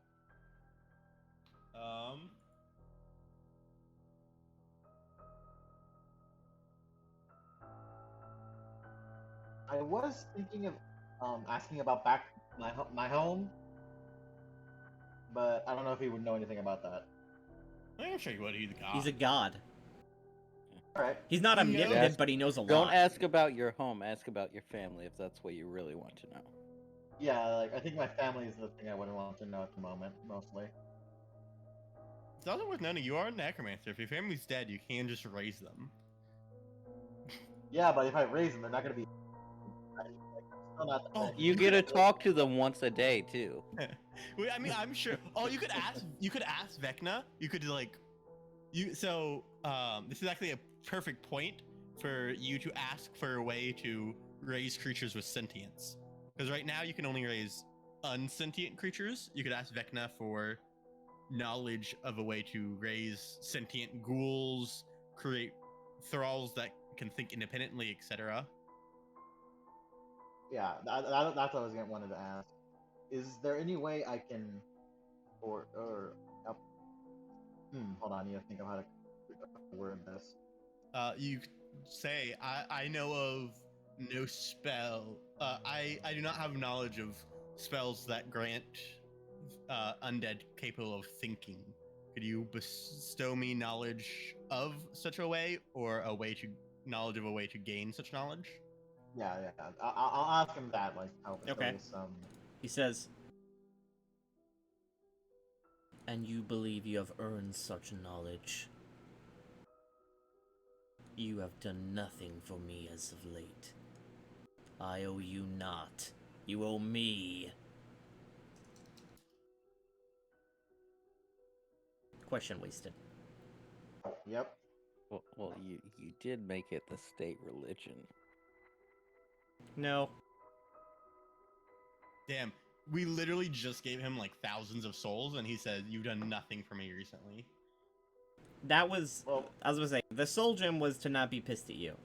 E: I was thinking of asking about back my home, but I don't know if he would know anything about that.
A: I'm sure you would. He's a god.
B: He's a god.
E: All right.
B: He's not
A: He knows.
B: omnipotent, but he knows a lot.
D: Don't ask about your home. Ask about your family if that's what you really want to know.
E: Yeah, like I think my family is the thing I wouldn't want to know at the moment, mostly.
A: It's also worth noting you are a necromancer. If your family's dead, you can just raise them.
E: Yeah, but if I raise them, they're not gonna be. Like, still not the
A: Oh,
E: thing.
D: You get to talk to them once a day too.
A: Wait, I mean, I'm sure. Oh, you could ask Vecna. You could like, So, this is actually a perfect point for you to ask for a way to raise creatures with sentience. Because right now you can only raise unsentient creatures. You could ask Vecna for knowledge of a way to raise sentient ghouls, create thralls that can think independently, etc.
E: Yeah, that's what I was gonna wanted to ask. Is there any way I can, or hold on, I need to think of how to word this.
A: You could say, I know of no spell. I do not have knowledge of spells that grant undead capable of thinking. Could you bestow me knowledge of such a way, or knowledge of a way to gain such knowledge?
E: Yeah, I'll ask him that, like how
B: Okay.
E: there's
B: He says, and you believe you have earned such knowledge. You have done nothing for me as of late. I owe you not. You owe me. Question wasted.
E: Yep.
D: Well, you did make it the state religion.
B: No.
A: Damn, we literally just gave him like thousands of souls, and he said, "You've done nothing for me recently."
B: That was,
E: Well,
B: I was gonna say, the soul gem was to not be pissed at you.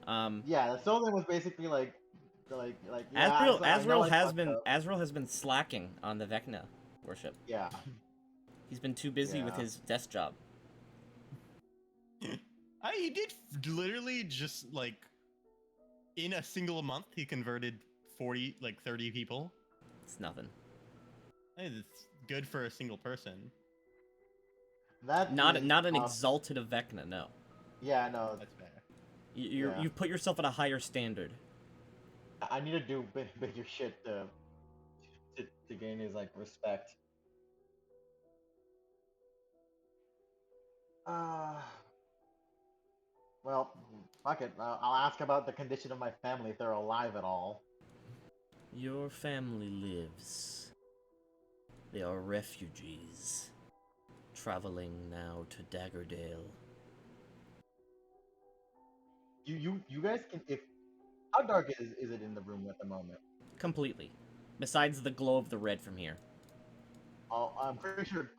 E: yeah, the soul thing was basically like yeah,
B: Azrael,
E: so I know I fucked up.
B: Azrael has been slacking on the Vecna worship.
E: Yeah.
B: He's been too busy with
E: Yeah.
B: his desk job.
A: He did literally just like in a single month he converted 30 people.
B: It's nothing.
A: It's good for a single person.
E: That
B: Not
E: is
B: an
E: tough.
B: exalted of Vecna, no.
E: Yeah, no.
A: That's fair.
E: Yeah.
B: You've put yourself at a higher standard.
E: I need to do bigger shit to gain his like respect. Well, fuck it. I'll ask about the condition of my family if they're alive at all.
B: Your family lives. They are refugees, traveling now to Daggerdale.
E: You guys can if how dark is it in the room at the moment?
B: Completely. Besides the glow of the red from here.
E: I'm pretty sure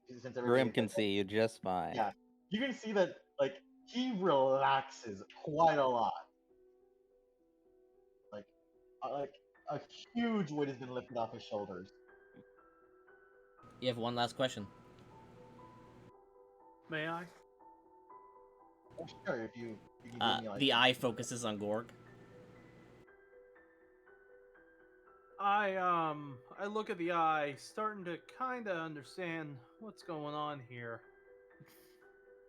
E: since
D: Grim
E: everybody
D: can see you just fine.
E: Yeah, you can see that like he relaxes quite a lot. Like, like a huge weight has been lifted off his shoulders.
B: You have one last question.
C: May I?
E: Oh, sure, if you give me like
B: The eye focuses on Gorg.
C: I look at the eye, starting to kind of understand what's going on here,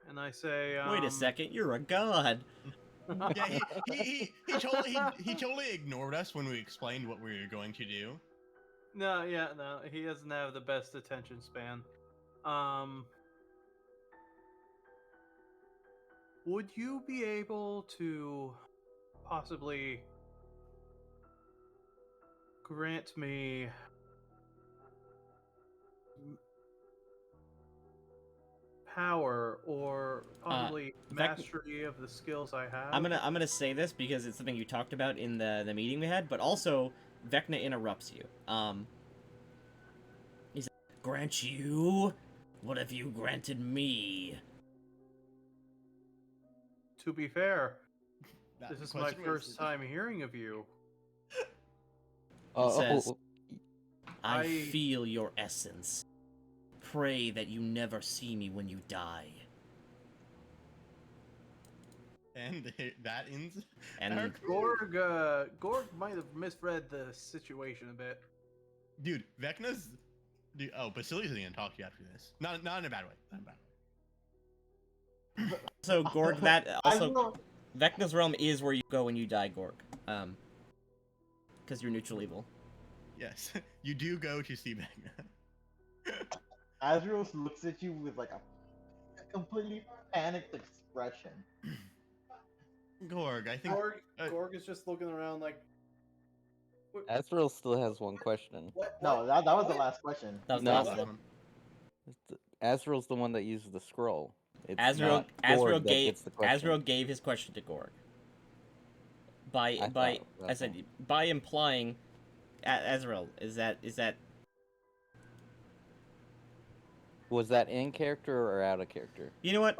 C: and I say,
B: Wait a second, you're a god.
A: Yeah, he totally ignored us when we explained what we were going to do.
C: No, yeah, no, he doesn't have the best attention span. Would you be able to possibly grant me power or possibly mastery of the skills I have?
B: I'm gonna say this because it's something you talked about in the meeting we had, but also Vecna interrupts you. He's like, grant you? What have you granted me?
C: To be fair,
A: That
C: this is my
A: question was-
C: first time hearing of you.
B: He says, I
C: I-
B: feel your essence. Pray that you never see me when you die.
A: And that ends.
B: And
A: our-
C: Gorg might have misread the situation a bit.
A: Dude, Vecna's. Dude, oh, Basilius is gonna talk to you after this. Not in a bad way. Not in a bad way.
B: so Gorg, that
E: I
B: also
E: will-
B: Vecna's realm is where you go when you die, Gorg. Because you're neutral evil.
A: Yes, you do go to see Vecna.
E: Azrael looks at you with like a completely panicked expression.
A: Gorg, I think.
C: Gorg is just looking around like.
D: Azrael still has one question.
E: No, that was the last question.
B: That was
D: No.
B: the
A: Last
B: last one.
A: one.
D: Azrael's the one that uses the scroll. It's
B: Azrael
D: not Gord that
B: gave
D: gets the question.
B: Azrael gave his question to Gorg. By
D: I thought-
B: I said by implying, Azrael is that
D: Was that in character or out of character?
B: you know what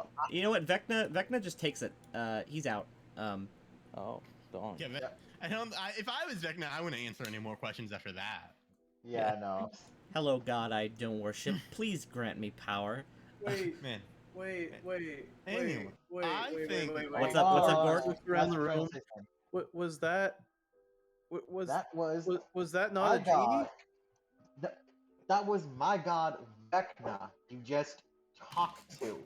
B: Vecna just takes it. He's out.
D: Oh, darn.
A: Yeah, if I was Vecna, I wouldn't answer any more questions after that.
E: Yeah, no.
B: Hello, God I don't worship. Please grant me power.
C: Wait,
A: Man,
C: wait.
A: Anyway, I think-
B: What's up, Gorg?
C: Look around the
E: Azrael
C: room.
E: says something.
C: Was that? Was
E: That was
C: was that not
E: my
C: a genie?
E: god. That was my god Vecna. You just talked to.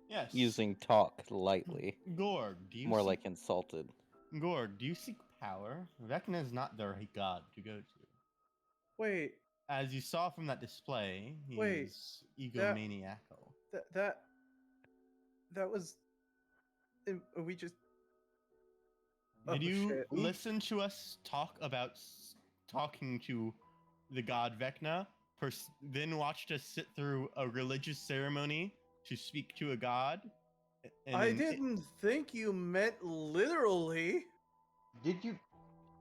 A: yes.
D: Using talk lightly.
A: Gorg, do you
D: More
A: seek,
D: like insulted.
A: Gorg, do you seek power? Vecna is not the right god to go to.
C: Wait,
A: As you saw from that display, he
C: Wait,
A: is egomaniacal.
C: that was. We just.
A: Did
C: Oh,
A: you
C: shit.
A: listen to us talk about talking to the god Vecna, then watched us sit through a religious ceremony to speak to a god? And
C: I
A: then
C: didn't think you meant literally.
E: Did you?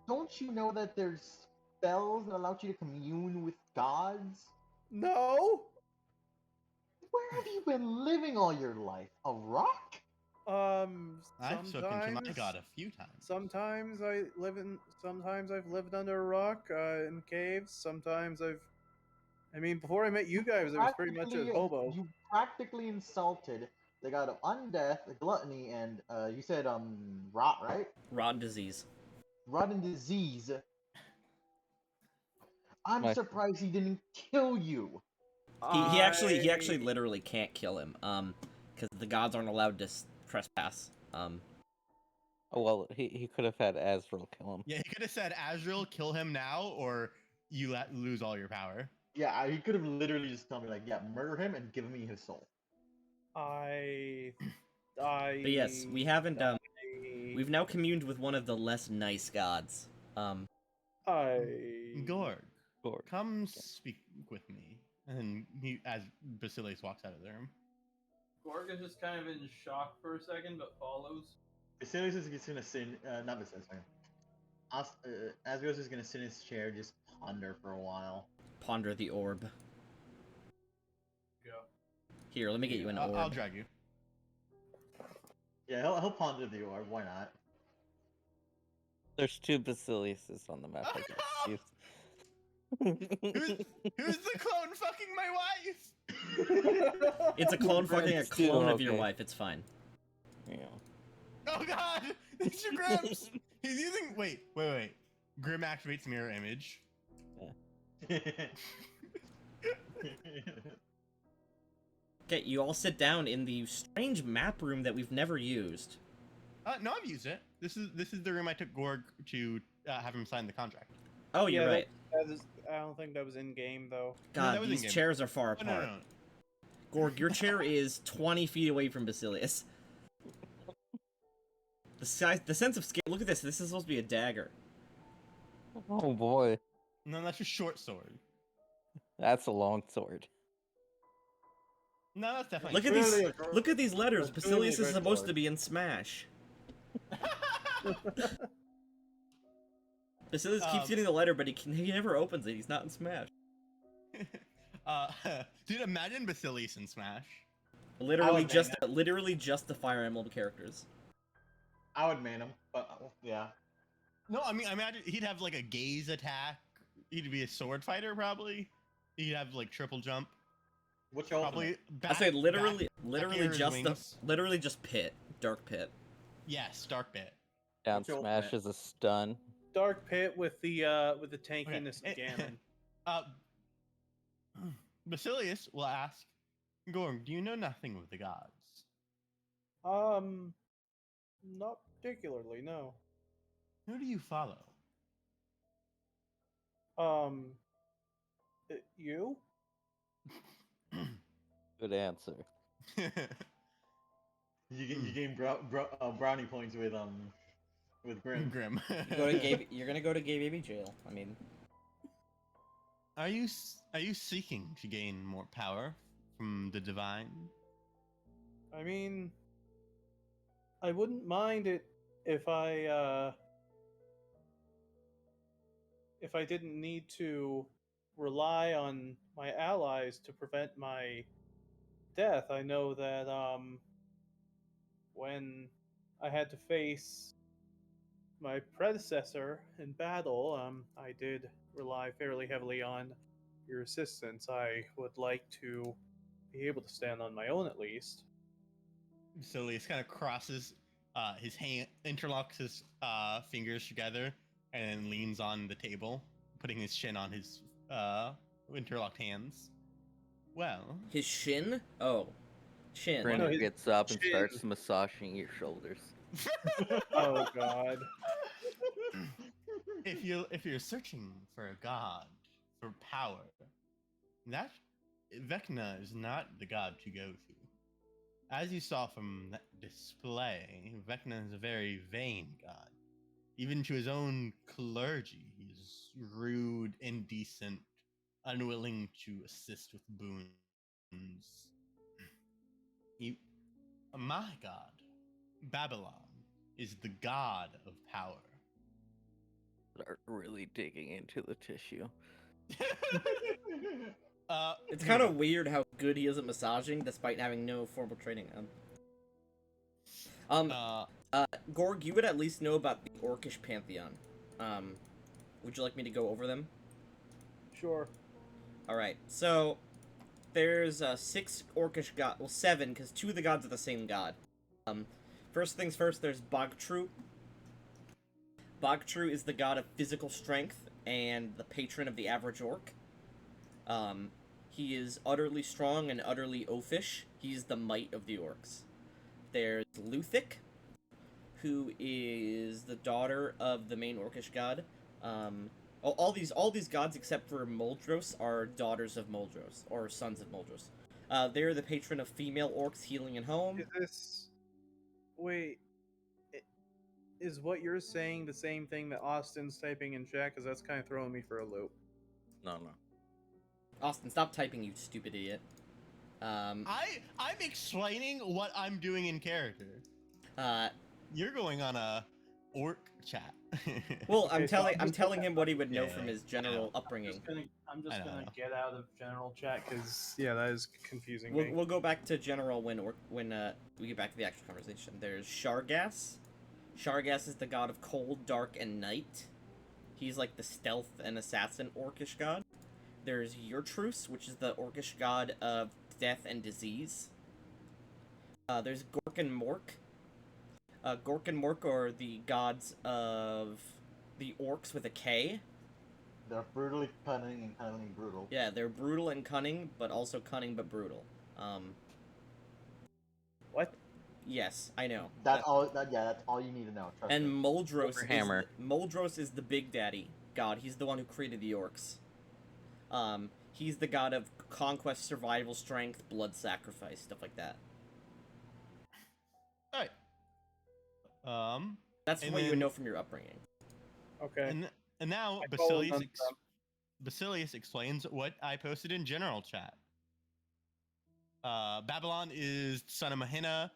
E: Don't you know that there's spells that allow you to commune with gods?
C: No.
E: Where have you been living all your life? A rock?
A: I've spoken to my god a few times.
C: Sometimes Sometimes I've lived under a rock, in caves. Sometimes I mean, before I met you guys, I was pretty much a hobo.
E: You practically insulted the god of undeath, gluttony, and you said rot, right?
B: Rot disease.
E: Rot and disease. I'm
D: My-
E: surprised he didn't kill you.
B: He actually literally can't kill him. Because the gods aren't allowed to trespass.
D: Oh, well, he could have had Azrael kill him.
A: Yeah, he could have said, Azrael, kill him now, or you lose all your power.
E: Yeah, he could have literally just told me like, yeah, murder him and give me his soul.
B: But yes, we haven't we've now communed with one of the less nice gods.
A: Gorg,
D: Gord.
A: come speak with me. And he, as Basilius walks out of the room.
C: Gorg is just kind of in shock for a second, but follows.
E: Basilius is just gonna sit. Not Basilius. Sorry. Asgos is gonna sit in his chair, just ponder for a while.
B: Ponder the orb. Here, let me get you an orb.
A: I'll drag you.
E: Yeah, he'll ponder the orb. Why not?
D: There's 2 Basiliuses on the map. I can
A: Oh,
D: use.
A: Who's the clone fucking my wife?
B: It's a clone fucking a
D: Gramps too,
B: clone of your
D: okay.
B: wife. It's fine.
D: Yeah.
A: Oh god, it's your Grimps. He's using. Wait. Grim activates mirror image.
B: Okay, you all sit down in the strange map room that we've never used.
A: No, I've used it. This is the room I took Gorg to have him sign the contract.
B: Oh, you're
F: Yeah,
B: right.
F: That is, I don't think that was in game though.
B: God,
A: that was
B: these
A: in-game.
B: chairs are far
A: Oh,
B: apart.
A: no.
B: Gorg, your chair is 20 feet away from Basilius. The sense of scale. Look at this. This is supposed to be a dagger.
D: Oh boy,
A: No, that's a short sword.
D: that's a long sword.
A: No, that's definitely.
B: Look at these.
E: Clearly a gr-
B: Look at these letters.
E: That's clearly a
B: Basilius is
E: great
B: supposed
E: sword.
B: to be in Smash. Basilius keeps
A: Um,
B: getting the letter, but he never opens it. He's not in Smash.
A: Dude, imagine Basilius in Smash.
B: Literally
E: ban
B: just the Fire Emblem characters.
E: I would man him, but yeah.
A: No, I mean, I imagine he'd have like a gaze attack. He'd be a sword fighter, probably. He'd have like triple jump.
E: What's your
A: Probably.
E: ultimate?
B: I say literally
A: his
B: just
A: wings.
B: literally just pit, dark pit.
A: Yes, dark bit.
D: Down
E: What's your
D: smash
E: ultimate?
D: is a stun.
F: Dark Pit with the tankiness of
A: Okay.
F: Ganon.
A: Basilius will ask, Gorm, do you know nothing of the gods?
F: Not particularly, no.
A: Who do you follow?
F: You?
D: Good answer.
E: You gain brownie points with Grim.
A: Grim.
B: You're gonna go to gay baby jail. I mean,
A: Are you seeking to gain more power from the divine?
F: I mean, I wouldn't mind it if I didn't need to rely on my allies to prevent my death. I know that when I had to face my predecessor in battle, I did rely fairly heavily on your assistance. I would like to be able to stand on my own at least.
A: Basilius kind of crosses his hand, interlocks his fingers together, and then leans on the table, putting his chin on his interlocked hands. Well,
B: his shin. Oh, chin.
D: Brandon
F: his
D: gets up and
F: chin.
D: starts massaging your shoulders.
F: Oh god.
A: if you're searching for a god for power, that Vecna is not the god to go to. As you saw from that display, Vecna is a very vain god. Even to his own clergy, he's rude, indecent, unwilling to assist with boons. My god, Babylon, is the god of power.
D: Start really digging into the tissue.
B: It's kind of weird how good he is at massaging, despite having no formal training. Gorg, you would at least know about the Orcish pantheon. Would you like me to go over them?
F: Sure.
B: All right. So there's 6 Orcish gods. Well, 7, because 2 of the gods are the same god. First things first. There's Bogtru. Bogtru is the god of physical strength and the patron of the average orc. He is utterly strong and utterly oafish. He's the might of the orcs. There's Luthic, who is the daughter of the main orcish god. All these gods except for Moldros are daughters of Moldros or sons of Moldros. They're the patron of female orcs, healing and home.
F: Is this... Wait... Is what you're saying the same thing that Austin's typing in chat? Because that's kind of throwing me for a loop.
D: No.
B: Austin, stop typing, you stupid idiot.
A: I'm explaining what I'm doing in character. You're going on a orc chat.
B: Well,
C: Okay, so
B: I'm telling him what he would know
A: Yeah,
B: from his
A: I
B: general
A: know.
B: upbringing.
C: I'm
A: I
C: just
A: know, I
C: gonna
A: know.
C: get out of general chat because yeah, that is confusing
B: We'll,
C: me.
B: we'll go back to general when we get back to the actual conversation. There's Shargas. Shargas is the god of cold, dark, and night. He's like the stealth and assassin orcish god. There's Yurtrus, which is the orcish god of death and disease. There's Gork and Mork. Gork and Mork are the gods of the orcs with a K.
E: They're brutally cunning and cunningly brutal.
B: Yeah, they're brutal and cunning, but also cunning but brutal.
C: What?
B: Yes, I know.
E: That's all. That's all you need to know. Trust
B: And
E: me.
B: Muldros is the big daddy god. He's the one who created the orcs. He's the god of conquest, survival, strength, blood sacrifice, stuff like that.
A: All right.
B: That's
A: And
B: what you would
A: then-
B: know from your upbringing.
C: Okay.
A: And now
C: I follow none of them.
A: Basilius explains what I posted in general chat. Babylon is son of Mahina.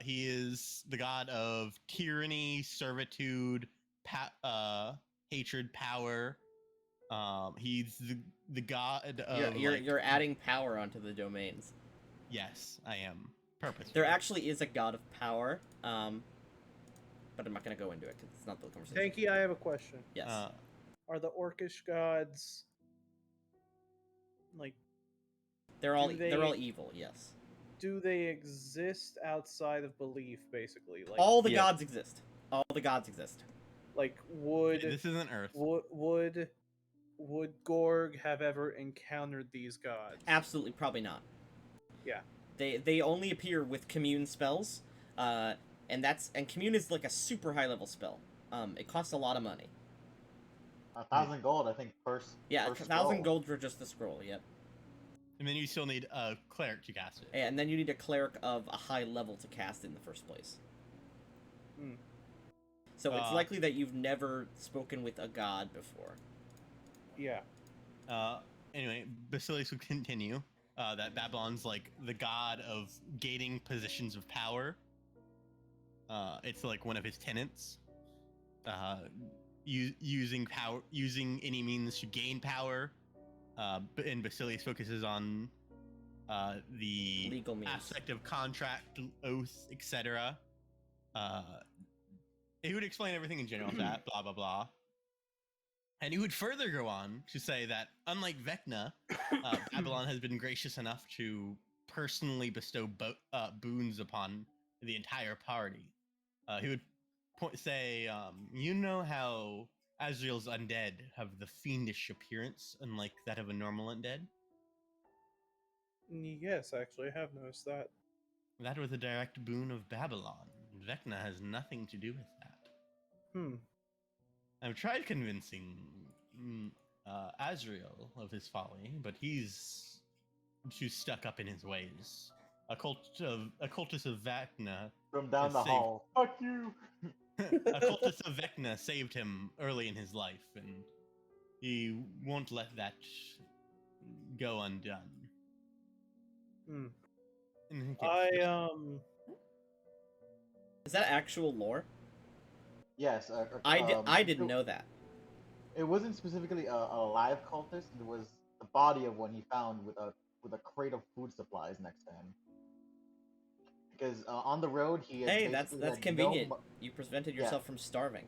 A: He is the god of tyranny, servitude, hatred, power. He's the god of
B: You're adding power onto the domains.
A: Yes, I am purposefully.
B: There actually is a god of power, but I'm not gonna go into it because it's not the conversation.
C: Tanky, I have a question.
B: Yes.
C: Are the orcish gods like
B: they're all
C: do
B: they're all
C: they-
B: evil. Yes.
C: do they exist outside of belief basically? Like
B: All the
A: Yeah.
B: gods exist. All the gods exist.
C: like would
A: This isn't Earth.
C: would Gorg have ever encountered these gods?
B: Absolutely, probably not.
C: Yeah.
B: They only appear with commune spells, and commune is like a super high level spell. It costs a lot of money.
E: 1,000 gold, I think, per.
B: Yeah,
E: per
B: 1,000
E: scroll.
B: gold for just the scroll. Yep.
A: And then you still need a cleric to cast it.
B: And then you need a cleric of a high level to cast it in the first place.
C: Hmm.
B: So it's likely that you've never spoken with a god before.
C: Yeah.
A: Anyway, Basilius would continue that Babylon's like the god of gaining positions of power. It's like one of his tenets. Using power, using any means to gain power. And Basilius focuses on the
B: Legal means.
A: aspect of contract, oath, etc. He would explain everything in general chat, blah blah blah. And he would further go on to say that, unlike Vecna, Babylon has been gracious enough to personally bestow boons upon the entire party. He would say, you know how Azrael's undead have the fiendish appearance, unlike that of a normal undead?
C: Yes, actually, I have noticed that.
A: That was a direct boon of Babylon. Vecna has nothing to do with that.
C: Hmm.
A: I've tried convincing Azrael of his folly, but he's too stuck up in his ways. A cultist of Vecna
E: From down
A: has
E: the
A: saved-
E: hall. Fuck you!
A: a cultist of Vecna saved him early in his life, and he won't let that go undone.
C: Hmm.
A: And he gets-
B: Is that actual lore?
E: Yes.
B: I didn't know that.
E: It wasn't specifically a live cultist. It was the body of one he found with a crate of food supplies next to him. Because on the road he had
B: Hey, that's
E: basically had
B: convenient.
E: No,
B: You prevented
E: Yeah.
B: yourself from starving.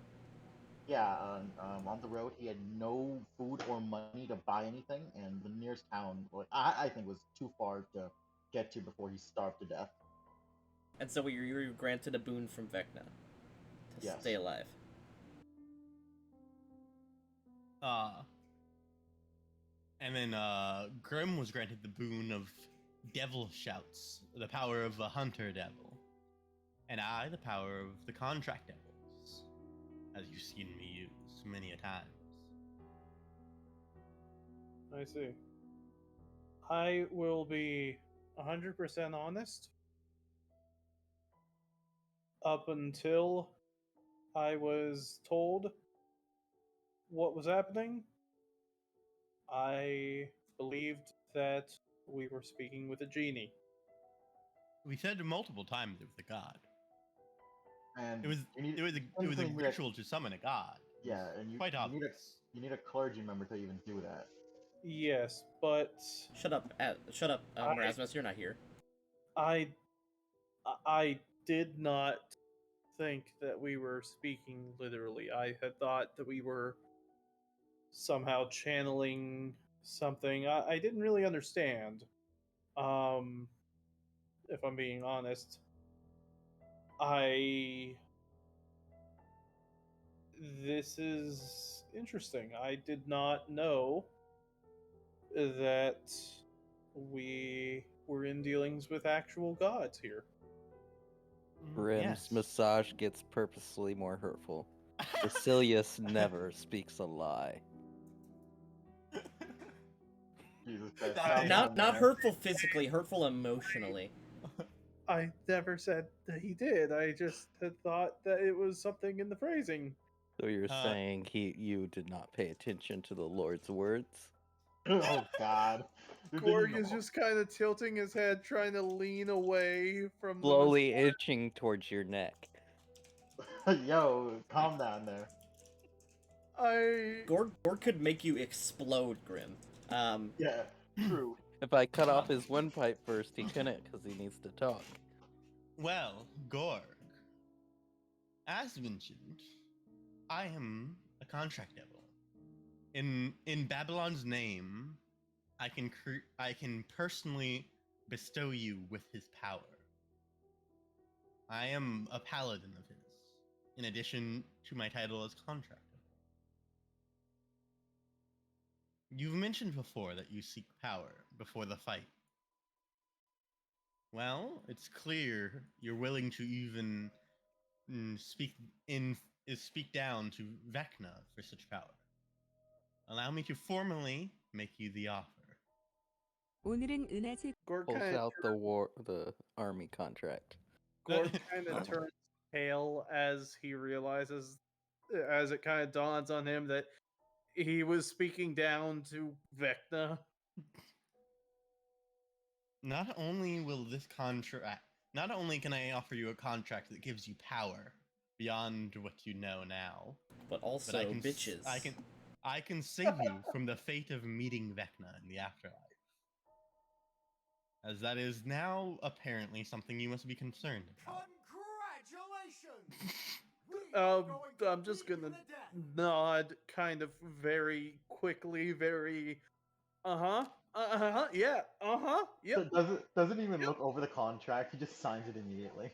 E: on the road he had no food or money to buy anything, and the nearest town, I think, was too far to get to before he starved to death.
B: And so you were granted a boon from Vecna to
E: Yes.
B: stay alive.
A: And then Grim was granted the boon of Devil Shouts, the power of a hunter devil. And I, the power of the contract devils, as you've seen me use many a times.
C: I see. I will be 100% honest. Up until I was told what was happening, I believed that we were speaking with a genie.
A: We said multiple times it was a god.
E: And
A: It was
E: you need,
A: it was a
E: technically need
A: ritual to summon a god.
E: yeah, and
A: Quite obvious.
E: you need a clergy member to even do that.
F: Yes, but
B: Shut up, Rasmus. You're not here.
F: I I did not think that we were speaking literally. I had thought that we were somehow channeling something. I didn't really understand. Um, if I'm being honest, I this is interesting. I did not know that we were in dealings with actual gods here.
D: Grim's
A: Yes.
D: massage gets purposely more hurtful. Basilius never speaks a lie.
E: Jesus Christ.
A: Not-
E: calm
B: Not
E: down
B: not
E: there.
B: hurtful physically, hurtful emotionally.
F: I never said that he did. I just had thought that it was something in the phrasing.
D: So you're
A: Uh,
D: saying you did not pay attention to the Lord's words?
E: Oh God. You're
F: Gorg
E: thinking
F: is just kind of tilting his head, trying to lean away from
D: Slowly itching towards your neck.
E: Yo, calm down there.
B: Gorg could make you explode, Grim.
E: Yeah, true.
D: If I cut off his windpipe first, he couldn't because he needs to talk.
A: Well, Gorg, as mentioned, I am a contract devil. In Babylon's name, I can personally bestow you with his power. I am a paladin of his, in addition to my title as contract devil. You've mentioned before that you seek power before the fight. Well, it's clear you're willing to even speak down to Vecna for such power. Allow me to formally make you the offer.
G: 오늘은 은하제
F: Gorg
D: Pulls
F: kind of
D: out the army contract.
F: turns pale as he realizes, as it kind of dawns on him that he was speaking down to Vecna.
A: Not only will this contract, not only can I offer you a contract that gives you power beyond what you know now,
B: But also
A: but I can
B: bitches.
A: I can save you from the fate of meeting Vecna in the afterlife. As that is now apparently something you must be concerned about.
F: I'm just gonna nod kind of very quickly, very yeah, yep.
E: Doesn't even look over the contract. He just signs it immediately.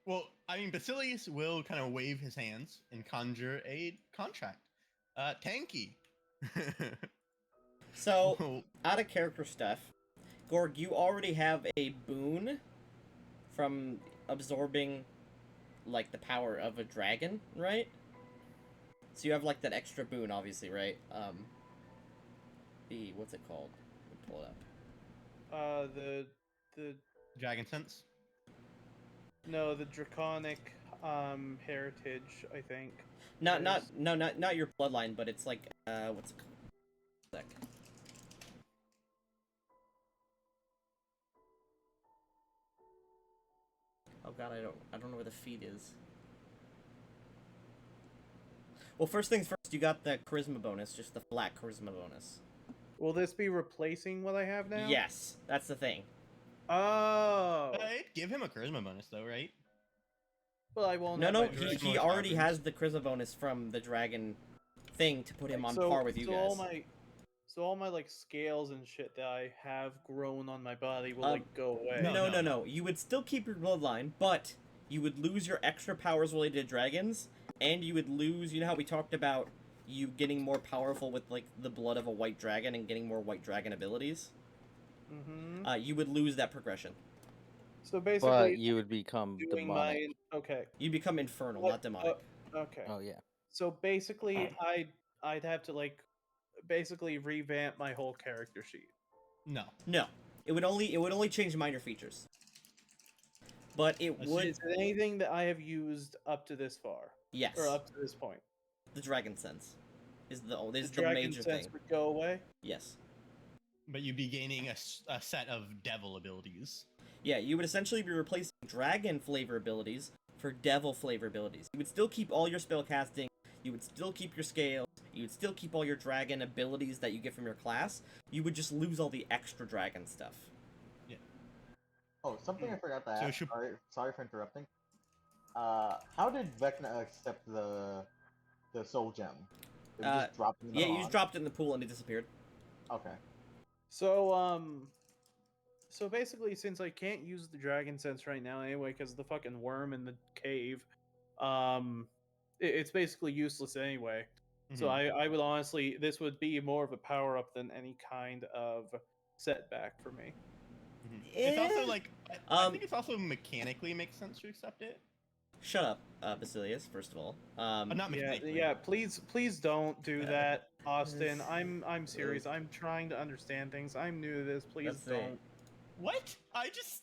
A: Well, I mean, Basilius will kind of wave his hands and conjure a contract. Tanky.
B: So, out of character stuff, Gorg, you already have a boon from absorbing, like, the power of a dragon, right? So you have, like, that extra boon, obviously, right? What's it called? Let me pull it up.
F: The
A: Dragon sense.
F: no, the draconic heritage, I think.
B: Not
F: is-
B: your bloodline, but it's like, what's it called? Sec. Oh god, I don't know where the feed is. Well, first things first, you got the charisma bonus, just the flat charisma bonus.
F: Will this be replacing what I have now?
B: Yes, that's the thing.
F: Oh.
A: Give him a charisma bonus though, right?
F: Well, I won't.
B: No,
F: have
B: no,
F: my
A: dragon
B: he
F: dragon-
A: bonus
B: already
A: happens.
B: has the charisma bonus from the dragon thing to put him on
F: so,
B: par with you
F: so
B: guys.
F: all my like scales and shit that I have grown on my body will
B: Um,
F: like go away.
B: No. You would still keep your bloodline, but you would lose your extra powers related to dragons, and you would lose. You know how we talked about you getting more powerful with like the blood of a white dragon and getting more white dragon abilities.
F: Mm-hmm.
B: You would lose that progression.
F: So basically,
D: But you would become
F: doing
D: demonic.
F: okay.
B: You become infernal,
F: What-
B: not demonic.
F: Okay.
D: Oh yeah.
F: So basically, I'd have to like basically revamp my whole character sheet.
A: No.
B: No, it would only change minor features. But it
A: I see.
B: would,
F: Is it anything that I have used up to this far
B: yes.
F: or up to this point?
B: The dragon sense is the
F: The
B: the
F: dragon
B: major
F: sense
B: thing.
F: would go away.
B: Yes.
A: But you'd be gaining a set of devil abilities.
B: Yeah, you would essentially be replacing dragon flavor abilities for devil flavor abilities. You would still keep all your spell casting, you would still keep your scales, you would still keep all your dragon abilities that you get from your class. You would just lose all the extra dragon stuff.
E: Oh, something I forgot to
A: So
E: ask.
A: should-
E: Sorry for interrupting. How did Vecna accept the soul gem? Did we just drop it in the
B: Yeah, you
E: pond?
B: just dropped it in the pool and it disappeared.
E: Okay.
F: So basically, since I can't use the dragon sense right now anyway, because the fucking worm in the cave, it's basically useless anyway. So
A: Mhm.
F: I would honestly, this would be more of a power up than any kind of setback for me.
A: It's also
B: Eh.
A: like I
B: Um,
A: think it's also mechanically makes sense to accept it.
B: Shut up, Basilius, first of all.
A: Not
F: Yeah,
A: mechanically.
F: yeah. Please don't do that, Austin. I'm serious. I'm trying to understand things. I'm new to this. Please
B: Let's see.
F: don't.
A: What? I just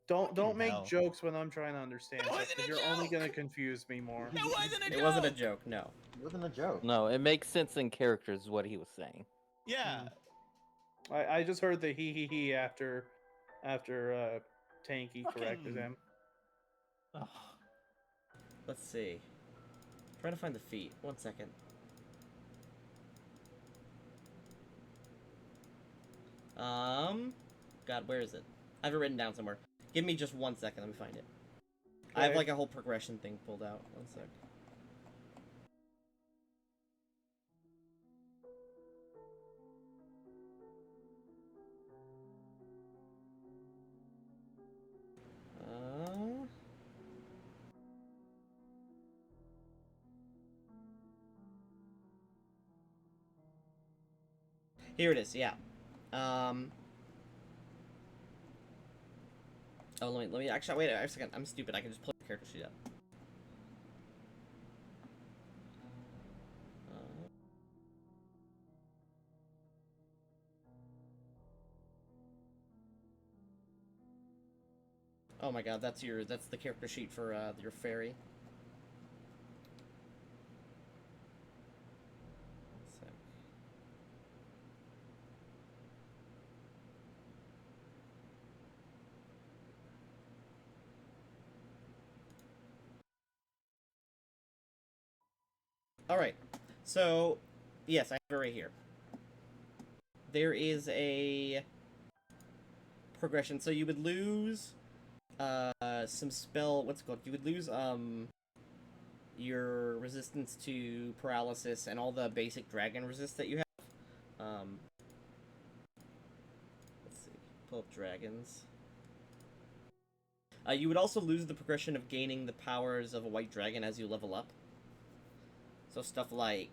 F: Don't
A: Fucking
F: make
A: hell.
F: jokes when I'm trying to understand
A: That
F: stuff
A: wasn't
F: because
A: a
F: you're only gonna
A: joke!
F: confuse me more.
A: that wasn't a joke.
B: It wasn't a joke, no.
E: It wasn't a joke.
D: No, it makes sense in character is what he was saying.
A: Yeah.
F: I just heard the he after Tanky corrected
A: Fucking-
F: him.
A: Ugh.
B: Let's see. Trying to find the feat. 1 second. God, where is it? I have it written down somewhere. Give me just 1 second. Let me find it. I have
F: Okay.
B: like a whole progression thing pulled out. 1 sec. Uh... Here it is. Yeah. Oh, let me actually wait a second. I'm stupid. I can just pull the character sheet up. Oh my god, that's the character sheet for your fairy. So. Alright, so, yes, I have it right here. There is a progression, so you would lose, some spell, what's it called? You would lose, your resistance to paralysis and all the basic dragon resist that you have. Let's see, pull up dragons. You would also lose the progression of gaining the powers of a white dragon as you level up. So stuff like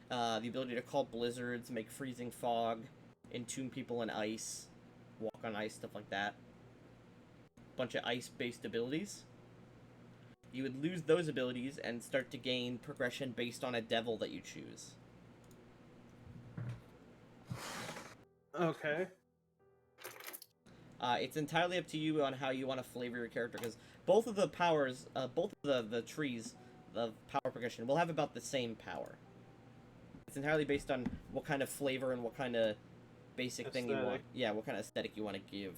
B: the ability to call blizzards, make freezing fog, entomb people in ice, walk on ice, stuff like that. Bunch of ice-based abilities. You would lose those abilities and start to gain progression based on a devil that you choose.
F: Okay.
B: It's entirely up to you on how you want to flavor your character, because both of the powers, both of the trees of power progression will have about the same power. It's entirely based on what kind of flavor and what kind of basic thing you want.
F: Aesthetic.
B: Yeah, what kind of aesthetic you want to give.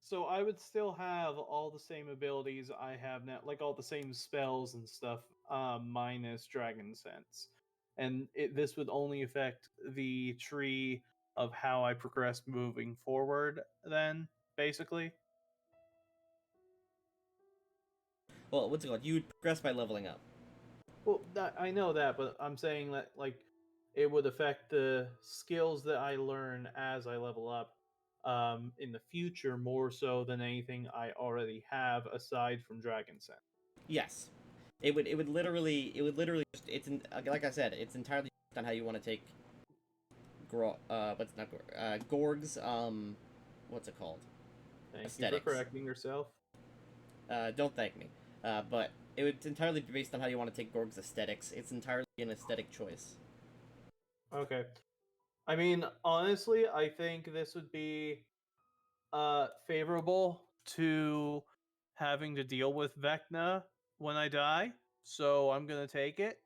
F: So I would still have all the same abilities I have now, like all the same spells and stuff, minus Dragon Sense. And this would only affect the tree of how I progress moving forward, then, basically.
B: Well, what's it called? You would progress by leveling up.
F: Well, I know that, but I'm saying that, like, it would affect the skills that I learn as I level up in the future more so than anything I already have aside from Dragon Sense.
B: Yes, it would literally just like I said, it's entirely on how you want to take Gorg's what's it called?
F: Thank you
B: Aesthetics.
F: for correcting yourself.
B: Don't thank me. But it would entirely be based on how you want to take Gorg's aesthetics. It's entirely an aesthetic choice.
F: Okay. I mean, honestly, I think this would be favorable to having to deal with Vecna when I die.
C: so I'm gonna take it.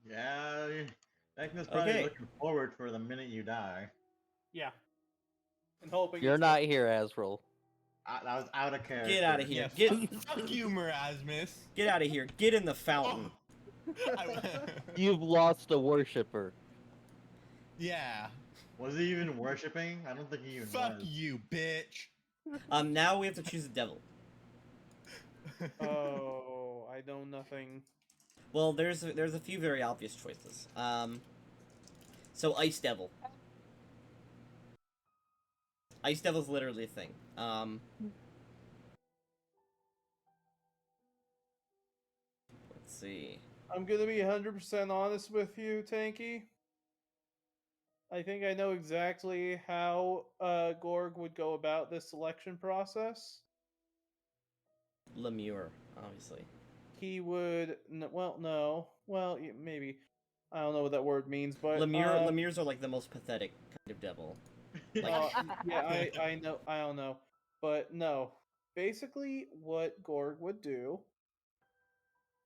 E: Yeah, Vecna's probably
B: Okay.
E: looking forward for the minute you die.
F: Yeah. And hoping
D: You're
F: it's
D: not here, Azrael.
E: That was out of character.
B: Get out of here.
A: Yeah,
B: Get
A: fuck you, Merasmus.
B: get out of here. Get in the fountain.
D: You've lost a worshipper.
A: Yeah.
E: Was he even worshipping? I don't think he even
A: Fuck
E: was.
A: you, bitch.
B: Now we have to choose a devil.
F: Oh, I know nothing.
B: Well, there's a few very obvious choices. So Ice Devil. Ice Devil's literally a thing. Let's see.
F: I'm gonna be 100% honest with you, Tanky. I think I know exactly how Gorg would go about this selection process.
B: Lemure, obviously.
F: He would, maybe. I don't know what that word means, but
B: Lemures are like the most pathetic kind of devil. Like,
F: yeah, I know, I don't know, but no. Basically, what Gorg would do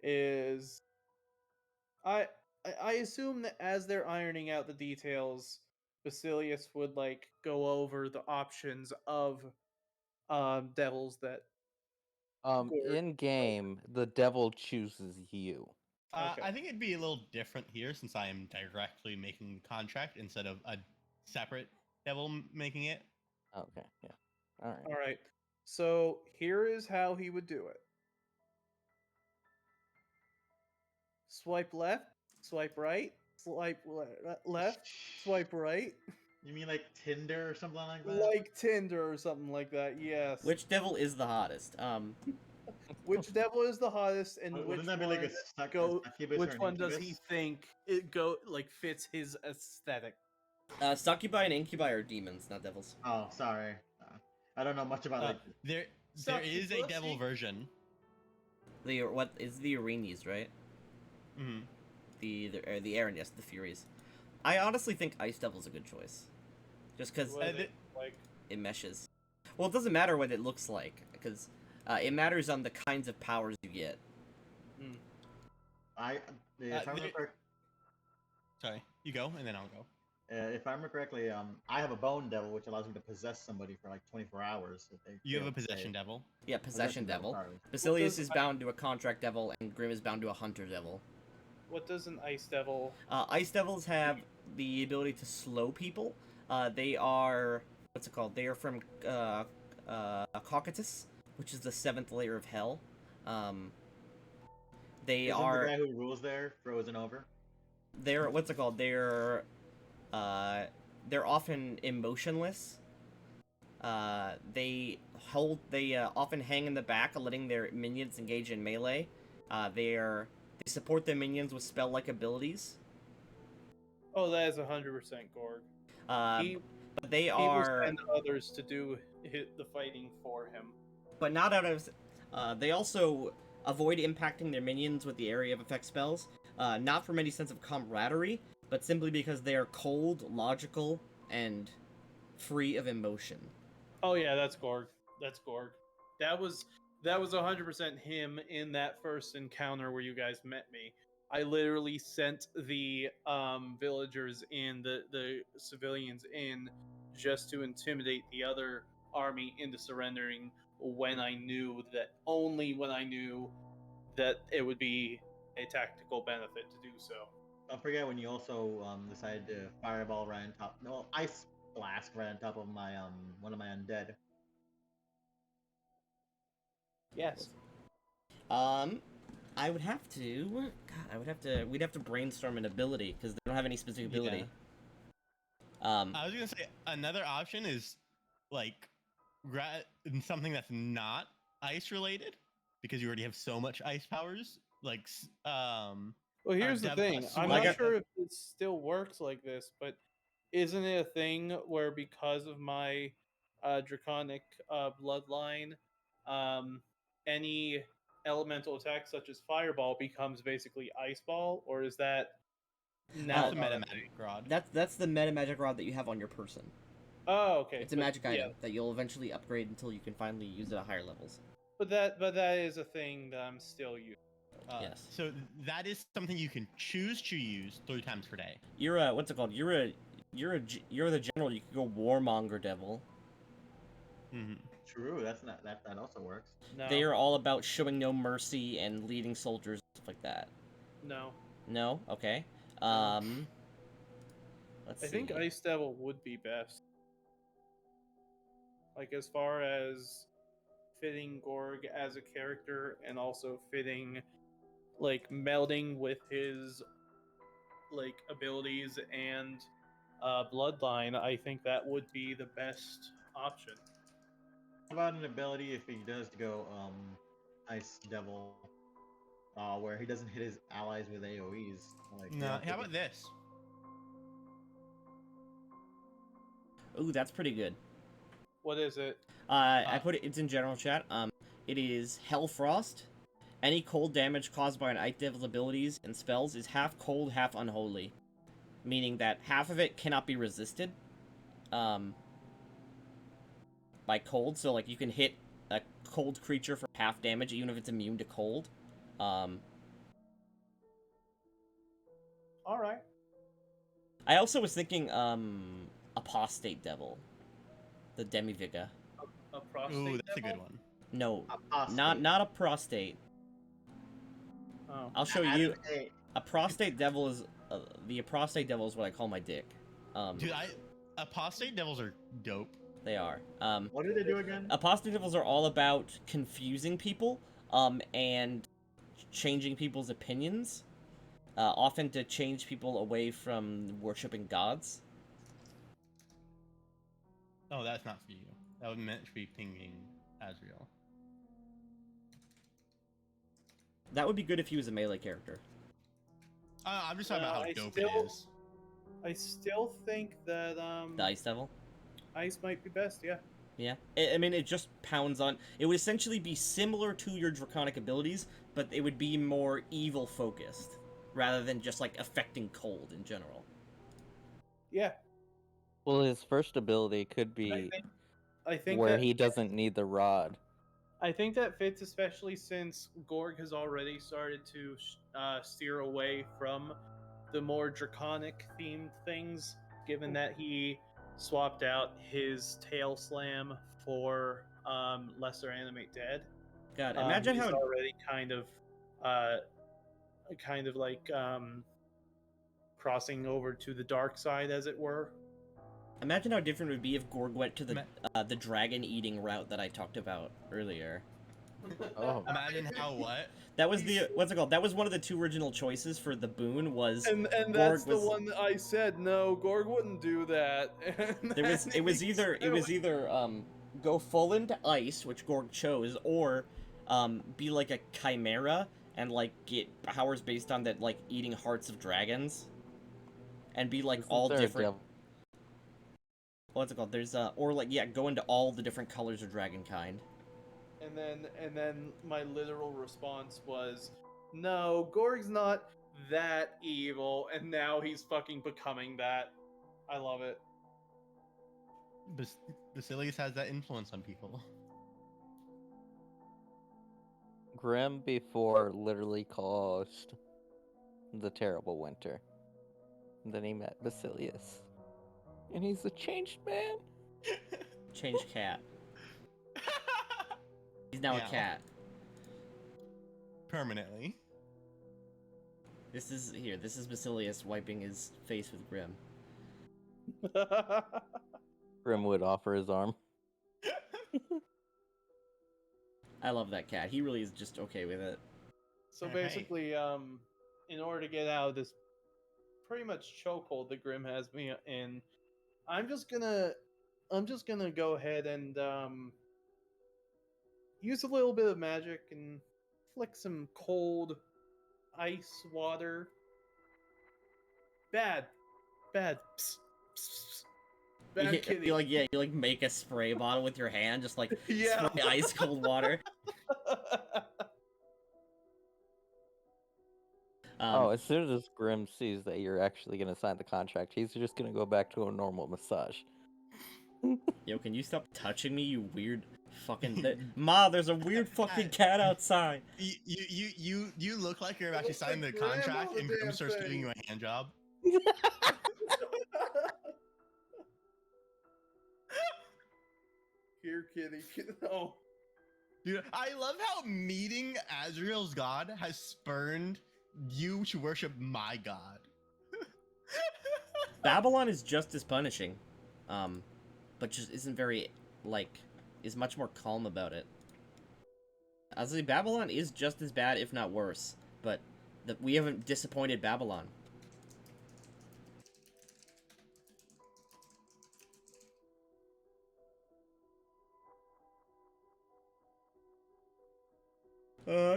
F: is, I assume that as they're ironing out the details, Basilius would like go over the options of devils that. Gorg-
D: In game, the devil chooses you.
F: Okay.
A: I think it'd be a little different here since I am directly making the contract instead of a separate devil making it.
D: Okay, yeah. All right.
F: All right. So here is how he would do it. Swipe left, swipe right, swipe left, swipe right,
E: You mean like Tinder or something like that?
F: like Tinder or something like that. Yes.
B: which devil is the hottest?
F: Which devil is the hottest, and
E: Wouldn't
F: which
E: that be
F: one
E: like a succubus or
F: which
E: an
F: one does he
E: incubus?
F: think it go like fits his aesthetic?
B: Succubi and incubi are demons, not devils.
E: Oh, sorry. I don't know much about like.
A: There
F: Suck,
A: is
F: you
A: a devil
F: pussy.
A: version.
B: What is the Arenes, right?
A: Hmm.
B: The Aaron, yes, the Furies. I honestly think Ice Devil's a good choice, just because
F: What is it, like
B: it meshes. Well, it doesn't matter what it looks like, because it matters on the kinds of powers you get.
E: If I remember
A: Sorry, you go and then I'll go.
E: if I remember correctly, I have a bone devil which allows me to possess somebody for like 24 hours. If they
A: You have
E: fail
A: a
E: to
A: possession
E: save.
A: devil.
B: Yeah, Possession Devil.
E: sorry.
B: Basilius
F: does
B: is bound to a Contract Devil, and Grim is bound to a Hunter Devil.
F: what does an ice devil?
B: Ice Devils have the ability to slow people. They are what's it called? They are from Caucasus, which is the 7th layer of Hell. They
E: Isn't
B: are
E: the guy who rules there frozen over?
B: they're what's it called? They're often emotionless. They often hang in the back, letting their minions engage in melee. They support their minions with spell-like abilities.
F: Oh, that is 100% Gorg. He
B: But they
F: he will
B: are,
F: send others to do the fighting for him.
B: but not out of. They also avoid impacting their minions with the area of effect spells, not from any sense of camaraderie, but simply because they are cold, logical, and free of emotion.
F: Oh yeah, that's Gorg. That's Gorg. That was 100% him in that first encounter where you guys met me. I literally sent the villagers in, the civilians in, just to intimidate the other army into surrendering only when I knew that it would be a tactical benefit to do so.
E: Don't forget when you also decided to fireball right on top. No, ice blast right on top of my one of my undead.
F: Yes.
B: I would have to. God, we'd have to brainstorm an ability because they don't have any specific ability.
A: I was gonna say another option is like something that's not ice related because you already have so much ice powers. Like
F: Well, here's the
A: devil-
F: thing. I'm
B: Like
F: not
B: a-
F: sure if it still works like this, but isn't it a thing where because of my draconic bloodline, any elemental attack such as fireball becomes basically ice ball, or is that now
A: that's a
F: not
A: meta
F: a thing?
A: magic rod.
B: That's the meta magic rod that you have on your person.
F: Oh, okay.
B: It's a
F: but
B: magic
F: yeah,
B: item that you'll eventually upgrade until you can finally use it at higher levels.
F: But that is a thing that I'm still using.
B: Yes.
A: So that is something you can choose to use 3 times per day.
B: You're a what's it called? You're the general. You can go warmonger devil.
A: Mm-hmm.
E: True, that's not that also works.
F: No.
B: They are all about showing no mercy and leading soldiers, stuff like that.
F: No.
B: No? Okay. Let's
F: I
B: see.
F: think Ice Devil would be best. Like as far as fitting Gorg as a character and also fitting like melding with his like abilities and bloodline, I think that would be the best option.
E: How about an ability if he does go Ice Devil, where he doesn't hit his allies with AoEs? Like,
A: No, how about this?
B: Ooh, that's pretty good.
F: What is it?
B: I put it. It's in general chat. It is Hellfrost. Any cold damage caused by an Ice Devil's abilities and spells is half cold, half unholy, meaning that half of it cannot be resisted, by cold. So like you can hit a cold creature for half damage, even if it's immune to cold.
F: All right.
B: I also was thinking Apostate Devil, the Demiviga.
F: A prostate
A: Ooh, that's a
F: devil?
A: good one.
B: No,
E: Apostate.
B: not a prostate.
F: Oh.
B: I'll show
E: Add
B: you.
E: an A.
B: A prostate devil is the apostate devil is what I call my dick.
A: Dude, apostate devils are dope.
B: They are.
E: What do they do again?
B: Apostate devils are all about confusing people, and changing people's opinions, often to change people away from worshiping gods.
A: Oh, that's not for you. That was meant to be pinging Azrael.
B: That would be good if he was a melee character.
A: I'm just talking about how
F: I
A: dope
F: still-
A: it is.
F: I still think that
B: The ice devil.
F: Ice might be best. Yeah.
B: Yeah, I mean, it just pounds on. It would essentially be similar to your draconic abilities, but it would be more evil focused, rather than just like affecting cold in general.
F: Yeah.
D: Well, his first ability could be
F: I think
D: where
F: that
D: he doesn't need the rod.
F: I think that fits, especially since Gorg has already started to steer away from the more draconic themed things, given that he swapped out his tail slam for lesser animate dead.
B: God, imagine
F: he's
B: how
F: already kind of like crossing over to the dark side, as it were.
B: imagine how different it would be if Gorg went to the dragon eating route that I talked about earlier.
D: Oh,
A: Imagine how what?
B: That was the what's it called? That was one of the 2 original choices for the boon. Was
F: And
B: Gorg
F: that's the
B: was-
F: one that I said no, Gorg wouldn't do that.
B: there was it was either go full into ice, which Gorg chose, or be like a chimera and like get powers based on that, like eating hearts of dragons, and be like
D: isn't
B: all
D: there a
B: different.
D: devil-
B: What's it called? There's or like go into all the different colors of dragon kind.
F: And then my literal response was, no, Gorg's not that evil, and now he's fucking becoming that. I love it.
A: Basilius has that influence on people.
D: Grim before literally caused the terrible winter. And then he met Basilius. And he's a changed man.
B: Change cat. He's now
A: Yeah.
B: a cat.
A: Permanently.
B: This is Basilius wiping his face with Grim.
D: Grim would offer his arm.
B: I love that cat. He really is just okay with it.
F: So
A: Hey.
F: basically, in order to get out of this pretty much chokehold that Grim has me in, I'm just gonna go ahead and use a little bit of magic and flick some cold ice water. Bad. Psst, psst, psst. Bad kitty.
B: You like make a spray bottle with your hand, just like
F: Yeah.
B: spray ice cold water.
D: Oh, as soon as Grim sees that you're actually going to sign the contract, he's just going to go back to a normal massage.
B: Yo, can you stop touching me, you weird Ma, there's a weird fucking cat outside.
A: You look like you're about to
F: looks
A: sign the
F: like Graham
A: contract,
F: on the
A: and Grim
F: damn
A: starts
F: thing.
A: giving you a hand job.
F: Here, kitty. Oh,
A: Dude, I love how meeting Azrael's god has spurned you to worship my god.
B: Babylon is just as punishing, but just isn't very, is much more calm about it. I was say Babylon is just as bad, if not worse, but we haven't disappointed Babylon.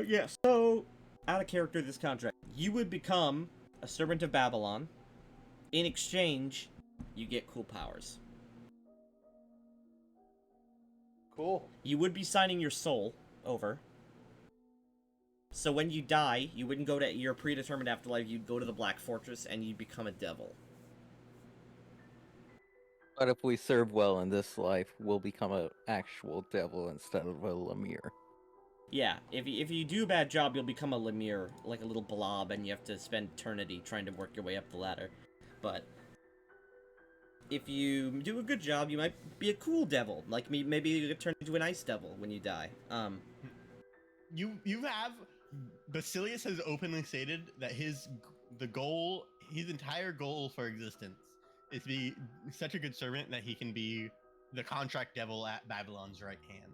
B: Yeah, so, out of character this contract. You would become a servant of Babylon. In exchange, you get cool powers.
F: cool.
B: You would be signing your soul over. So when you die, you wouldn't go to your predetermined afterlife, you'd go to the Black Fortress and you'd become a devil.
D: But if we serve well in this life, we'll become an actual devil instead of a Lemire.
B: Yeah, if you do a bad job, you'll become a Lemire, like a little blob, and you have to spend eternity trying to work your way up the ladder. But if you do a good job, you might be a cool devil. Like maybe you get turned into an ice devil when you die.
A: You have Basilius has openly stated that his entire goal for existence is to be such a good servant that he can be the contract devil at Babylon's right hand.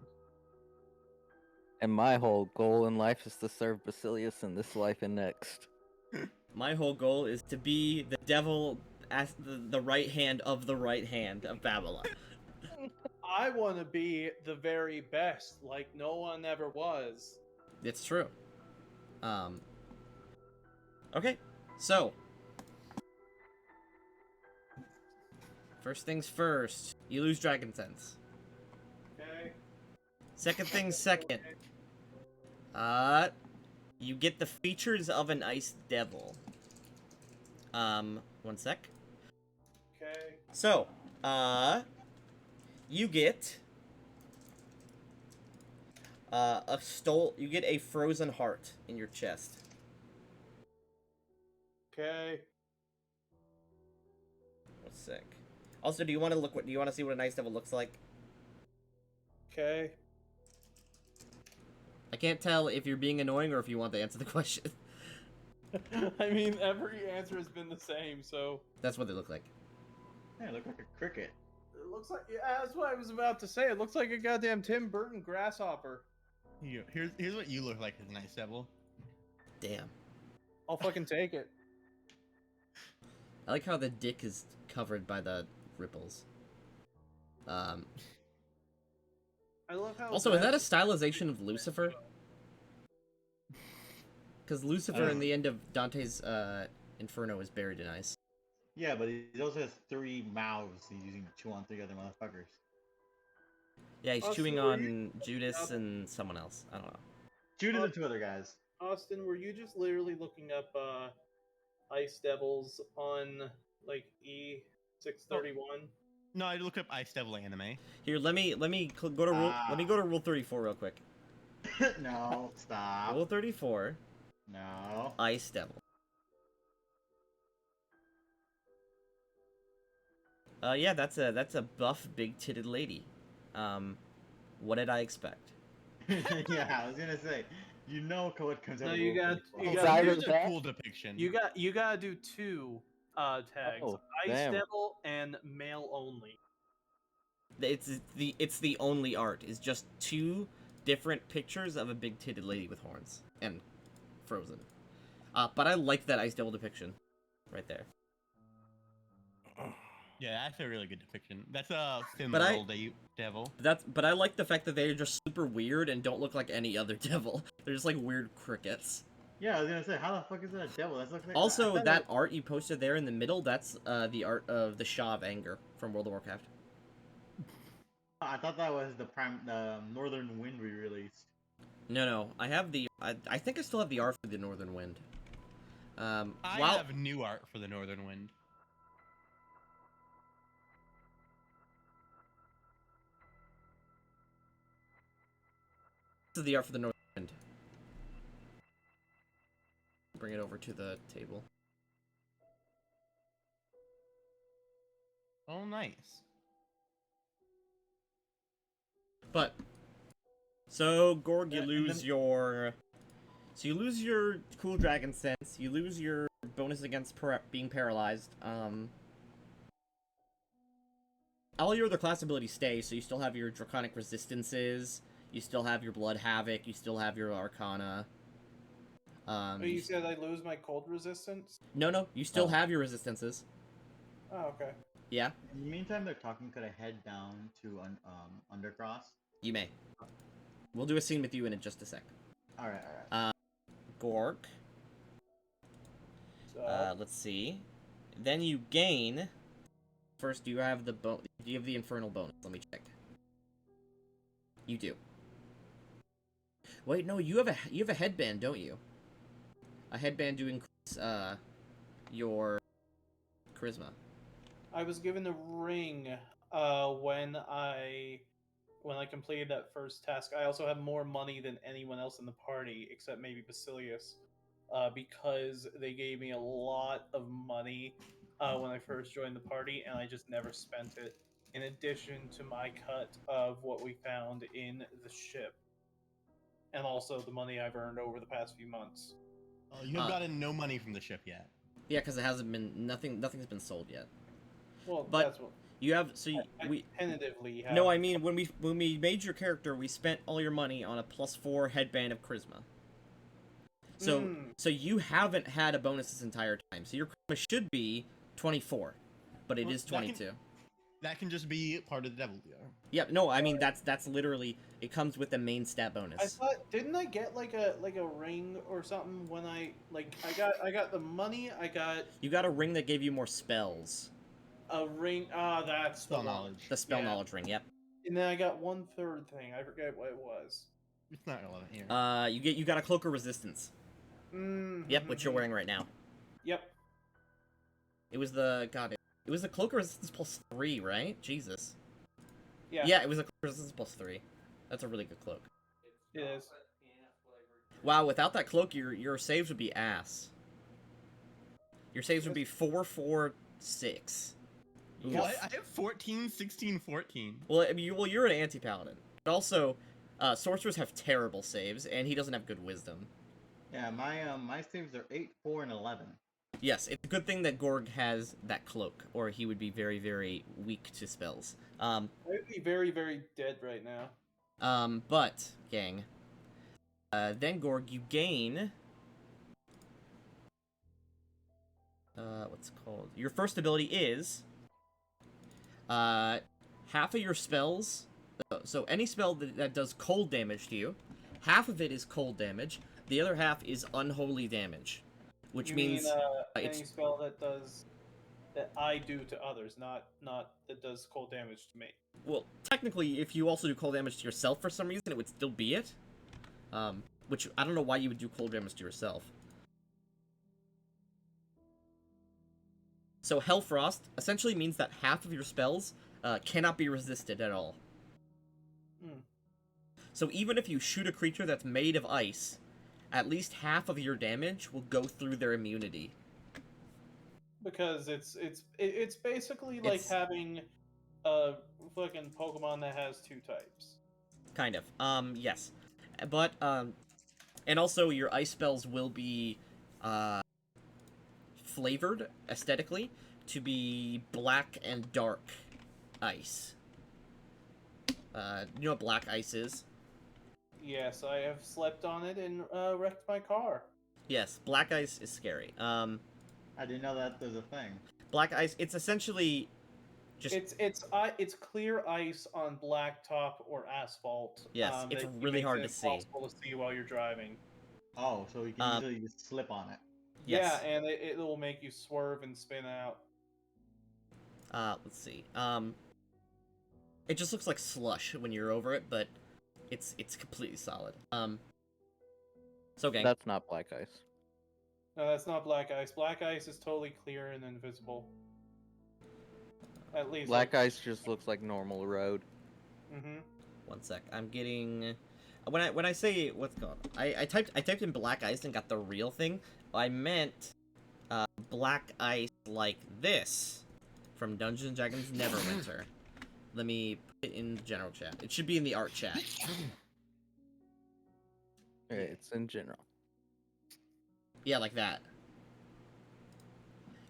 D: And my whole goal in life is to serve Basilius in this life and next.
B: My whole goal is to be the devil as the right hand of Babylon.
F: I want to be the very best, like no one ever was.
B: It's true. Okay, so first things first, you lose Dragon Sense.
F: Okay.
B: Second things second, you get the features of an ice devil. One sec.
F: Okay.
B: So, you get you get a frozen heart in your chest.
F: Okay.
B: That's sick. Also, do you want to see what a ice devil looks like?
F: Okay.
B: I can't tell if you're being annoying or if you want to answer the question.
F: I mean, every answer has been the same, so
B: That's what they look like.
E: Yeah, it looked like a cricket.
F: it looks like, yeah, that's what I was about to say. It looks like a goddamn Tim Burton grasshopper.
A: Here's what you look like as an ice devil.
B: Damn.
F: I'll fucking take it.
B: I like how the dick is covered by the ripples.
F: I love how.
B: Also, is that a stylization of Lucifer? Because Lucifer in the end of Dante's Inferno is buried in ice.
E: Yeah, but he also has 3 mouths. He's using to chew on 3 other motherfuckers.
B: Yeah, he's
F: Austin,
B: chewing
F: were
B: on Judas and someone else. I don't know.
E: Judas and 2 other guys.
F: Austin, were you just literally looking up Ice Devils on like E631?
A: No, I looked up Ice Devil anime.
B: Here, let me go to rule 34 real quick.
E: No, stop.
B: Rule 34,
E: No.
B: Ice Devil. Yeah, that's a buff, big-titted lady. What did I expect?
E: Yeah, I was gonna say, you know what comes out
F: No,
E: of
F: you
E: Rule
F: got-
E: 34.
F: you
A: Oh,
F: got-
A: here's a
D: that?
A: cool depiction.
F: You gotta do 2 tags:
D: Oh,
F: Ice
D: damn.
F: Devil and male only.
B: It's the only art. It's just 2 different pictures of a big-titted lady with horns and frozen. But I like that Ice Devil depiction, right there.
A: Yeah, that's a really good depiction. That's a
B: But I-
A: femoral devil.
B: But I like the fact that they're just super weird and don't look like any other devil. They're just like weird crickets.
E: Yeah, I was gonna say, how the fuck is that a devil? That looks like.
B: Also,
E: I thought
B: that art you posted there in the middle, that's the art of the Shah of Anger from World of Warcraft.
E: I thought that was the Northern Wind re-released.
B: No, I have I think I still have the art for the Northern Wind.
A: I
B: while-
A: have new art for the Northern Wind.
B: This is the art for the north wind. Bring it over to the table.
A: Oh, nice.
B: But so Gorg, you
A: And
B: lose
A: then-
B: your. So you lose your cool dragon sense. You lose your bonus against being paralyzed. All your other class abilities stay, so you still have your draconic resistances. You still have your blood havoc. You still have your arcana.
F: Oh, you said I lose my cold resistance?
B: No, you still
D: Oh.
B: have your resistances.
F: Oh, okay.
B: Yeah,
E: In the meantime, they're talking. Could I head down to Undercross?
B: you may. We'll do a scene with you in just a sec.
E: All right, all right.
B: Gork.
F: So,
B: Let's see. Then you gain. First, do you have the do you have the infernal bonus? Let me check. You do. Wait, no, you have a headband, don't you? A headband to increase your charisma.
F: I was given a ring when I completed that first task. I also have more money than anyone else in the party, except maybe Basilius, because they gave me a lot of money when I first joined the party, and I just never spent it. In addition to my cut of what we found in the ship, and also the money I've earned over the past few months.
A: Oh, you have gotten no money from the ship yet.
B: Yeah, because it hasn't been nothing's been sold yet.
F: Well,
B: But
F: that's what
B: you have
F: I tentatively have.
B: No, I mean when we made your character, we spent all your money on a +4 headband of charisma. So you haven't had a bonus this entire time. So your charisma should be 24, but it
A: Well,
B: is
A: that can-
B: 22.
A: That can just be part of the devil deal.
B: Yep. No, I mean that's literally it comes with the main stat bonus.
F: I thought, didn't I get like a ring or something when I got the money? I got
B: You got a ring that gave you more spells.
F: a ring. Ah, that's
A: Spell
F: the one.
A: knowledge.
B: The spell
F: Yeah.
B: knowledge ring. Yep.
F: And then I got one third thing. I forget what it was.
A: It's not relevant here.
B: You got a cloak of resistance.
F: Mm-hmm.
B: Yep, which you're wearing right now.
F: Yep.
B: It was the it was the cloak of resistance +3, right? Jesus.
F: Yeah.
B: Yeah, it was a cloak of resistance +3. That's a really good cloak.
F: It is.
B: Wow, without that cloak, your saves would be ass. Your saves would be 4, 4, 6. Oof.
A: What? I have 14, 16, 14.
B: Well, I mean, you're an anti-paladin. But also, sorcerers have terrible saves, and he doesn't have good wisdom.
E: Yeah, my saves are 8, 4, and 11.
B: Yes, it's a good thing that Gorg has that cloak, or he would be very, very weak to spells.
F: I would be very, very dead right now.
B: But, gang, then Gorg, you gain... what's it called? Your first ability is... half of your spells... So any spell that does cold damage to you, half of it is cold damage, the other half is unholy damage. Which
F: You
B: means...
F: mean, any
B: it's-
F: spell that I do to others, not that does cold damage to me.
B: Well, technically, if you also do cold damage to yourself for some reason, it would still be it. Which, I don't know why you would do cold damage to yourself. So, Hellfrost essentially means that half of your spells cannot be resisted at all.
F: Hmm.
B: So even if you shoot a creature that's made of ice, at least half of your damage will go through their immunity.
F: Because it's basically like
B: It's-
F: having a fucking Pokemon that has 2 types.
B: Kind of. Yes. But, and also your ice spells will be, flavored aesthetically to be black and dark ice. You know what black ice is?
F: Yes, I have slept on it and wrecked my car.
B: Yes, black ice is scary.
E: I didn't know that was a thing.
B: Black ice, it's essentially just...
F: It's clear ice on blacktop or asphalt.
B: Yes, it's
F: that
B: really
F: makes
B: hard
F: it
B: to see.
F: impossible to see while you're driving.
E: Oh, so you can easily just slip on it.
B: Yes.
F: Yeah, and it will make you swerve and spin out.
B: Let's see. It just looks like slush when you're over it, but it's completely solid. So gang,
D: That's not black ice.
F: No, that's not black ice. Black ice is totally clear and invisible. At least.
D: Black ice just looks like normal road.
F: Mm-hmm.
B: one sec. I'm getting... When I say what's called, I typed in black ice and got the real thing. I meant black ice like this from Dungeons and Dragons Neverwinter. Let me put it in the general chat. It should be in the art chat.
D: Okay, it's in general.
B: Yeah, like that.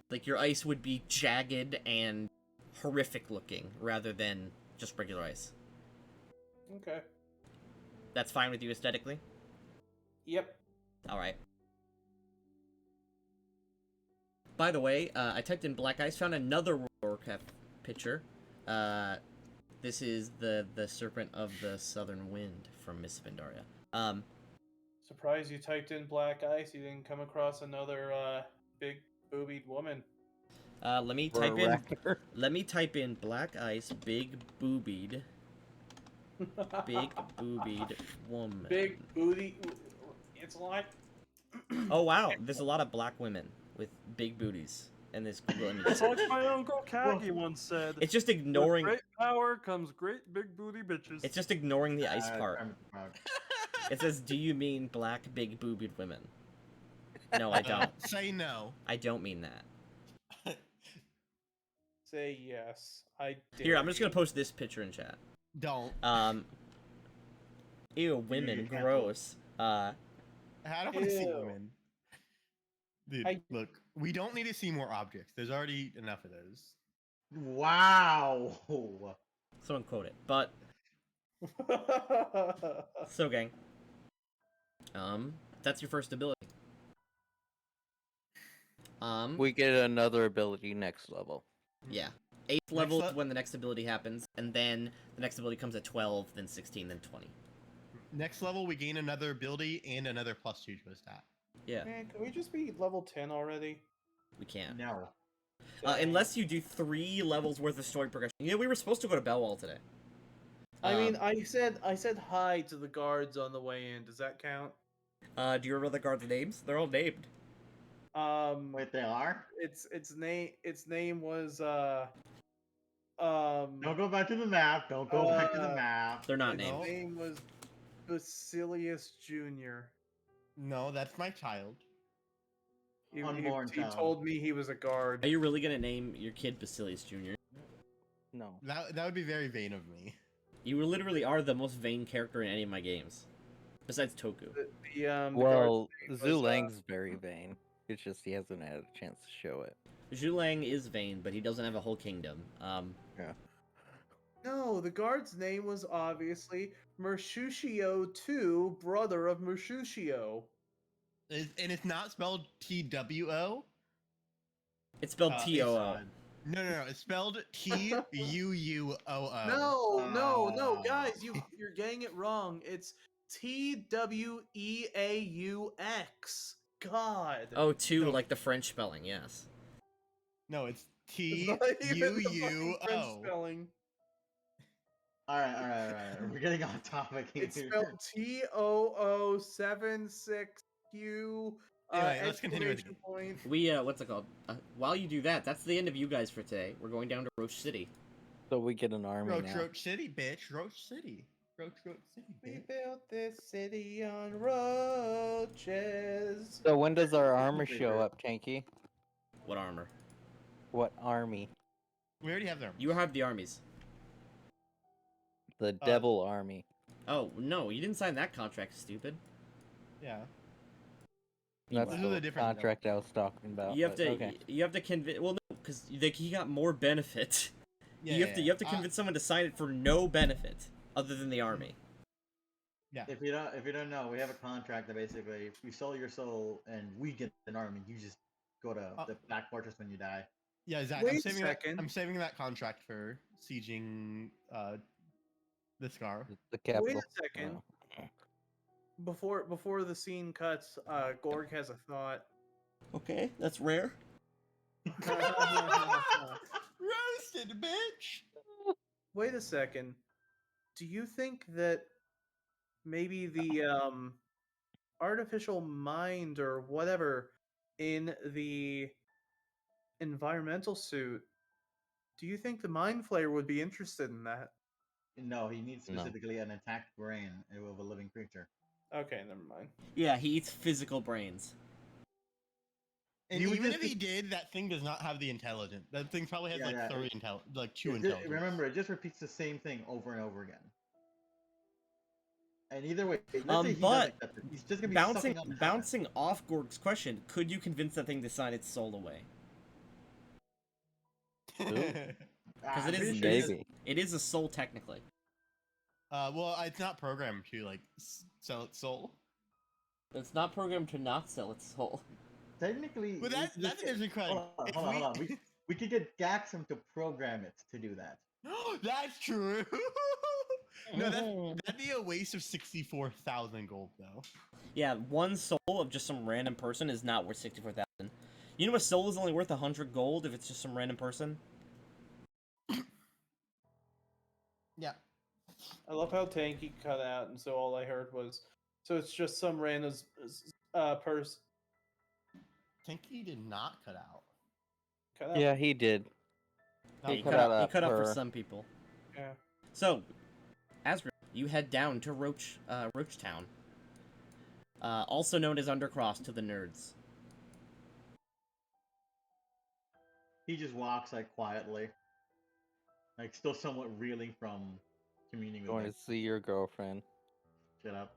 B: Like your ice would be jagged and horrific looking rather than just regular ice.
F: Okay.
B: That's fine with you aesthetically?
F: Yep.
B: Alright. By the way, I typed in black ice, found another World of Warcraft picture. This is the Serpent of the Southern Wind from Miss Pandaria.
F: Surprised you typed in black ice. You didn't come across another big boobied woman.
B: Let me
D: For a
B: type in.
D: raptor.
B: Let me type in black ice, big boobied woman.
F: Big booty. It's like.
B: Oh wow, there's a lot of black women with big booties in this Google image.
H: It's like my uncle Kagi once said.
B: It's just
H: With
B: ignoring.
H: great power comes great big booty bitches.
B: It's just ignoring the ice part.
E: I'm proud.
B: It says, "Do you mean black, big boobied women?" No, I don't.
A: Say no.
B: I don't mean that.
F: Say yes. I did.
B: Here, I'm just gonna post this picture in chat.
A: Don't.
B: Ew, women,
E: you can't
B: gross.
A: I don't want to see
F: Ew.
A: women. Dude,
F: I-
A: look, we don't need to see more objects. There's already enough of those.
E: Wow.
B: Someone quote it. But so, gang. That's your first ability.
D: We get another ability next level.
B: Yeah. 8th level
A: le-
B: is when the next ability happens, and then the next ability comes at 12, then 16, then 20.
A: Next level, we gain another ability and another +2 to a stat.
B: Yeah,
F: Man, can we just be level 10 already?
B: we can.
E: No.
B: Unless you do 3 levels worth of story progression. You know, we were supposed to go to Belwall today.
F: I mean, I said hi to the guards on the way in. Does that count?
B: Do you remember the guards' names? They're all named.
E: Wait, they are?
F: Its name was
E: Don't go back to the map. Don't go back to the
F: Uh,
E: map.
B: They're not
F: its
B: named.
A: No.
F: name was Basilius Jr.
A: No, that's my child.
E: Unborn
F: he
E: child.
F: told me he was a guard.
B: Are you really gonna name your kid Basilius Jr.?
D: No.
A: That would be very vain of me.
B: You literally are the most vain character in any of my games. Besides Toku.
F: The
D: Well,
F: guard's
D: Zhu
F: name was,
D: Lang's very vain. It's just he hasn't had a chance to show it.
B: Zhu Lang is vain, but he doesn't have a whole kingdom.
F: No, the guard's name was obviously Mercutio II, brother of Mercutio.
A: And it's not spelled TWO.
B: It's spelled
A: It's,
B: T-O-O.
A: No. It's spelled TUUOO.
F: No, guys, you're getting it wrong. It's TWEAUX. God.
B: Oh, two,
A: No.
B: like the French spelling, yes.
A: No, it's
F: It's not even the fucking French
A: TUUO.
F: spelling.
E: Alright. We're getting off topic here.
F: It's spelled TOO76Q.
A: Anyway, let's continue with the
F: exclamation point.
B: We, what's it called? While you do that, that's the end of you guys for today. We're going down to Roach City.
D: So we get an army now.
A: Roach City, bitch. Roach City. Roach City,
F: We
A: bitch.
F: built this city on roaches.
D: So when does our armor show up, Tanky?
B: What armor?
D: What army?
A: We already have them.
B: You have the armies.
D: The Devil Army.
B: Oh, no, you didn't sign that contract, stupid.
A: Yeah.
D: That's
A: Those are the
D: the
A: different
D: contract I was talking about.
B: You have
D: but
B: to,
D: okay.
B: you have to convince, well, no, because he got more benefit.
A: Yeah,
B: you have to convince someone to sign it for no benefit other than the army.
A: Yeah.
E: If you don't know, we have a contract that basically, if you sell your soul and we get an army, you just go to the Black Fortress when you die.
A: Yeah, Zach.
F: Wait a second.
A: I'm saving that contract for sieging the Scar.
D: The capital.
F: Wait a second.
D: Oh.
F: Before the scene cuts, Gorg has a thought.
B: Okay, that's rare.
A: Roasted, bitch.
F: Wait a second. Do you think that maybe the artificial mind or whatever in the environmental suit, do you think the mind flayer would be interested in that?
E: No, he needs
D: No.
E: specifically an attacked brain of a living creature.
F: Okay, never mind.
B: Yeah, he eats physical brains.
A: And
E: He would
A: even
E: just
A: if he
E: be-
A: did, that thing does not have the intelligence. That thing probably has
E: Yeah,
A: like
E: yeah,
A: 3 like 2
E: It
A: intelligence.
E: remember, it just repeats the same thing over and over again. And either way, let's say he
B: But
E: does accept it. He's just gonna be sucking up habit.
B: bouncing off Gorg's question, could you convince that thing to sign its soul away? Because
E: I'm
B: it is
E: pretty
B: it
E: sure he
B: is,
E: does-
D: Maybe.
B: it is a soul technically.
A: Well, it's not programmed to like sell its soul.
B: It's not programmed to not sell its soul.
E: Technically,
A: But
E: we
A: that
E: could
A: that
E: just
A: is
E: get-
A: incredible.
E: hold on. We could get Gaxum to program it to do that.
A: That's true. No, that'd be a waste of 64,000 gold though.
B: Yeah, one soul of just some random person is not worth 64,000. You know a soul is only worth 100 gold if it's just some random person?
A: Yeah.
F: I love how Tanky cut out, and so all I heard was, so it's just some random person
A: Tinky did not cut out.
F: cut out.
D: Yeah, he did.
A: Not
B: He
D: cut
B: cut
D: out
B: out, he
D: at
B: cut out for
D: her.
B: some people.
F: Yeah.
B: So, Asriel, you head down to Roach Town. Also known as Undercross to the nerds.
E: He just walks like quietly, like still somewhat reeling from communing with
D: Going
E: me.
D: to see your girlfriend.
E: Shut up.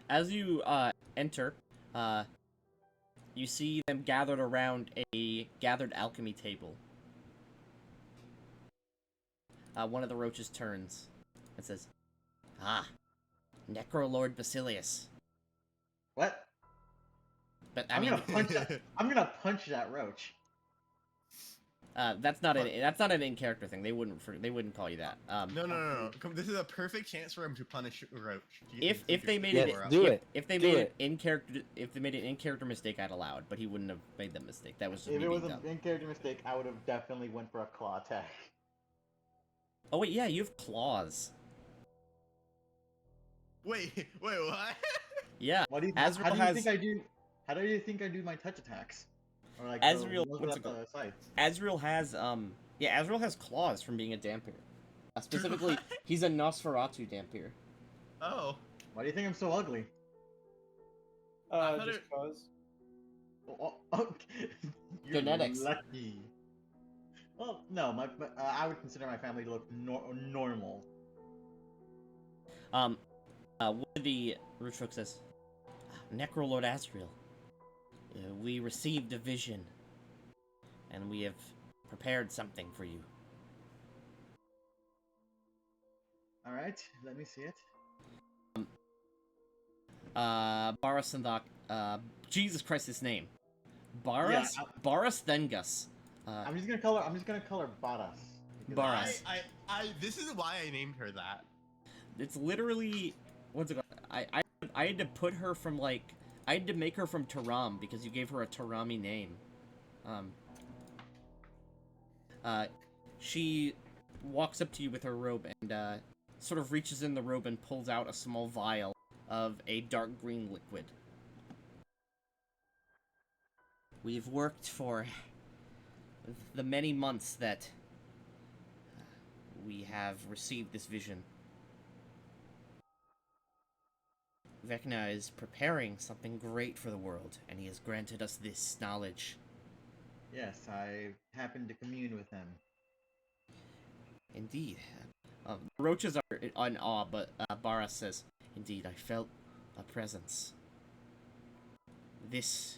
B: As you enter, you see them gathered around a gathered alchemy table. One of the roaches turns and says, "Ah, Necrolord Basilius."
E: What?
B: But I
E: I'm
B: mean,
E: gonna punch that. I'm gonna punch that roach.
B: that's not an in-character thing. They wouldn't call you that.
A: No. This is a perfect chance for him to punish Roach. to get him
B: If
A: to
B: they
A: pick
B: made
A: the
B: it,
A: score up.
D: do
B: if,
D: it.
B: if they
D: Do
B: made
D: it.
B: it in character, if they made an in-character mistake, I'd allow it. But he wouldn't have made that mistake. That was just
E: If
B: me
E: it was
B: being
E: an
B: dumb.
E: in-character mistake, I would have definitely went for a claw attack.
B: Oh wait, yeah, you have claws.
A: Wait, what?
B: Yeah,
E: What do you?
B: Azrael
E: how do you
B: has
E: think I do? How do you think I do my touch attacks? Or like
B: Azrael-
E: the ones
B: what's
E: with
B: it
E: the sides?
B: Azrael has Azrael has claws from being a Dhampir. Specifically,
A: What?
B: he's a Nosferatu Dhampir.
A: Oh.
E: Why do you think I'm so ugly?
A: I thought
F: Just
A: it-
F: cause.
E: Okay. You're
B: Genetics.
E: lucky. Well, no, I would consider my family to look normal.
B: One of the Rootfolk says, Necrolord Azrael, we received a vision, and we have prepared something for you.
E: All right, let me see it.
B: Barasandok, Jesus Christ, his name. Baras?
E: Yeah,
B: Baras Thengus.
E: I'm just gonna call her. I'm just gonna call her Baras. because
B: Baras.
A: This is why I named her that.
B: It's literally, what's it called? I had to put her from, like, I had to make her from Taram, because you gave her a Tarami name. She walks up to you with her robe and, sort of reaches in the robe and pulls out a small vial of a dark green liquid. We've worked for the many months that we have received this vision. Vecna is preparing something great for the world, and he has granted us this knowledge.
E: Yes, I happened to commune with him.
B: Indeed. The roaches are in awe, but Barra says, Indeed, I felt a presence. This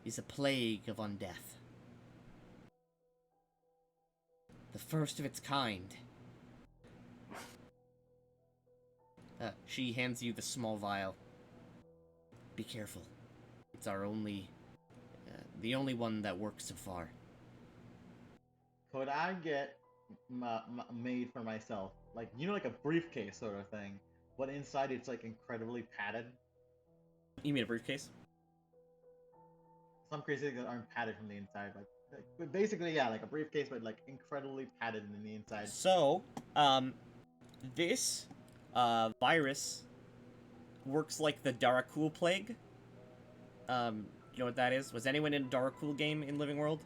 B: is a plague of undeath. The first of its kind. She hands you the small vial. Be careful. It's our only... the only one that works so far.
E: Could I get made for myself, like like a briefcase sort of thing, but inside it's like incredibly padded?
B: You mean a briefcase?
E: Some crazy things that aren't padded from the inside, but basically, yeah, like a briefcase, but like incredibly padded in the inside.
B: So, this virus works like the Darakul plague. You know what that is? Was anyone in a Darakul game in Living World?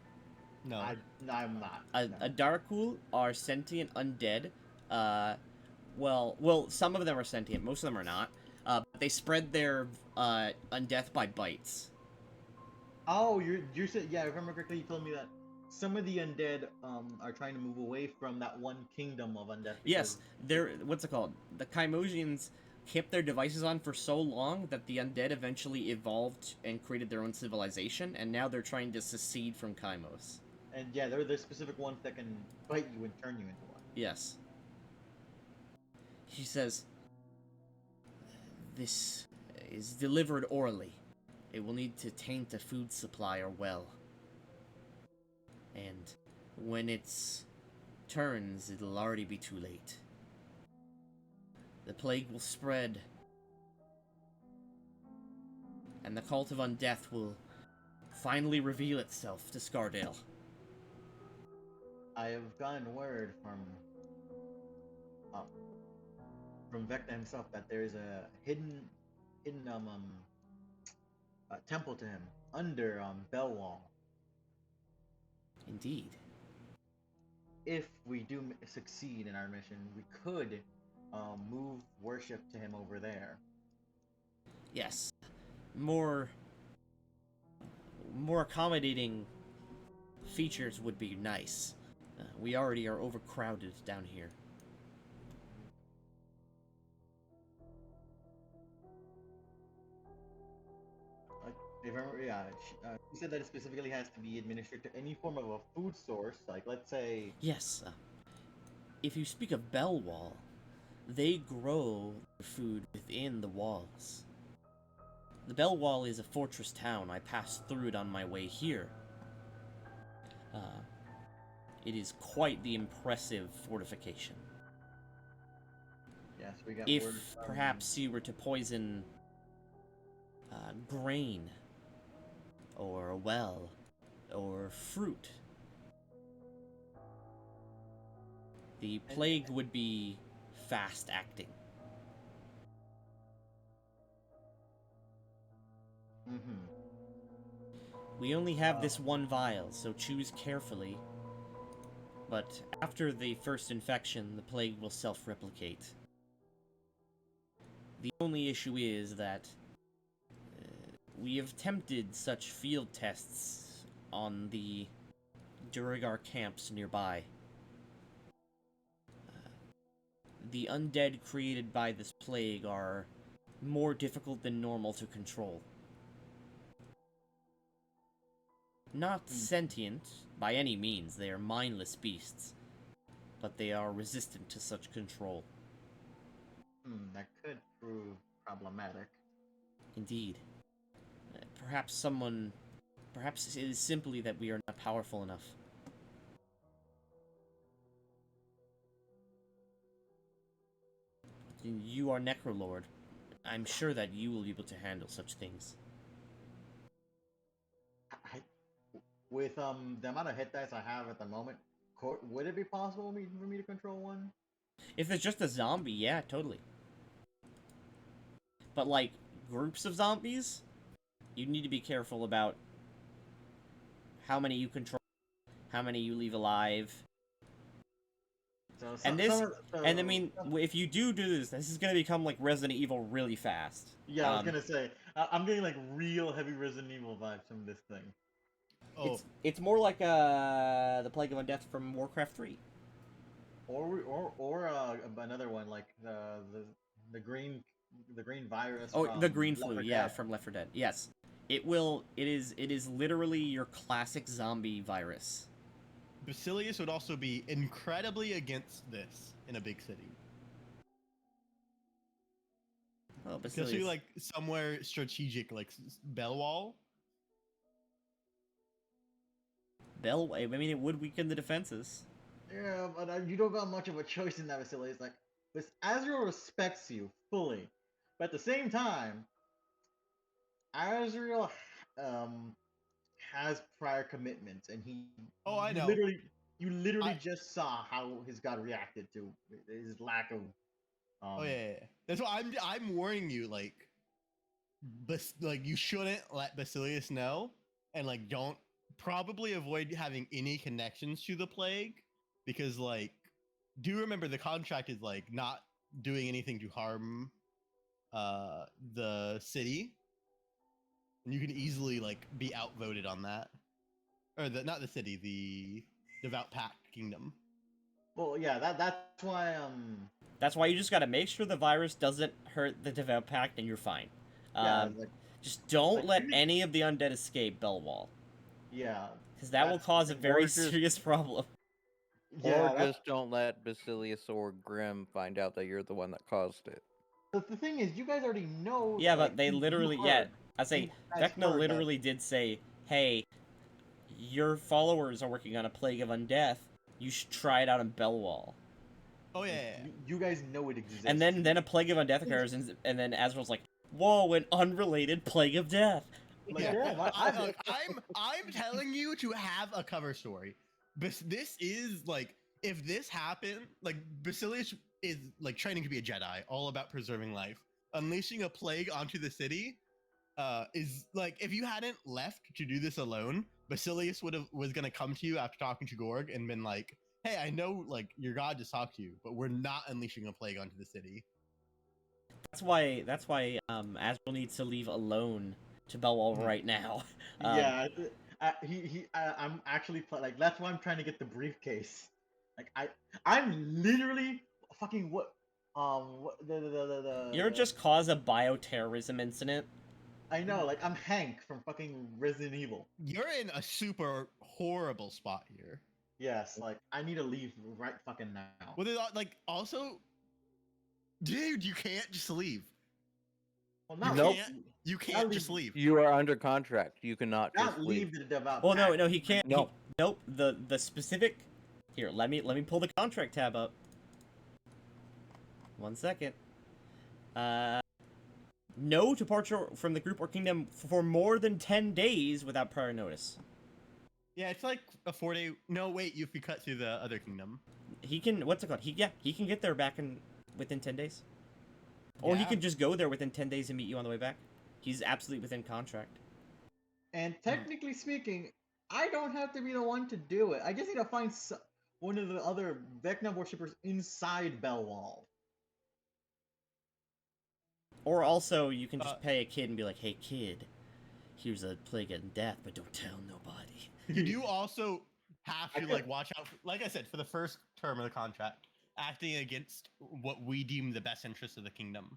A: No.
E: I'm not.
B: A Darkul are sentient undead. Well, some of them are sentient. Most of them are not. But they spread their undeath by bites.
E: Oh, you said, yeah, I remember correctly. You told me that some of the undead are trying to move away from that one kingdom of undead.
B: Yes, they're what's it called? The Kaimosians kept their devices on for so long that the undead eventually evolved and created their own civilization, and now they're trying to secede from Kaimos.
E: And yeah, they're specific ones that can bite you and turn you into one.
B: Yes. He says, "This is delivered orally. It will need to taint a food supply or well. And when it's turns, it'll already be too late. The plague will spread, and the cult of undeath will finally reveal itself to Scardale."
E: I have gotten word from Vecna himself that there is a hidden temple to him under Bellwall.
B: Indeed.
E: If we do succeed in our mission, we could move worship to him over there.
B: Yes. More accommodating features would be nice. We already are overcrowded down here.
E: If I remember, yeah, she said that it specifically has to be administered to any form of a food source, like let's say.
B: Yes. If you speak of Bellwall, they grow their food within the walls. The Bellwall is a fortress town. I passed through it on my way here. It is quite the impressive fortification.
E: Yes, we got
B: If
E: word
B: perhaps you were to poison grain, or a well, or fruit, the plague would be fast acting.
E: Mm-hmm.
B: We only have this one vial, so choose carefully. But after the first infection, the plague will self-replicate. The only issue is that we have attempted such field tests on the Durigar camps nearby. The undead created by this plague are more difficult than normal to control. Not sentient, by any means, they are mindless beasts, but they are resistant to such control.
E: That could prove problematic.
B: Indeed. Perhaps it is simply that we are not powerful enough. You are Necrolord. I'm sure that you will be able to handle such things.
E: With the amount of hit dice I have at the moment, would it be possible for me to control one?
B: If it's just a zombie, yeah, totally. But like groups of zombies, you need to be careful about how many you control, how many you leave alive. And I mean, if you do this is gonna become like Resident Evil really fast.
E: Yeah, I was gonna say, I'm getting like real heavy Resident Evil vibes from this thing.
A: Oh,
B: It's more like the Plague of Undeath from Warcraft 3.
E: Or another one like the green virus.
B: Oh,
E: from
B: the green
E: Left
B: flu,
E: 4
B: yeah,
E: Dead.
B: from Left 4 Dead. Yes. It is literally your classic zombie virus.
A: Basilius would also be incredibly against this in a big city.
B: Oh,
A: Especially
B: Basilius.
A: like somewhere strategic, like Bellwall.
B: I mean, it would weaken the defenses.
E: Yeah, but you don't got much of a choice in that facility. It's like, Azrael respects you fully, but at the same time, Azrael has prior commitments, and
A: Oh, I know.
E: you literally just saw how his god reacted to his lack of.
A: Oh yeah. That's why I'm warning you. Like you shouldn't let Basilius know, and like don't probably avoid having any connections to the plague because, like, do remember the contract is like not doing anything to harm the city, and you can easily like be outvoted on that, or the not the city, the devout pact kingdom.
E: Well, yeah, that's why
B: That's why you just gotta make sure the virus doesn't hurt the Devout Pact, and you're fine.
E: yeah,
B: Um,
E: like
B: just don't
E: like,
B: let
E: even-
B: any of the undead escape Bellwall,
E: yeah,
B: because that will
E: that's-
B: cause a very
D: or just-
B: serious problem.
E: yeah.
D: or
E: that's-
D: just don't let Basilius or Grim find out that you're the one that caused it.
E: But the thing is, you guys already know.
B: Yeah,
E: like,
B: but they
E: you
B: literally,
E: heard-
B: I say,
E: you guys
B: Vecna
E: heard that-
B: literally did say, hey, your followers are working on a plague of undeath. You should try it out in Bellwall.
A: Oh yeah.
E: You guys know it exists.
B: And then a plague of undeath occurs, and then Azrael's like, whoa, an unrelated plague of death.
A: Like,
E: Yeah,
A: I'm telling you to have a cover story. This is like, if this happened, like Basilius is like training to be a Jedi, all about preserving life. Unleashing a plague onto the city, is like, if you hadn't left to do this alone, Basilius was gonna come to you after talking to Gorg and been like, hey, I know like your god just talked to you, but we're not unleashing a plague onto the city.
B: That's why Azrael needs to leave alone to Bellwall right now.
E: yeah, I'm actually like that's why I'm trying to get the briefcase. Like I'm literally fucking
B: You're just cause a bioterrorism incident.
E: I know, like I'm Hank from fucking Resident Evil.
A: You're in a super horrible spot here.
E: Yes, like I need to leave right fucking now.
A: Well, like also, dude, you can't just leave.
E: Well,
A: You
E: not
D: Nope.
A: can't.
E: leave,
A: You can't just leave.
D: You are under contract. You cannot just
E: not leave
D: leave.
E: the devout.
B: Well,
E: pact.
B: no, he can't.
D: No.
B: Nope. The specific. Here, let me pull the contract tab up. 1 second. No departure from the group or kingdom for more than 10 days without prior notice.
A: Yeah, it's like a 4-day. No, wait, you have to cut through the other kingdom.
B: He can. What's it called? He can get there within 10 days. Or he
A: Yeah.
B: can just go there within 10 days and meet you on the way back. He's absolutely within contract.
E: And technically speaking, I don't have to be the one to do it. I just need to find one of the other Vecna worshippers inside Bellwall.
B: Or also, you can just pay a kid and be like, hey, kid, here's a plague and death, but don't tell nobody.
A: You do also have
E: I
A: to
E: feel-
A: like watch out. Like I said, for the first term of the contract, acting against what we deem the best interests of the kingdom.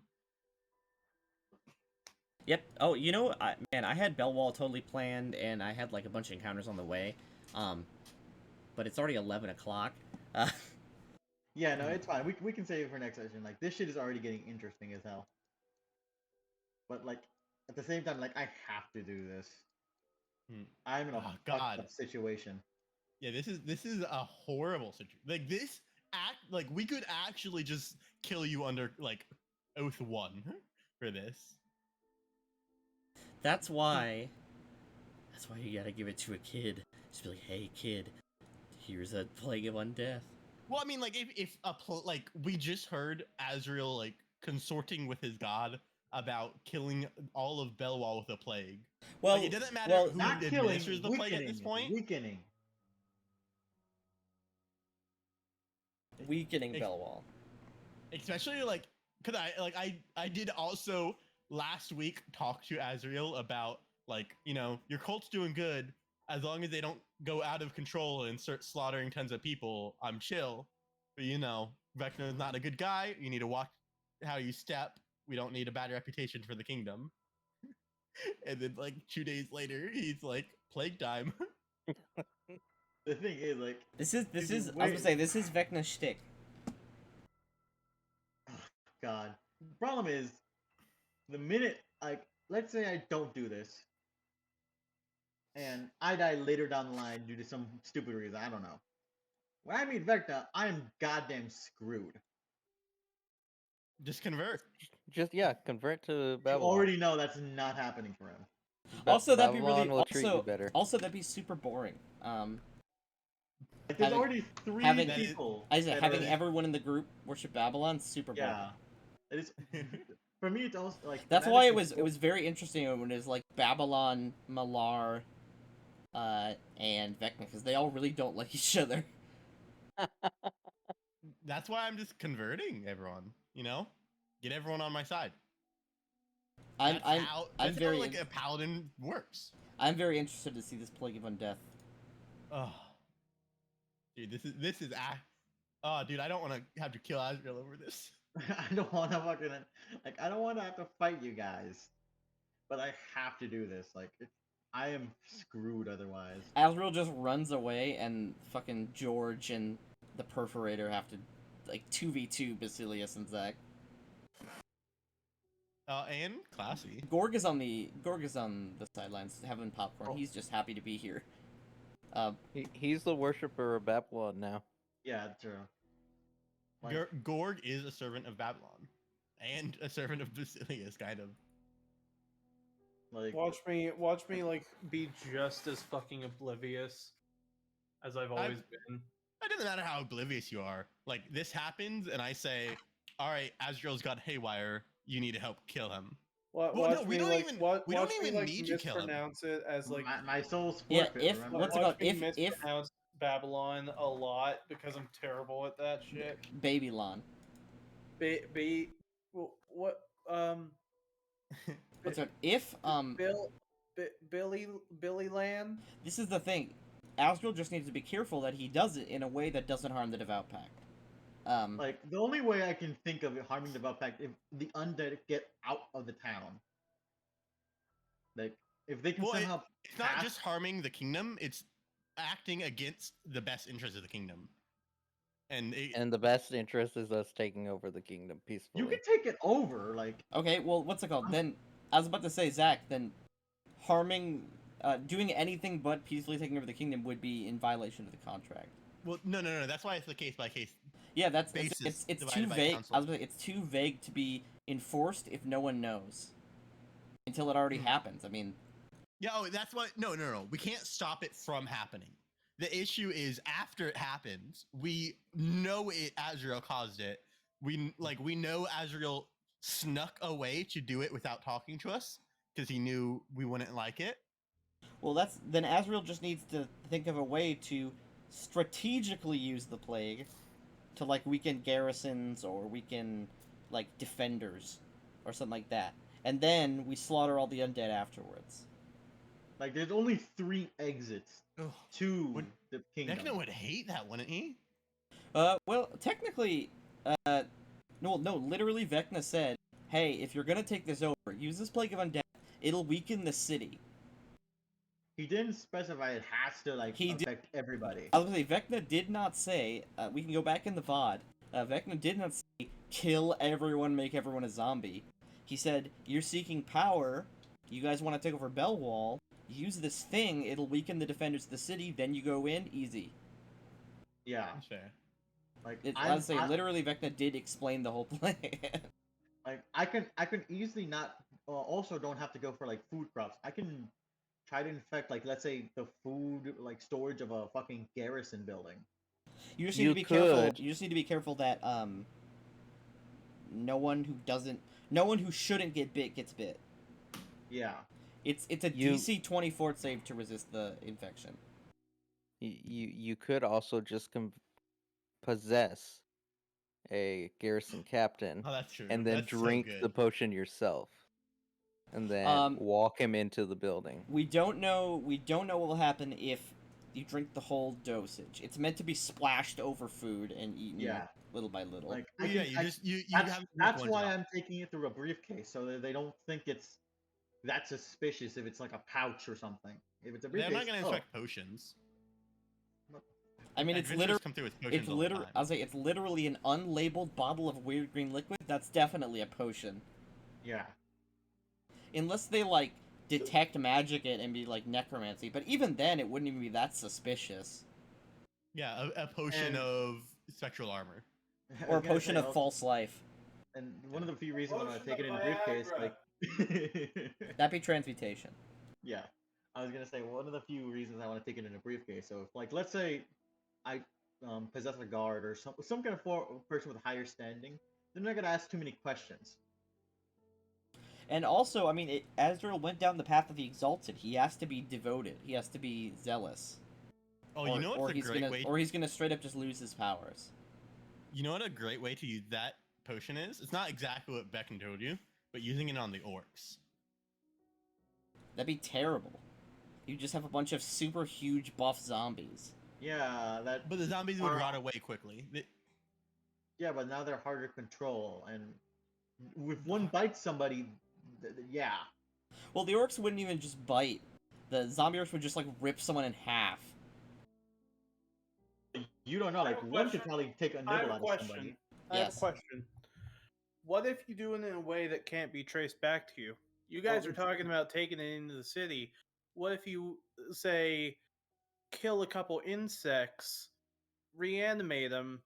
B: Yep. Oh, you know, I had Bellwall totally planned, and I had like a bunch of encounters on the way. But it's already 11 o'clock.
E: Yeah, no, it's fine. We can save it for next session. Like this shit is already getting interesting as hell. But like at the same time, like I have to do this. I'm in a
A: Oh,
E: fucked
A: God.
E: up situation.
A: Yeah, this is a horrible situation. Like this like we could actually just kill you under like Oath 1 for this.
B: That's why you gotta give it to a kid. Just be like, hey, kid, here's a plague of undeath.
A: Well, I mean, like if like we just heard Azrael like consorting with his god about killing all of Bellwall with a plague.
B: Well,
A: Like, it doesn't matter
B: well,
A: who
E: Not killing,
A: administers the plague at this point.
E: Weakening.
B: weakening
A: Ex-
B: Bellwall.
A: Especially like, cause I did also last week talk to Azrael about like, you know, your cult's doing good as long as they don't go out of control and start slaughtering tons of people. I'm chill, but you know, Vecna is not a good guy. You need to watch how you step. We don't need a bad reputation for the kingdom. And then like 2 days later, he's like, plague time.
E: The thing is, like,
B: This is
E: Dude,
B: I was
E: wait.
B: gonna say this is Vecna's shtick.
E: God. Problem is, the minute, like, let's say I don't do this, and I die later down the line due to some stupid reason, I don't know. When I meet Vecna, I am goddamn screwed.
A: Just convert.
D: Just convert to
E: You
D: Babylon.
E: already know that's not happening for him.
B: Also, that'd be
D: Babylon
B: really
D: will treat you better.
B: also that'd be super boring.
E: Like, there's
B: Having-
E: already three
B: having-
E: people.
B: I said
E: that
B: having
E: are-
B: everyone in the group worship Babylon, super boring.
E: Yeah. It is. For me, it's also like.
B: That's
E: that
B: why
E: is
B: it
E: the-
B: was very interesting when it was like Babylon, Malar, and Vecna, because they all really don't like each other.
A: That's why I'm just converting everyone. You know, get everyone on my side.
B: I'm
A: That's
B: I'm
A: how,
B: I'm
A: that's
B: very
A: how like a paladin works.
B: I'm very interested to see this Plague of Undeath.
A: Oh, dude, this is oh, dude, I don't want to have to kill Azrael over this.
E: I don't want to fucking like. I don't want to have to fight you guys, but I have to do this. Like, I am screwed otherwise.
B: Azrael just runs away, and fucking George and the Perforator have to like 2v2 Basilius and Zach.
A: And classy.
B: Gorg is on the sidelines having popcorn.
E: Oh.
B: He's just happy to be here.
D: He's the worshiper of Babylon now.
E: Yeah, true. Like,
A: Gorg is a servant of Babylon, and a servant of Basilius, kind of.
E: like
F: Watch me like be just as fucking oblivious as I've always been.
A: It doesn't matter how oblivious you are. Like, this happens, and I say, "All right, Azrael's got haywire. You need to help kill him."
F: Watch
A: Well, no,
F: me
A: we don't
F: like
A: even-
F: watch
A: we don't
F: me
A: even
F: like
A: need to kill him.
F: mispronounce it as like
E: my soul's
B: Yeah,
E: forfeit.
B: if-
E: remember?
B: what's it
F: watch
B: called?
F: me
B: If-
F: mispronounce Babylon a lot because I'm terrible at that shit.
B: Babylon.
F: What
B: What's it? If
F: Billy Land?
B: This is the thing, Azrael just needs to be careful that he does it in a way that doesn't harm the Devout Pact.
E: Like, the only way I can think of it harming the Devout Pact if the undead get out of the town. Like, if they can
A: Well,
E: somehow
A: it's not
E: pass-
A: just harming the kingdom; it's acting against the best interest of the kingdom. And
D: And the best interest is us taking over the kingdom peacefully.
E: you can take it over. Like,
B: Okay, well, what's it called? Then, I was about to say, Zach, then harming, doing anything but peacefully taking over the kingdom would be in violation of the contract.
A: well, no. That's why it's the case by case.
B: Yeah, that's
A: Basis
B: it's
A: divided
B: too
A: by
B: vague.
A: council.
B: I was gonna say, it's too vague to be enforced if no one knows. Until it already happens. I mean,
A: Yeah, that's why. No. We can't stop it from happening. The issue is after it happens, we know Azrael caused it. We know Azrael snuck away to do it without talking to us because he knew we wouldn't like it.
B: well, then Azrael just needs to think of a way to strategically use the plague to like weaken garrisons or weaken like defenders or something like that, and then we slaughter all the undead afterwards.
E: like there's only 3 exits
A: Ugh.
E: to
A: Would-
E: the kingdom.
A: Vecna would hate that, wouldn't he?
B: Well, technically, no, literally, Vecna said, "Hey, if you're gonna take this over, use this plague of undead. It'll weaken the city."
E: He didn't specify it has to like
B: He did-
E: affect everybody.
B: I was gonna say, Vecna did not say. We can go back in the VOD. Vecna did not say kill everyone, make everyone a zombie. He said, "You're seeking power. You guys want to take over Bellwall. Use this thing. It'll weaken the defenders of the city. Then you go in easy."
E: Yeah,
A: That's fair.
E: like
B: I would say, literally, Vecna did explain the whole plan.
E: like I can easily not also don't have to go for like food crops. I can try to infect like let's say the food like storage of a fucking garrison building.
B: You just need
D: You
B: to be careful.
D: could.
B: You just need to be careful that no one who shouldn't get bit gets bit.
E: Yeah.
B: It's a DC 24 save to resist the infection.
D: You could also just possess a garrison captain
A: Oh, that's true.
D: and then
A: That's so
D: drink
A: good.
D: the potion yourself, and then walk him into the building.
B: We don't know what will happen if you drink the whole dosage. It's meant to be splashed over food and eaten
E: Yeah.
B: little by little.
E: Like
A: Well,
E: I
A: yeah,
E: can-
A: you
E: that's,
A: have
E: that's
A: one
E: why
A: job.
E: I'm taking it through a briefcase so that they don't think it's that suspicious if it's like a pouch or something. If it's a
A: They're
E: briefcase,
A: not gonna infect potions.
B: I mean, it's
A: Adventurers
B: literally
A: come through with potions
B: it's
A: all the
B: literally
A: time.
B: I'll say it's literally an unlabeled bottle of weird green liquid. That's definitely a potion.
E: yeah.
B: Unless they like detect magic it and be like necromancy, but even then it wouldn't even be that suspicious.
A: Yeah, a potion
E: And-
A: of spectral armor.
E: I
B: Or a
E: was gonna
B: potion
E: say,
B: of false life.
E: And one of the few reasons I'm gonna
F: Potion
E: take it in
F: of
E: a briefcase,
F: Viagra.
E: like
B: That'd be transmutation.
E: yeah, I was gonna say one of the few reasons I want to take it in a briefcase. So, if, like, let's say I possess a guard or some kind of person with higher standing, they're not gonna ask too many questions.
B: And also, I mean, Azrael went down the path of the Exalted. He has to be devoted. He has to be zealous.
A: Oh, you know what's a great way?
B: Or he's gonna straight up just lose his powers.
A: You know what a great way to use that potion is? It's not exactly what Beckon told you, but using it on the orcs.
B: That'd be terrible. You just have a bunch of super huge buff zombies.
E: Yeah, that.
A: But the zombies would
E: are-
A: rot away quickly.
E: Yeah, but now they're harder to control, and if one bites somebody, yeah.
B: Well, the orcs wouldn't even just bite. The zombie orcs would just like rip someone in half.
E: You don't know.
F: I have
E: Like
F: a
E: one could
F: question.
E: probably take a
F: I
E: nibble
F: have a
E: out of
F: question.
E: somebody.
F: I have a
B: Yes.
F: question. What if you do it in a way that can't be traced back to you? You guys are
E: it's-
F: talking about taking it into the city. What if you say kill a couple insects, reanimate them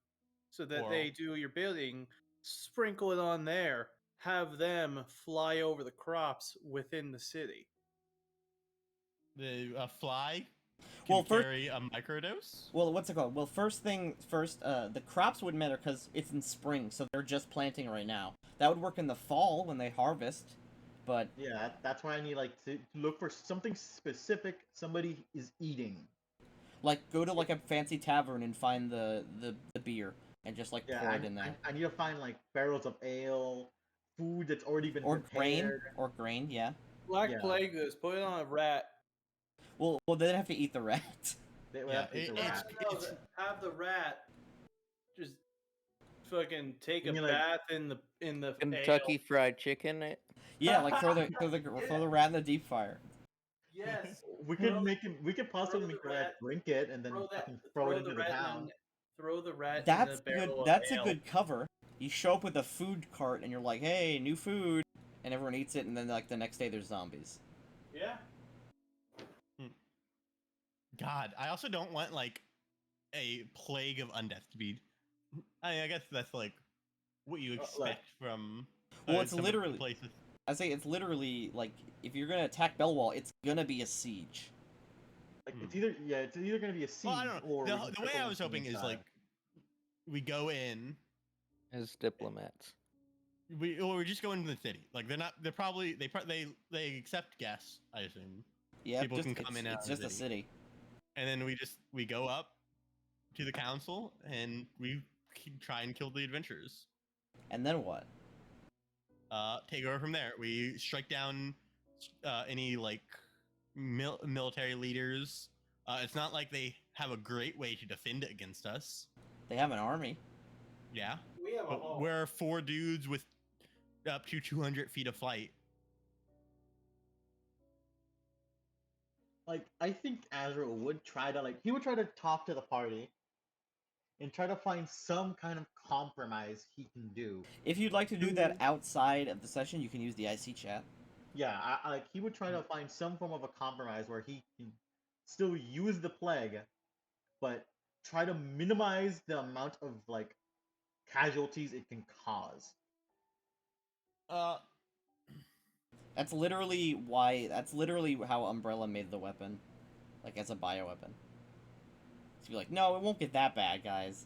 F: so that
A: Or-
F: they do your bidding, sprinkle it on there, have them fly over the crops within the city?
A: The fly can
B: Well, first,
A: carry a microdose.
B: well, what's it called? Well, first, the crops wouldn't matter because it's in spring, so they're just planting right now. That would work in the fall when they harvest, but
E: Yeah, that's why I need like to look for something specific somebody is eating.
B: like go to like a fancy tavern and find the beer and just like
E: Yeah,
B: pour it in there.
E: I need to find like barrels of ale, food that's already been
B: Or
E: prepared.
B: grain, yeah.
F: Black
E: Yeah.
F: Plague this, put it on a rat.
B: Well, they'd have to eat the rat.
E: They would
A: Yeah,
E: have to eat the
A: it's-
E: rat.
F: No, have the rat just fucking take
E: You
F: a
E: mean, like,
F: bath in the
D: Kentucky
F: ale.
D: Fried Chicken.
B: Yeah, like throw the rat in the deep fryer.
F: Yes.
E: We could make him. We could possibly
F: the
E: make the rat
F: rat-
E: drink it and then fucking throw it into the town.
F: Throw the rat
B: That's
F: in the barrel
B: good.
F: of
B: That's a
F: ale.
B: good cover. You show up with a food cart and you're like, "Hey, new food," and everyone eats it, and then like the next day there's zombies.
F: Yeah.
A: God, I also don't want like a plague of undeath to be. I guess that's like what you
E: like-
A: expect from.
B: Well, it's
A: some of the
B: literally-
A: places.
B: I say it's literally like if you're gonna attack Bellwall, it's gonna be a siege.
E: Like it's either gonna be a siege
A: Well, I don't know.
E: or we
A: The,
E: can
A: the way
E: trickle
A: I
E: them
A: was
E: from
A: hoping is
E: inside.
A: like we go in.
D: As diplomats.
A: We just go into the city. Like they're not. They're probably they accept guests. I assume.
B: Yeah,
A: People
B: just,
A: can come
B: it's,
A: in and out
B: it's
A: of the
B: just a city.
A: And then we go up to the council and we try and kill the adventurers.
B: And then what?
A: Take over from there. We strike down any like military leaders. It's not like they have a great way to defend it against us.
B: They have an army.
A: Yeah,
F: We have a
A: but
F: hole.
A: we're 4 dudes with up to 200 feet of flight.
E: Like I think Azrael would try to he would try to talk to the party and try to find some kind of compromise he can do.
B: If you'd like to do that outside of the session, you can use the IC chat.
E: Yeah, like he would try to find some form of a compromise where he can still use the plague, but try to minimize the amount of like casualties it can cause.
B: That's literally how Umbrella made the weapon, like as a bioweapon. To be like, no, it won't get that bad, guys.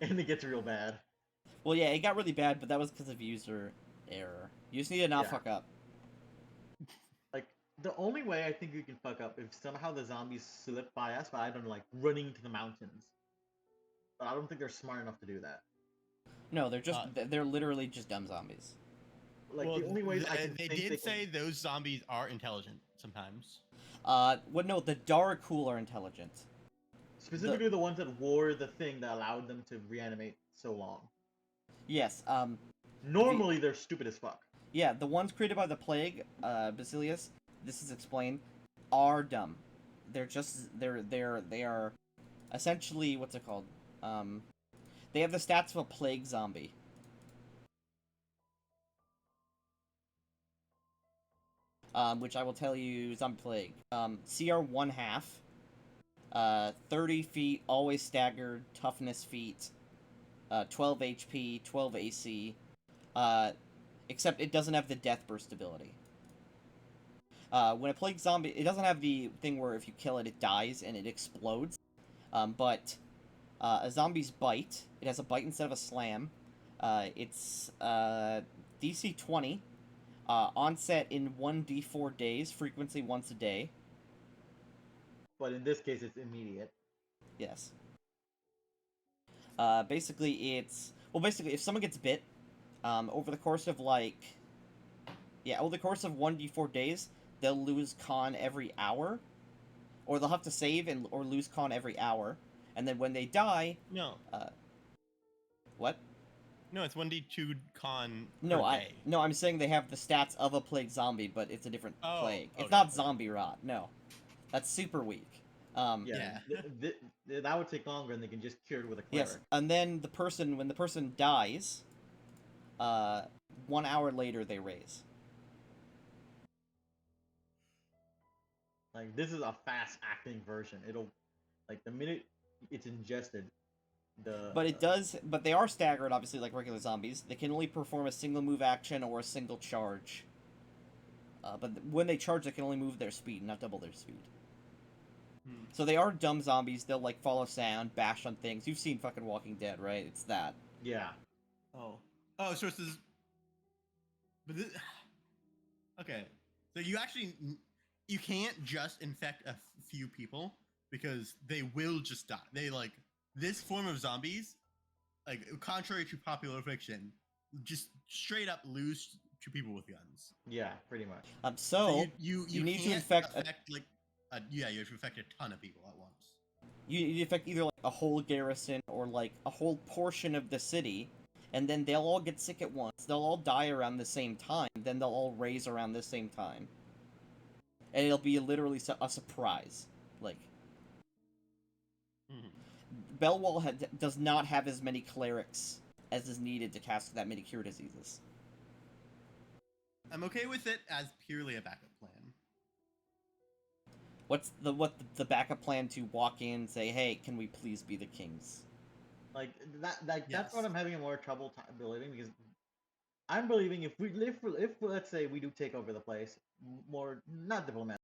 E: And it gets real bad.
B: Well, yeah, it got really bad, but that was because of user error. You just need to not
E: Yeah.
B: fuck up.
E: Like the only way I think we can fuck up if somehow the zombies slip by us, but I don't know, like running to the mountains. But I don't think they're smart enough to do that.
B: No, they're literally just dumb zombies.
E: Like the only ways I can
A: they
E: think
A: did say those zombies are intelligent sometimes.
B: No, the Darkul are intelligent.
E: specifically the ones that wore the thing that allowed them to reanimate so long.
B: Yes,
E: Normally they're stupid as fuck.
B: yeah, the ones created by the plague, Basilius, this is explained, are dumb. They're just they are essentially what's it called? They have the stats of a plague zombie. Which I will tell you, zombie plague. CR 1/2, 30 feet, always staggered, toughness feat, 12 HP, 12 AC. Except it doesn't have the death burst ability. When a plague zombie, it doesn't have the thing where if you kill it, it dies and it explodes. But a zombie's bite, it has a bite instead of a slam. It's DC 20, Onset in 1d4 days, frequency once a day.
E: But in this case, it's immediate.
B: Yes. Basically, if someone gets bit, over the course of over the course of 1d4 days, they'll lose con every hour, or they'll have to save or lose con every hour, and then when they die,
A: No.
B: What?
A: No, it's 1d2 con
B: No,
A: per day.
B: I'm saying they have the stats of a plague zombie, but it's a different
A: Oh,
B: plague. It's
A: okay,
B: not
A: okay.
B: zombie rot. No, that's super weak.
E: Yeah.
A: Yeah.
E: That would take longer, and they can just cure it with a cleric.
B: Yes, and then when the person dies, 1 hour later they raise.
E: Like, this is a fast-acting version. It'll, like, the minute it's ingested,
B: But they are staggered, obviously, like regular zombies. They can only perform a single move action or a single charge. But when they charge, they can only move their speed, not double their speed. So they are dumb zombies. They'll, like, follow sound, bash on things. You've seen fucking Walking Dead, right? It's that.
E: Yeah.
A: Oh, so it's this. But this. Okay, so you can't just infect a few people because they will just die. This form of zombies, like contrary to popular fiction, just straight up lose to people with guns.
E: Yeah, pretty much.
B: So
A: you
B: need to
A: can't
B: infect
A: affect you have to infect a ton of people at once.
B: you affect either like a whole garrison or like a whole portion of the city, and then they'll all get sick at once. They'll all die around the same time. Then they'll all raise around the same time, and it'll be literally a surprise. Like Belwall does not have as many clerics as is needed to cast that many cure diseases.
A: I'm okay with it as purely a backup plan.
B: What's the backup plan to walk in and say, "Hey, can we please be the kings?"
E: Like that's
A: Yes.
E: what I'm having a more trouble time believing, because I'm believing if let's say we do take over the place, more not diplomatic.